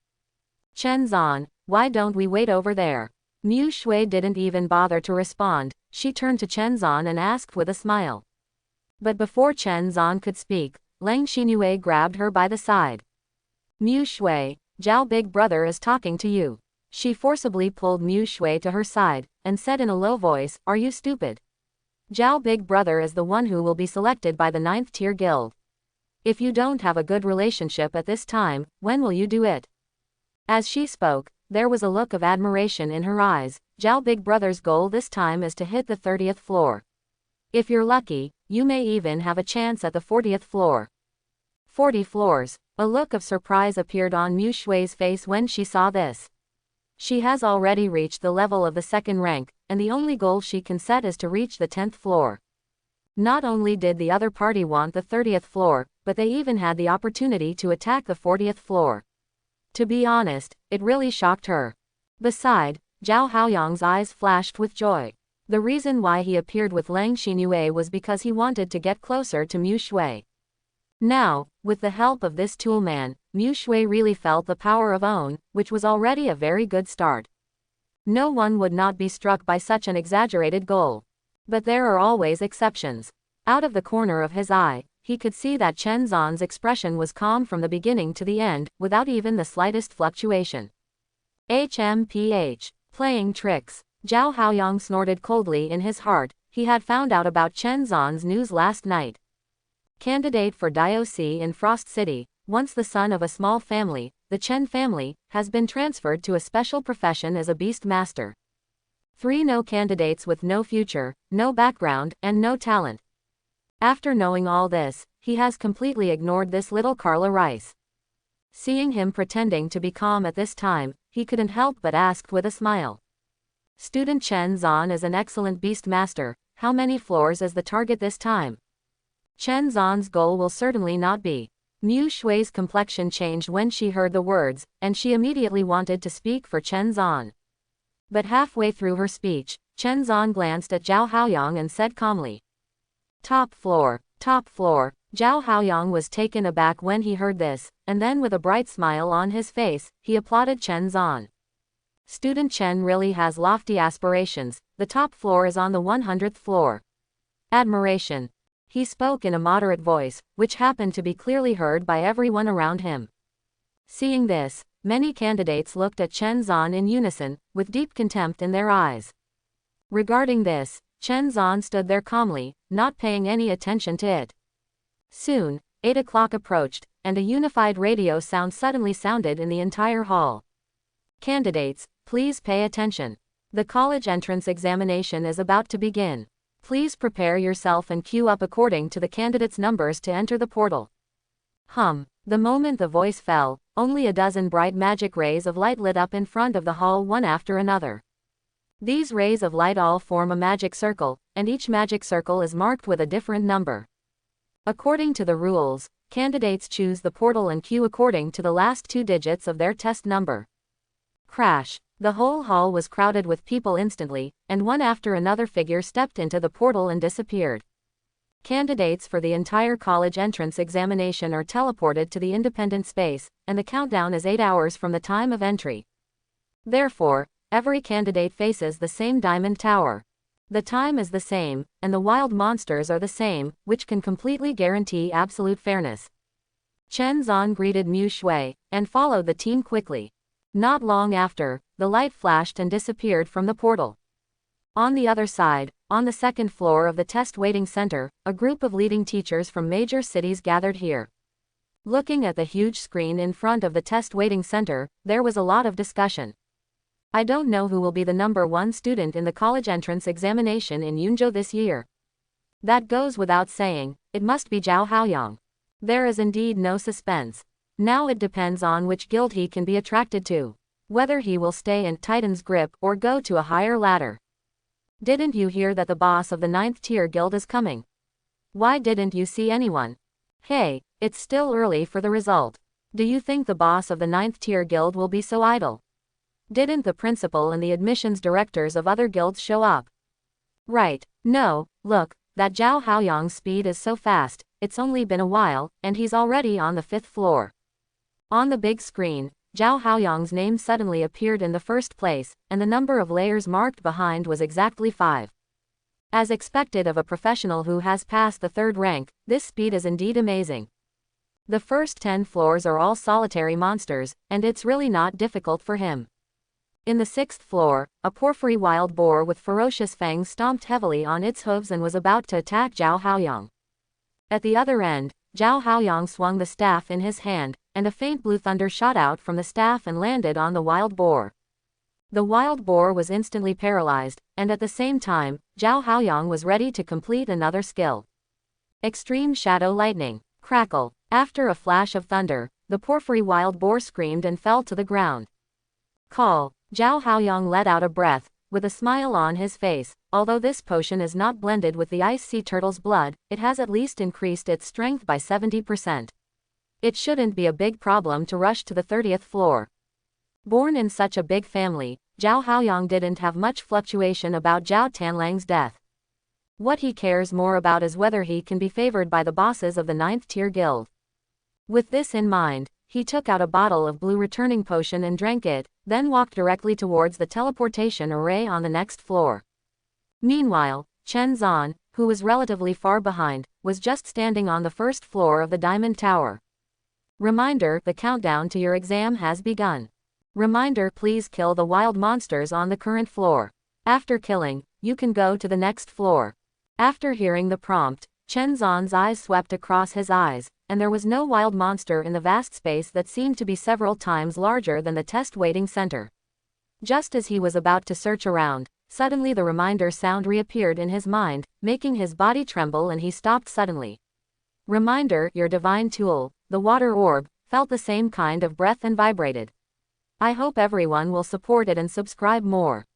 Chen Zan, why don't we wait over there? Mu Shui didn't even bother to respond, she turned to Chen Zan and asked with a smile. But before Chen Zan could speak, Lang Xinyue grabbed her by the side. Mu Shui, Zhao Big Brother is talking to you. She forcibly pulled Mu Shui to her side, and said in a low voice, are you stupid? Zhao Big Brother is the one who will be selected by the 9th tier guild. If you don't have a good relationship at this time, when will you do it? As she spoke, there was a look of admiration in her eyes. Zhao Big Brother's goal this time is to hit the 30th floor. If you're lucky, you may even have a chance at the 40th floor. 40 floors. A look of surprise appeared on Mu Shui's face when she saw this. She has already reached the level of the 2nd rank, and the only goal she can set is to reach the 10th floor. Not only did the other party want the 30th floor, but they even had the opportunity to attack the 40th floor. To be honest, it really shocked her. Beside, Zhao Haoyang's eyes flashed with joy. The reason why he appeared with Lang Xinyue was because he wanted to get closer to Mu Shui. Now, with the help of this toolman, Mu Shui really felt the power of own, which was already a very good start. No one would not be struck by such an exaggerated goal. But there are always exceptions. Out of the corner of his eye, he could see that Chen Zan's expression was calm from the beginning to the end, without even the slightest fluctuation. HMPH. Playing tricks. Zhao Haoyang snorted coldly in his heart. He had found out about Chen Zan's news last night. Candidate for diocese in Frost City, once the son of a small family, the Chen family, has been transferred to a special profession as a beast master. 3 no candidates with no future, no background, and no talent. After knowing all this, he has completely ignored this little Carla Rice. Seeing him pretending to be calm at this time, he couldn't help but ask with a smile. Student Chen Zan is an excellent beast master. How many floors is the target this time? Chen Zan's goal will certainly not be. Mu Shui's complexion changed when she heard the words, and she immediately wanted to speak for Chen Zan. But halfway through her speech, Chen Zan glanced at Zhao Haoyang and said calmly. Top floor, Zhao Haoyang was taken aback when he heard this, and then with a bright smile on his face, he applauded Chen Zan. Student Chen really has lofty aspirations. The top floor is on the 100th floor. Admiration. He spoke in a moderate voice, which happened to be clearly heard by everyone around him. Seeing this, many candidates looked at Chen Zan in unison, with deep contempt in their eyes. Regarding this, Chen Zan stood there calmly, not paying any attention to it. Soon, 8 o'clock approached, and a unified radio sound suddenly sounded in the entire hall. Candidates, please pay attention. The college entrance examination is about to begin. Please prepare yourself and queue up according to the candidates' numbers to enter the portal. The moment the voice fell, only a dozen bright magic rays of light lit up in front of the hall one after another. These rays of light all form a magic circle, and each magic circle is marked with a different number. According to the rules, candidates choose the portal and queue according to the last 2 digits of their test number. Crash! The whole hall was crowded with people instantly, and one after another figure stepped into the portal and disappeared. Candidates for the entire college entrance examination are teleported to the independent space, and the countdown is 8 hours from the time of entry. Therefore, every candidate faces the same diamond tower. The time is the same, and the wild monsters are the same, which can completely guarantee absolute fairness. Chen Zan greeted Mu Shui, and followed the team quickly. Not long after, the light flashed and disappeared from the portal. On the other side, on the 2nd floor of the test waiting center, a group of leading teachers from major cities gathered here. Looking at the huge screen in front of the test waiting center, there was a lot of discussion. I don't know who will be the number 1 student in the college entrance examination in Yunzhou this year. That goes without saying, it must be Zhao Haoyang. There is indeed no suspense. Now it depends on which guild he can be attracted to. Whether he will stay in Titan's grip or go to a higher ladder. Didn't you hear that the boss of the 9th tier guild is coming? Why didn't you see anyone? Hey, it's still early for the result. Do you think the boss of the 9th tier guild will be so idle? Didn't the principal and the admissions directors of other guilds show up? Right. No, look, that Zhao Haoyang's speed is so fast, it's only been a while, and he's already on the 5th floor. On the big screen, Zhao Haoyang's name suddenly appeared in the 1st place, and the number of layers marked behind was exactly 5. As expected of a professional who has passed the 3rd rank, this speed is indeed amazing. The first 10 floors are all solitary monsters, and it's really not difficult for him. In the 6th floor, a porphyry wild boar with ferocious fangs stomped heavily on its hooves and was about to attack Zhao Haoyang. At the other end, Zhao Haoyang swung the staff in his hand, and a faint blue thunder shot out from the staff and landed on the wild boar. The wild boar was instantly paralyzed, and at the same time, Zhao Haoyang was ready to complete another skill. Extreme Shadow Lightning. Crackle. After a flash of thunder, the porphyry wild boar screamed and fell to the ground. Call. Zhao Haoyang let out a breath, with a smile on his face. Although this potion is not blended with the ice sea turtle's blood, it has at least increased its strength by 70%. It shouldn't be a big problem to rush to the 30th floor. Born in such a big family, Zhao Haoyang didn't have much fluctuation about Zhao Tanlang's death. What he cares more about is whether he can be favored by the bosses of the 9th tier guild. With this in mind, he took out a bottle of blue returning potion and drank it, then walked directly towards the teleportation array on the next floor. Meanwhile, Chen Zan, who was relatively far behind, was just standing on the 1st floor of the Diamond Tower. Reminder: the countdown to your exam has begun. Reminder: please kill the wild monsters on the current floor. After killing, you can go to the next floor. After hearing the prompt, Chen Zan's eyes swept across his eyes, and there was no wild monster in the vast space that seemed to be several times larger than the test waiting center. Just as he was about to search around, suddenly the reminder sound reappeared in his mind, making his body tremble, and he stopped suddenly. Reminder: your divine tool, the water orb, felt the same kind of breath and vibrated. I hope everyone will support it and subscribe more.